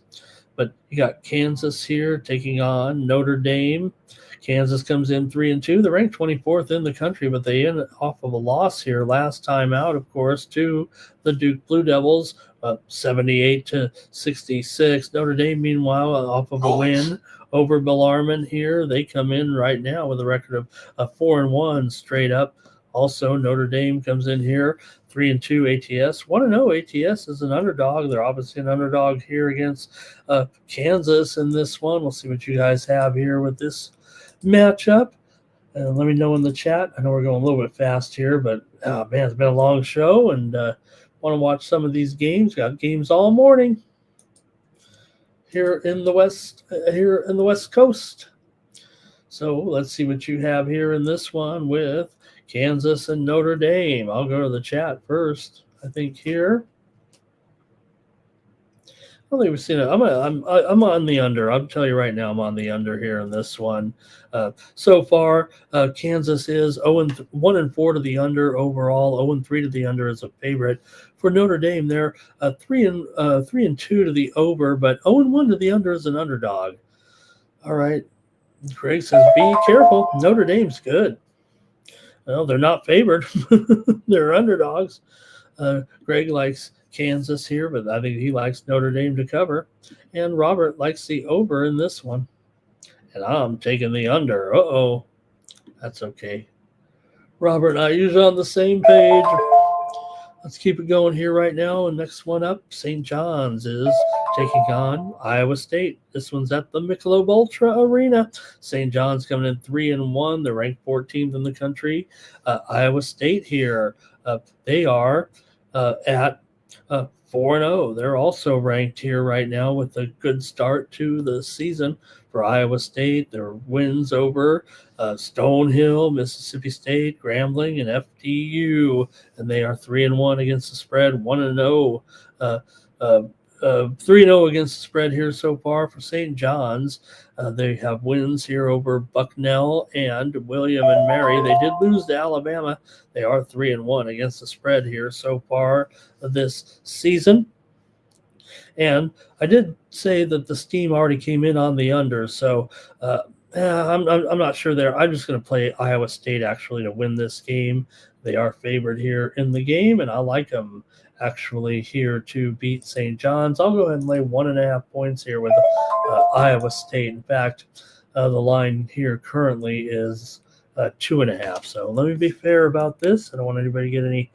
But you got Kansas here taking on Notre Dame. Kansas comes in 3-2. They're ranked 24th in the country, but they end off of a loss here last time out, of course, to the Duke Blue Devils, 78-66. Notre Dame, meanwhile, off of a win over Bellarmine here. They come in right now with a record of 4-1 straight up. Also, Notre Dame comes in here 3-2 ATS. 1-0 ATS is an underdog. They're obviously an underdog here against Kansas in this one. We'll see what you guys have here with this matchup. And let me know in the chat. I know we're going a little bit fast here, but man, it's been a long show, and want to watch some of these games. Got games all morning here in the West Coast. So let's see what you have here in this one with Kansas and Notre Dame. I'll go to the chat first. I think here. I don't think we've seen it. I'm on the under. I'll tell you right now, I'm on the under here in this one. So far, Kansas is 1-4 to the under overall. 0-3 to the under as a favorite. For Notre Dame, they're 3-2 to the over, but 0-1 to the under as an underdog. All right. Greg says, be careful. Notre Dame's good. Well, they're not favored. They're underdogs. Greg likes Kansas here, but I think he likes Notre Dame to cover. And Robert likes the over in this one. And I'm taking the under. Uh-oh. That's okay. Robert and I are usually on the same page. Let's keep it going here right now. And next one up, St. John's is taking on Iowa State. This one's at the Michelob Ultra Arena. St. John's coming in 3-1. They're ranked 14th in the country. Iowa State here, they are at 4-0. They're also ranked here right now with a good start to the season for Iowa State. Their wins over Stonehill, Mississippi State, Grambling, and FDU, and they are 3-1 against the spread. 1-0, 3-0 against the spread here so far for St. John's. They have wins here over Bucknell and William and Mary. They did lose to Alabama. They are 3-1 against the spread here so far this season. And I did say that the steam already came in on the under, so I'm not sure there. I'm just going to play Iowa State actually to win this game. They are favored here in the game, and I like them actually here to beat St. John's. I'll go ahead and lay 1.5 points here with Iowa State. In fact, the line here currently is 2.5. So let me be fair about this. I don't want anybody to get any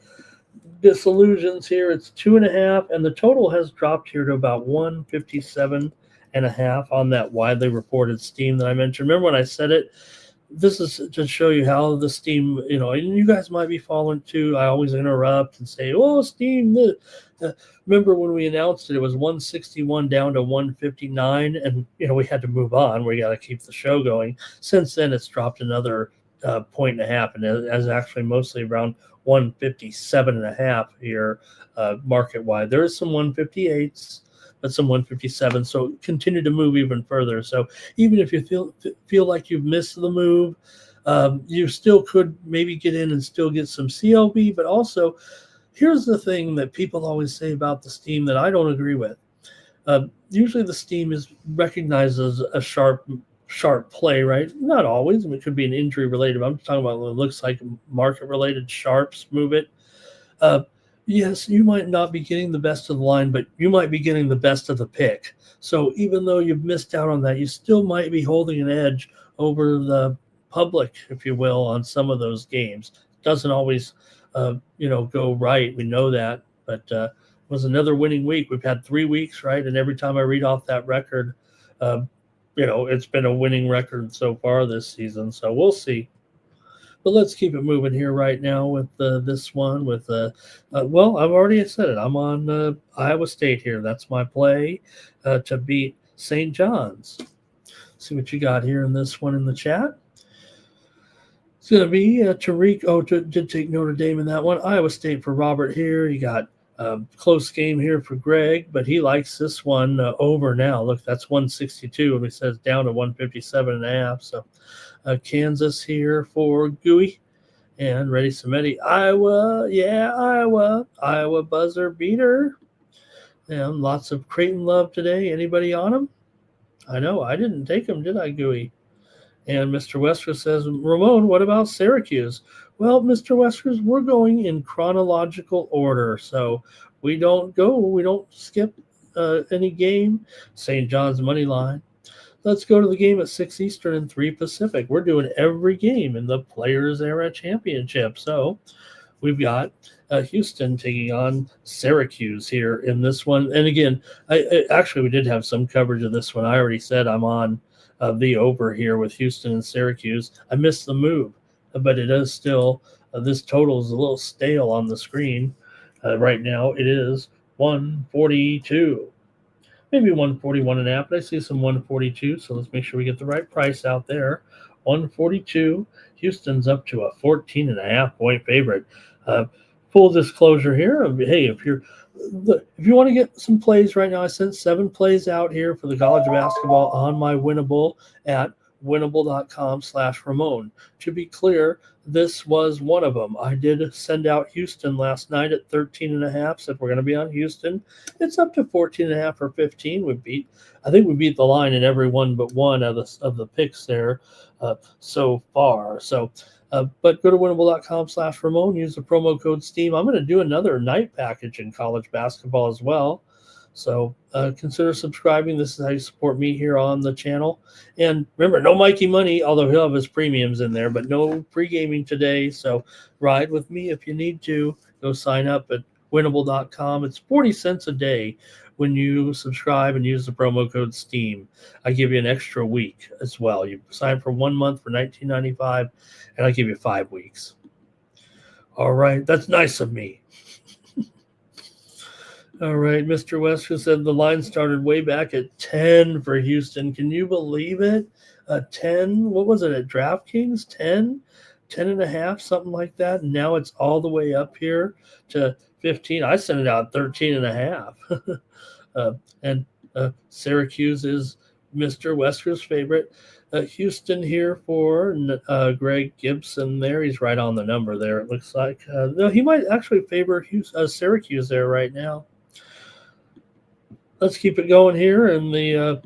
disillusions here. It's 2.5, and the total has dropped here to about 157.5 on that widely reported steam that I mentioned. Remember when I said it? This is to show you how the steam, and you guys might be following too. I always interrupt and say, oh, steam. Remember when we announced it, it was 161 down to 159, and, we had to move on. We got to keep the show going. Since then, it's dropped another 1.5, and it is actually mostly around 157.5 here market-wide. There is some 158s, but some 157. So continue to move even further. So even if you feel like you've missed the move, you still could maybe get in and still get some CLV. But also, here's the thing that people always say about the steam that I don't agree with. Usually the steam is recognized as a sharp play, right? Not always. It could be an injury related. I'm talking about what looks like market related sharps move it. Yes, you might not be getting the best of the line, but you might be getting the best of the pick. So even though you've missed out on that, you still might be holding an edge over the public, if you will, on some of those games. It doesn't always, go right. We know that, but it was another winning week. We've had 3 weeks, right? And every time I read off that record, it's been a winning record so far this season. So we'll see. But let's keep it moving here right now with this one. Well, I've already said it. I'm on Iowa State here. That's my play to beat St. John's. See what you got here in this one in the chat. It's going to be Tariq. Oh, did take Notre Dame in that one. Iowa State for Robert here. You got close game here for Greg, but he likes this one over now. Look, that's 162, and he says down to 157.5. So Kansas here for Gooey. And Ready Samedi, Iowa. Yeah, Iowa. Iowa buzzer beater. And lots of Creighton love today. Anybody on him? I know. I didn't take him, did I, Gooey? And Mr. Wesker says, Ramon, what about Syracuse? Well, Mr. Weskers, we're going in chronological order. So we don't skip any game. St. John's money line. Let's go to the game at 6 Eastern and 3 Pacific. We're doing every game in the Players Era Championship. So we've got Houston taking on Syracuse here in this one. And again, actually, we did have some coverage of this one. I already said I'm on the over here with Houston and Syracuse. I missed the move, but it is still, this total is a little stale on the screen. Right now, it is 142. Maybe 141.5, but I see some 142, so let's make sure we get the right price out there. 142. Houston's up to a 14.5 point favorite. Full disclosure here. Hey, if you want to get some plays right now, I sent 7 plays out here for the college basketball on my Winnable at winnable.com/Ramon. To be clear, this was one of them. I did send out Houston last night at 13.5. Said we're going to be on Houston. It's up to 14.5 or 15. I think we beat the line in every one but one of the picks there so far. So, but go to winnable.com/Ramon. Use the promo code STEAM. I'm going to do another night package in college basketball as well. So consider subscribing. This is how you support me here on the channel. And remember, no Mikey money, although he'll have his premiums in there, but no pre-gaming today. So ride with me if you need to. Go sign up at winnable.com. It's 40 cents a day when you subscribe and use the promo code STEAM. I give you an extra week as well. You sign for 1 month for $19.95, and I give you 5 weeks. All right. That's nice of me. All right, Mr. Wesker said the line started way back at 10 for Houston. Can you believe it? 10, what was it at DraftKings? 10.5, something like that. And now it's all the way up here to 15. I sent it out 13.5. And Syracuse is Mr. Wesker's favorite. Houston here for Greg Gibson there. He's right on the number there, it looks like. No, he might actually favor Syracuse there right now. Let's keep it going here in the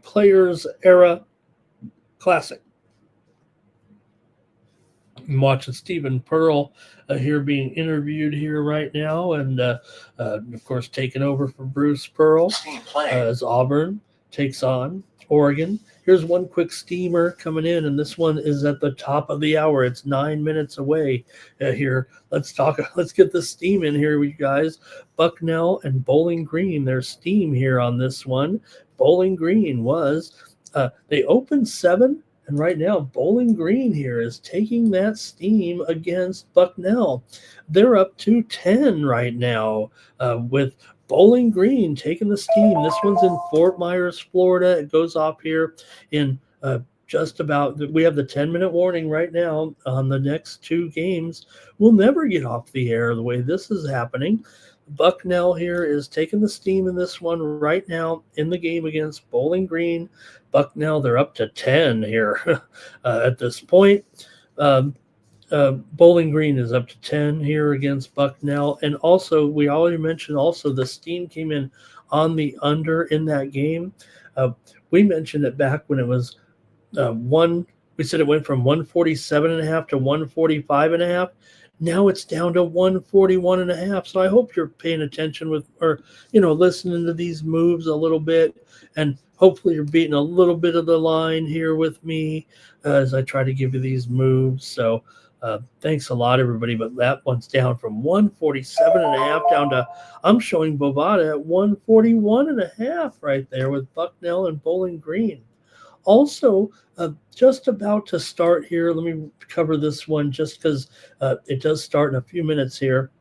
Players Era Classic. I'm watching Stephen Pearl here being interviewed here right now, and of course taking over for Bruce Pearl as Auburn takes on Oregon. Here's one quick steamer coming in, and this one is at the top of the hour. It's 9 minutes away here. Let's get the steam in here with you guys. Bucknell and Bowling Green, there's steam here on this one. Bowling Green they opened 7, and right now Bowling Green here is taking that steam against Bucknell. They're up to 10 right now with Bowling Green taking the steam. This one's in Fort Myers, Florida. It goes off here in just about, we have the 10-minute warning right now on the next 2 games. We'll never get off the air the way this is happening. Bucknell here is taking the steam in this one right now in the game against Bowling Green. Bucknell, they're up to 10 here at this point. Bowling Green is up to 10 here against Bucknell. And also, we already mentioned also the steam came in on the under in that game. We mentioned it back when it was we said it went from 147.5 to 145.5. Now it's down to 141.5. So I hope you're paying attention listening to these moves a little bit, and hopefully you're beating a little bit of the line here with me as I try to give you these moves. So thanks a lot, everybody. But that one's down from 147.5 down to, I'm showing Bovada at 141.5 right there with Bucknell and Bowling Green. Also, just about to start here. Let me cover this one just because it does start in a few minutes here.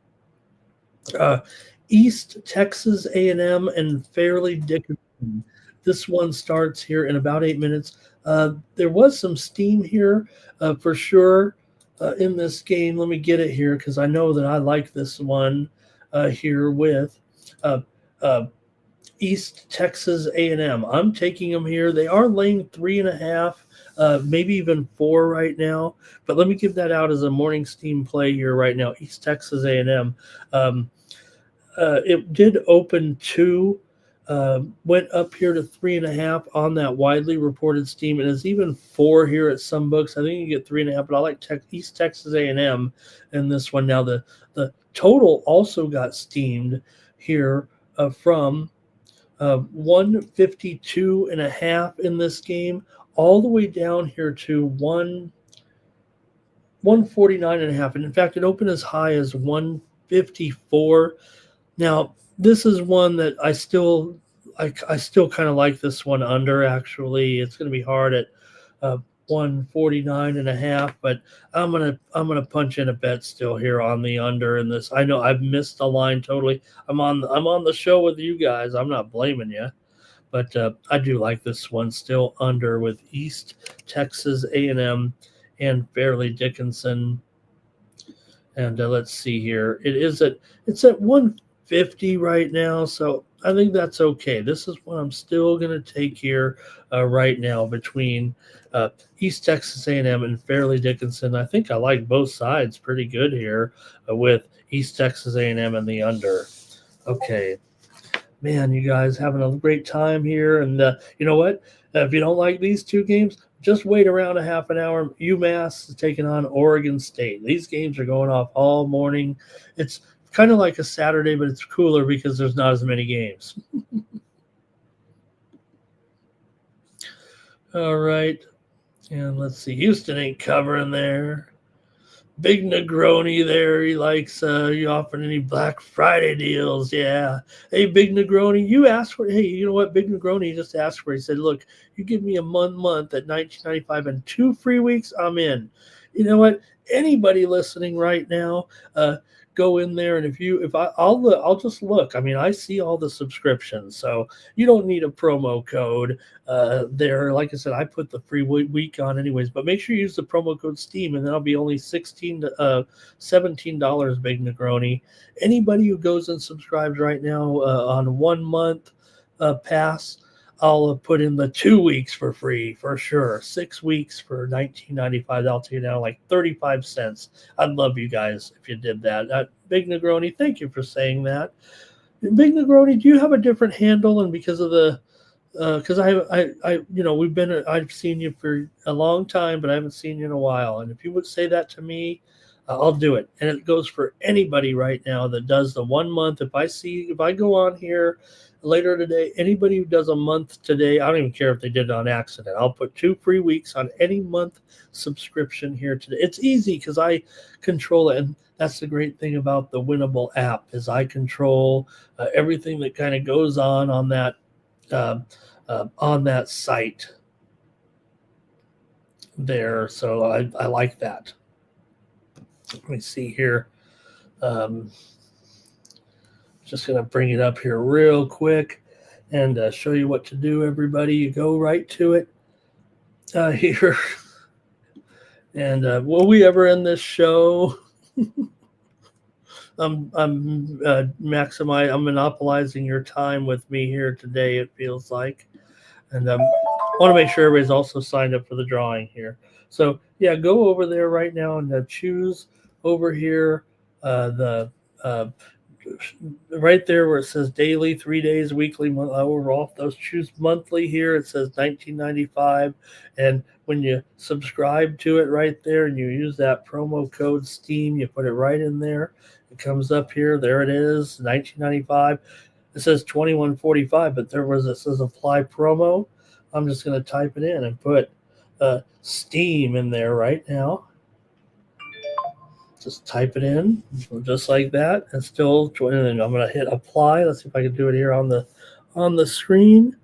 East Texas A&M and Fairleigh Dickinson. This one starts here in about 8 minutes. There was some steam here for sure in this game. Let me get it here because I know that I like this one here with uh, uh, East Texas A&M. I'm taking them here. They are laying 3.5, maybe even 4 right now. But let me give that out as a morning steam play here right now. East Texas A&M. It did open 2, went up here to 3.5 on that widely reported steam, and it's even 4 here at some books. I think you get 3.5, but I like East Texas A&M in this one. Now the total also got steamed here from 152.5 in this game, all the way down here to 149.5, and in fact, it opened as high as 154. Now, this is one that I still kind of like this one under. Actually, it's going to be hard at 149.5, but I'm gonna punch in a bet still here on the under in this. I know I've missed the line totally. I'm on the show with you guys. I'm not blaming you, but I do like this one still under with East Texas A&M and Fairleigh Dickinson. And let's see here. It's at 150 right now, so I think that's okay. This is what I'm still going to take here right now between East Texas A&M and Fairleigh Dickinson. I think I like both sides pretty good here with East Texas A&M and the under. Okay, man, you guys having a great time here. And you know what? If you don't like these 2 games, just wait around a half an hour. UMass is taking on Oregon State. These games are going off all morning. It's kind of like a Saturday, but it's cooler because there's not as many games. All right. And let's see. Houston ain't covering there. Big Negroni there. He likes you offering any Black Friday deals. Yeah. Hey, Big Negroni, you asked for. Hey, you know what? Big Negroni just asked for. He said, "Look, you give me a month at $19.95 and 2 free weeks. I'm in." You know what? Anybody listening right now, go in there, and I'll just look. I mean, I see all the subscriptions, so you don't need a promo code there. Like I said, I put the free week on anyways, but make sure you use the promo code STEAM, and that'll be only $17 Big Negroni. Anybody who goes and subscribes right now on 1 month pass, I'll put in the 2 weeks for free for sure. 6 weeks for $19.95. That'll take you down like 35 cents. I'd love you guys if you did that. Big Negroni, thank you for saying that. Big Negroni, do you have a different handle? And because of the because I've seen you for a long time, but I haven't seen you in a while. And if you would say that to me, I'll do it. And it goes for anybody right now that does the 1 month. If I go on here later today, anybody who does a month today, I don't even care if they did it on accident. I'll put 2 free weeks on any month subscription here today. It's easy because I control it. And that's the great thing about the Winnable app is I control everything that kind of goes on that site there. So I like that. Let me see here. Just going to bring it up here real quick and show you what to do, everybody. You go right to it here. And will we ever end this show? I'm monopolizing your time with me here today, it feels like. And I want to make sure everybody's also signed up for the drawing here. So, yeah, go over there right now and choose over here right there where it says daily, 3 days, weekly, overall. Those choose monthly here. It says $19.95. And when you subscribe to it right there and you use that promo code STEAM, you put it right in there. It comes up here. There it is, $19.95. It says $21.45, but it says apply promo. I'm just going to type it in and put STEAM in there right now. Just type it in just like that, and then I'm going to hit apply. Let's see if I can do it here on the screen.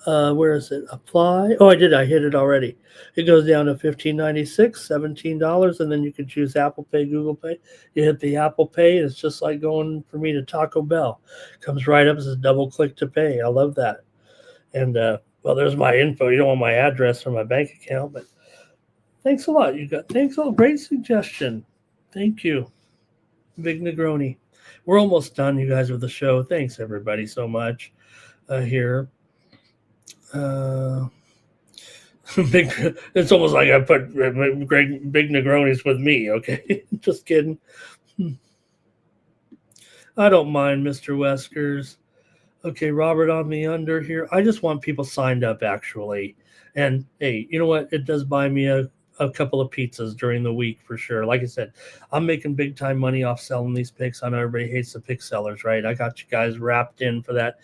Where is it? Apply. Oh, I did. I hit it already. It goes down to $15.96, $17, and then you can choose Apple Pay, Google Pay. You hit the Apple Pay, and it's just like going for me to Taco Bell. Comes right up as a double click to pay. I love that. And well, there's my info. You don't want my address or my bank account, but thanks a lot. Thanks a lot. Great suggestion. Thank you, Big Negroni. We're almost done, you guys, with the show. Thanks everybody so much here. Big. It's almost like I put Big Negronis with me. Okay, just kidding. I don't mind, Mr. Weskers. Okay, Robert on the under here. I just want people signed up actually. And hey, you know what? It does buy me a couple of pizzas during the week for sure. Like I said, I'm making big time money off selling these picks. I know everybody hates the pick sellers, right? I got you guys wrapped in for that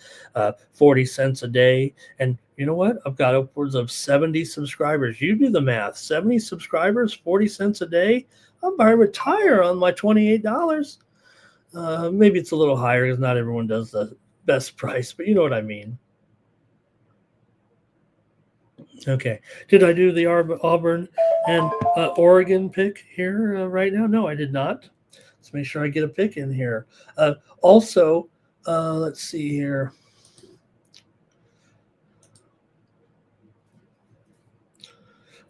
40 cents a day. And you know what? I've got upwards of 70 subscribers. You do the math. 70 subscribers, 40 cents a day. I'm about to retire on my $28. Maybe it's a little higher because not everyone does the best price, but you know what I mean. Okay. Did I do the Auburn and Oregon pick here right now? No, I did not. Let's make sure I get a pick in here. Also, let's see here.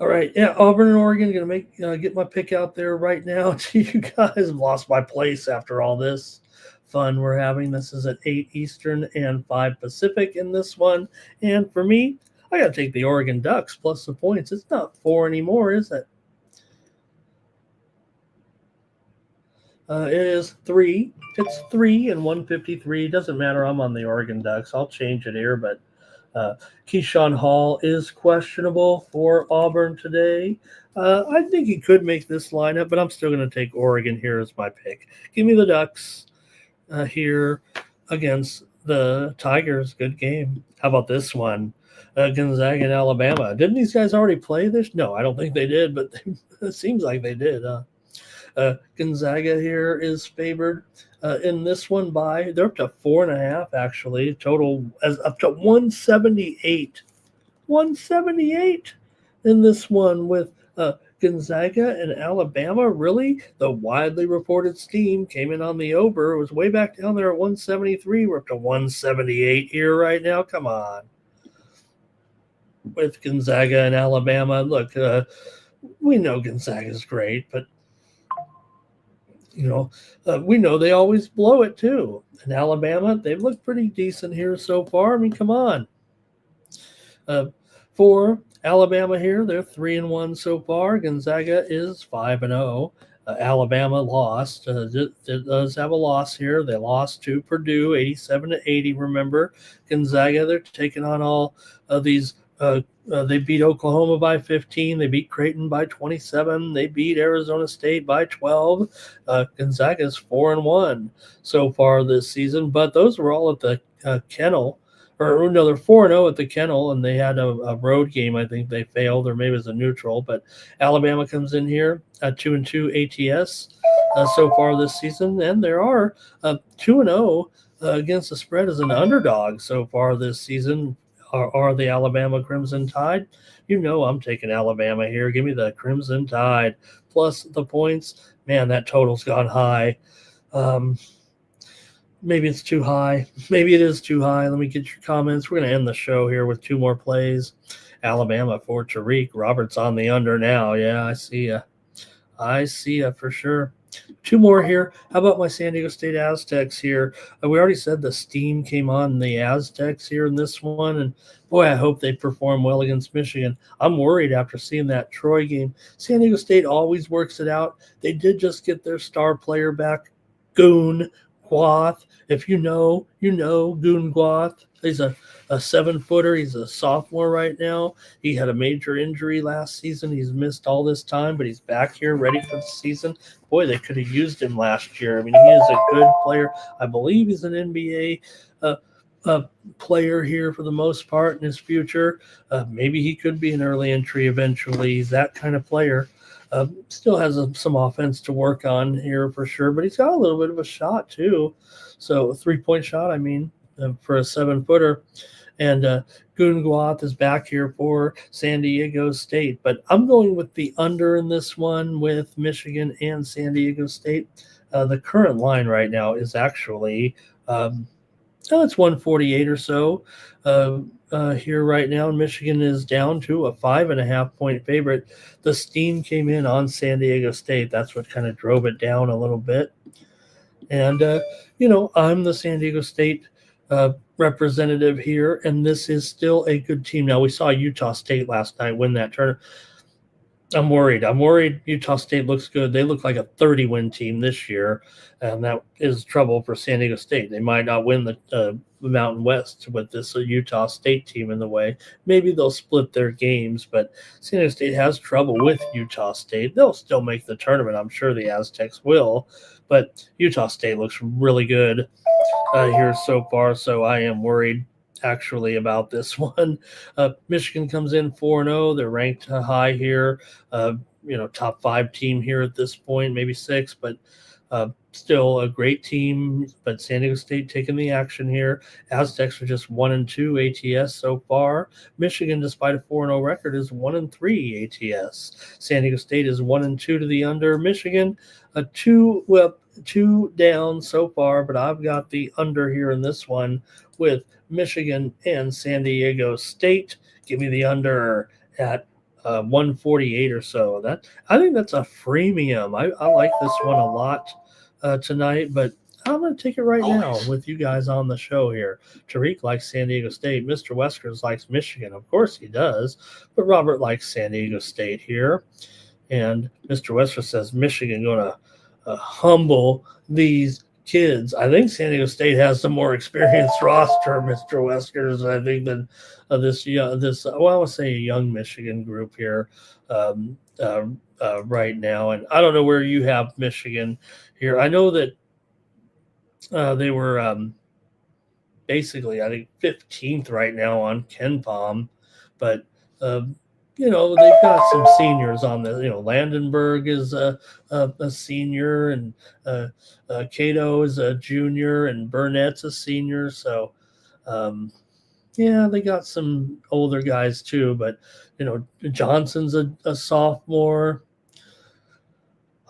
All right, yeah, Auburn and Oregon gonna get my pick out there right now. You guys have lost my place after all this fun we're having. This is at 8 Eastern and 5 Pacific in this one. And for me, I got to take the Oregon Ducks plus the points. It's not 4 anymore, is it? It is 3. It's 3 and 153. Doesn't matter. I'm on the Oregon Ducks. I'll change it here, but Keyshawn Hall is questionable for Auburn today. I think he could make this lineup, but I'm still going to take Oregon here as my pick. Give me the Ducks here against the Tigers. Good game. How about this one? Gonzaga and Alabama. Didn't these guys already play this? No, I don't think they did, but it seems like they did. Gonzaga here is favored in this one by, they're up to 4.5 actually. Total as up to 178. 178 in this one with Gonzaga and Alabama. Really, the widely reported steam came in on the over. It was way back down there at 173. We're up to 178 here right now. Come on. With Gonzaga and Alabama. Look, we know Gonzaga's great, but we know they always blow it too. And Alabama, they've looked pretty decent here so far. I mean, come on. For Alabama here, they're 3-1 so far. Gonzaga is 5-0. Alabama lost. It does have a loss here. They lost to Purdue, 87-80. Remember, Gonzaga, they're taking on all of these. They beat Oklahoma by 15. They beat Creighton by 27. They beat Arizona State by 12. Gonzaga is 4-1 so far this season, but those were all at the Kennel. Or no, they're 4-0 at the Kennel, and they had a road game. I think they failed, or maybe it was a neutral. But Alabama comes in here at 2-2 ATS so far this season, and there are 2-0 against the spread as an underdog so far this season. Are the Alabama Crimson Tide? You know I'm taking Alabama here. Give me the Crimson Tide plus the points. Man, that total's gone high. Maybe it's too high. Maybe it is too high. Let me get your comments. We're going to end the show here with 2 more plays. Alabama for Tariq. Robert's on the under now. Yeah, I see ya. I see ya for sure. 2 more here. How about my San Diego State Aztecs here? We already said the steam came on the Aztecs here in this one, and boy, I hope they perform well against Michigan. I'm worried after seeing that Troy game. San Diego State always works it out. They did just get their star player back, Goon Guath. If you know, Goon Guath. He's a 7-footer. He's a sophomore right now. He had a major injury last season. He's missed all this time, but he's back here ready for the season. Boy, they could have used him last year. I mean, he is a good player. I believe he's an NBA player here for the most part in his future. Maybe he could be an early entry eventually. He's that kind of player. Still has some offense to work on here for sure, but he's got a little bit of a shot too. So a 3-point shot, I mean, for a 7-footer. And Gunguath is back here for San Diego State. But I'm going with the under in this one with Michigan and San Diego State. The current line right now is actually it's 148 or so here right now. Michigan is down to a 5.5 point favorite. The steam came in on San Diego State. That's what kind of drove it down a little bit. And, I'm the San Diego State representative here, and this is still a good team. Now, we saw Utah State last night win that tournament. I'm worried. Utah State looks good. They look like a 30-win team this year, and that is trouble for San Diego State. They might not win the Mountain West with this Utah State team in the way. Maybe they'll split their games, but San Diego State has trouble with Utah State. They'll still make the tournament. I'm sure the Aztecs will, but Utah State looks really good here so far, so I am worried actually about this one. Michigan comes in 4-0. They're ranked high here. Top 5 team here at this point, maybe 6, but still a great team. But San Diego State taking the action here. Aztecs are just 1-2 ATS so far. Michigan, despite a 4-0 record, is 1-3 ATS. San Diego State is 1-2 to the under. Michigan, 2 down so far, but I've got the under here in this one with Michigan and San Diego State. Give me the under at 148 or so. I think that's a freemium. I like this one a lot tonight, but I'm going to take it right now with you guys on the show here. Tariq likes San Diego State. Mr. Weskers likes Michigan. Of course he does, but Robert likes San Diego State here. And Mr. Weskers says Michigan going to humble these kids. I think San Diego State has the more experienced roster, Mr. Weskers, I think, than I would say a young Michigan group here right now. And I don't know where you have Michigan here. I know that they were basically, I think, 15th right now on KenPom, but they've got some seniors on the. Landenberg is a senior, and Cato is a junior, and Burnett's a senior. So, they got some older guys too. But Johnson's a sophomore.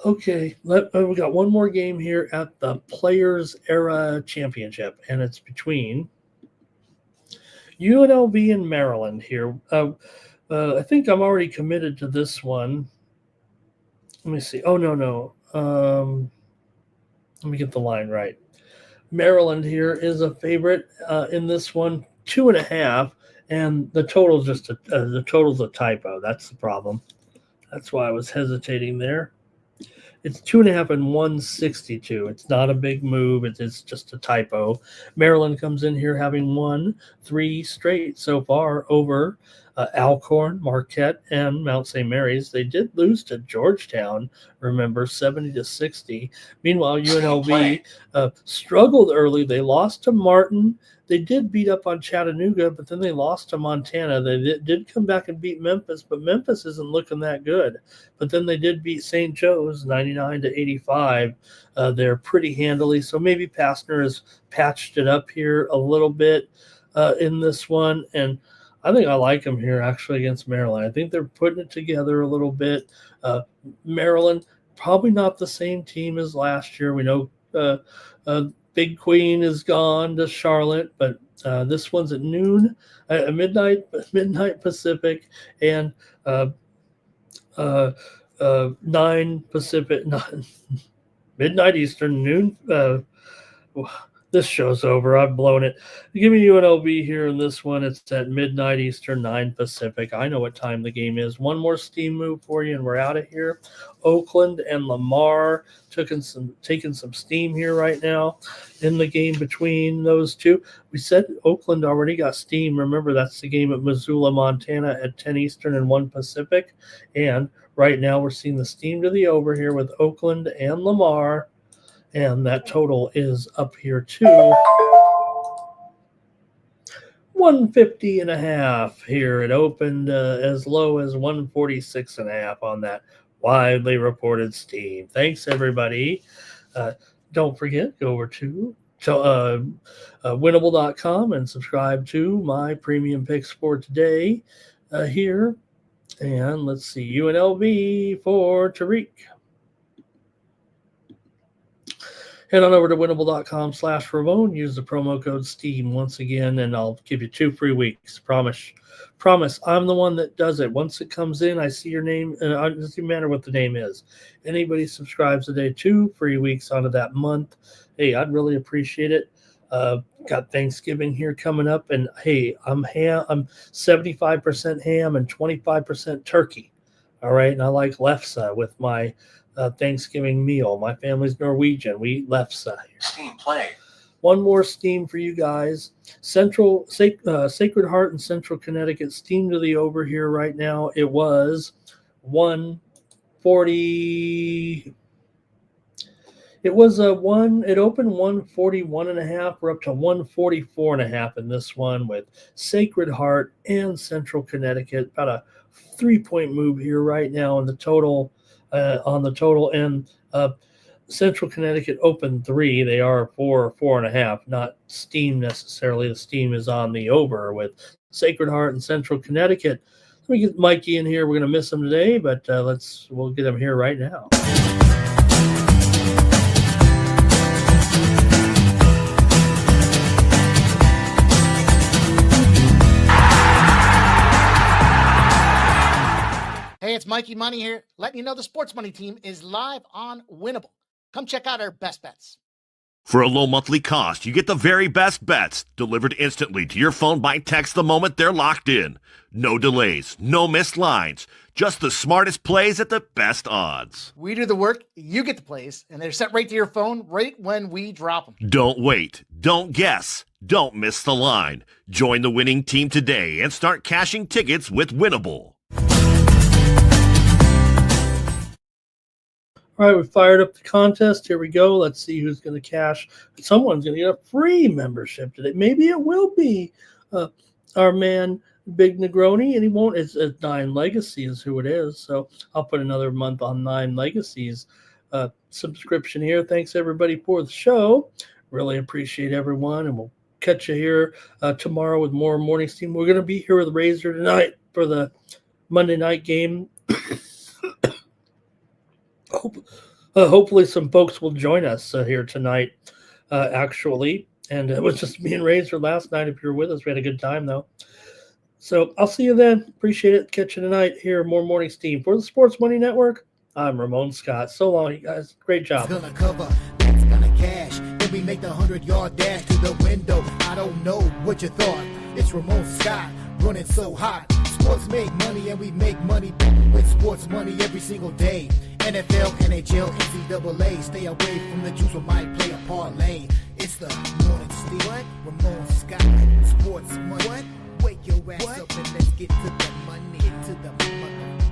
Okay, we got one more game here at the Players Era Championship, and it's between UNLV and Maryland here. I think I'm already committed to this one. Let me see. Oh, no. Let me get the line right. Maryland here is a favorite in this one, 2.5, and the total's the total's a typo. That's the problem. That's why I was hesitating there. It's 2.5 and 162. It's not a big move. It's just a typo. Maryland comes in here having won 3 straight so far over Alcorn, Marquette, and Mount St. Mary's. They did lose to Georgetown, remember, 70-60. Meanwhile, UNLV struggled early. They lost to Martin. They did beat up on Chattanooga, but then they lost to Montana. They did come back and beat Memphis, but Memphis isn't looking that good. But then they did beat St. Joe's 99-85 there pretty handily. So maybe Pastner has patched it up here a little bit in this one. And I think I like them here actually against Maryland. I think they're putting it together a little bit. Maryland, probably not the same team as last year. We know Big Queen is gone to Charlotte, but this one's at noon, at midnight Pacific, and 9 Pacific, midnight Eastern, noon. This show's over. I've blown it. Give me UNLV here in this one. It's at midnight Eastern, 9 Pacific. I know what time the game is. One more steam move for you, and we're out of here. Oakland and Lamar taking some steam here right now in the game between those two. We said Oakland already got steam. Remember, that's the game at Missoula, Montana at 10 Eastern and 1 Pacific. And right now we're seeing the steam to the over here with Oakland and Lamar. And that total is up here to 150.5 here. It opened as low as 146.5 on that widely reported steam. Thanks, everybody. Don't forget, go over to winnable.com and subscribe to my premium picks for today here. And let's see, UNLV for Tariq. Head on over to winnable.com/Ramon. Use the promo code STEAM once again, and I'll give you 2 free weeks. Promise. I'm the one that does it. Once it comes in, I see your name, and it doesn't matter what the name is. Anybody subscribes today, 2 free weeks onto that month. Hey, I'd really appreciate it. Got Thanksgiving here coming up, and hey, I'm 75% ham and 25% turkey. All right, and I like lefse with my Thanksgiving meal. My family's Norwegian. We eat lefse. Steam play. One more steam for you guys. Sacred Heart in Central Connecticut, steam to the over here right now. It was 140. It was it opened 141.5. We're up to 144.5 in this one with Sacred Heart and Central Connecticut. About a 3-point move here right now in the total. On the total, and Central Connecticut opened 3. They are 4.5. Not steam necessarily. The steam is on the over with Sacred Heart and Central Connecticut. Let me get Mikey in here. We're going to miss him today, but we'll get him here right now. Hey, it's Mikey Money here, letting you know the Sports Money team is live on Winnable. Come check out our best bets. For a low monthly cost, you get the very best bets delivered instantly to your phone by text the moment they're locked in. No delays, no missed lines, just the smartest plays at the best odds. We do the work, you get the plays, and they're sent right to your phone right when we drop them. Don't wait, don't guess, don't miss the line. Join the winning team today and start cashing tickets with Winnable. All right, we fired up the contest. Here we go. Let's see who's going to cash. Someone's going to get a free membership today. Maybe it will be our man, Big Negroni, and he won't. It's 9 Legacies who it is. So I'll put another month on 9 Legacies subscription here. Thanks, everybody, for the show. Really appreciate everyone, and we'll catch you here tomorrow with more Morning Steam. We're going to be here with Razor tonight for the Monday night game. Hopefully some folks will join us here tonight, actually. And it was just me and Razor last night. If you're with us, we had a good time, though. So I'll see you then. Appreciate it. Catch you tonight here. More Morning Steam. For the Sports Money Network, I'm Ramon Scott. So long, you guys. Great job. Gonna cover, that's gonna cash. Then we make the 100-yard dash to the window. I don't know what you thought. It's Ramon Scott running so hot. Sports make money and we make money with sports money every single day. NFL, NHL, NCAA. Stay away from the juice or might play a parlay. It's the Morning Steam. What? Ramon Scott. Sports money. What? Wake your ass up and let's get to the money. Get to the money.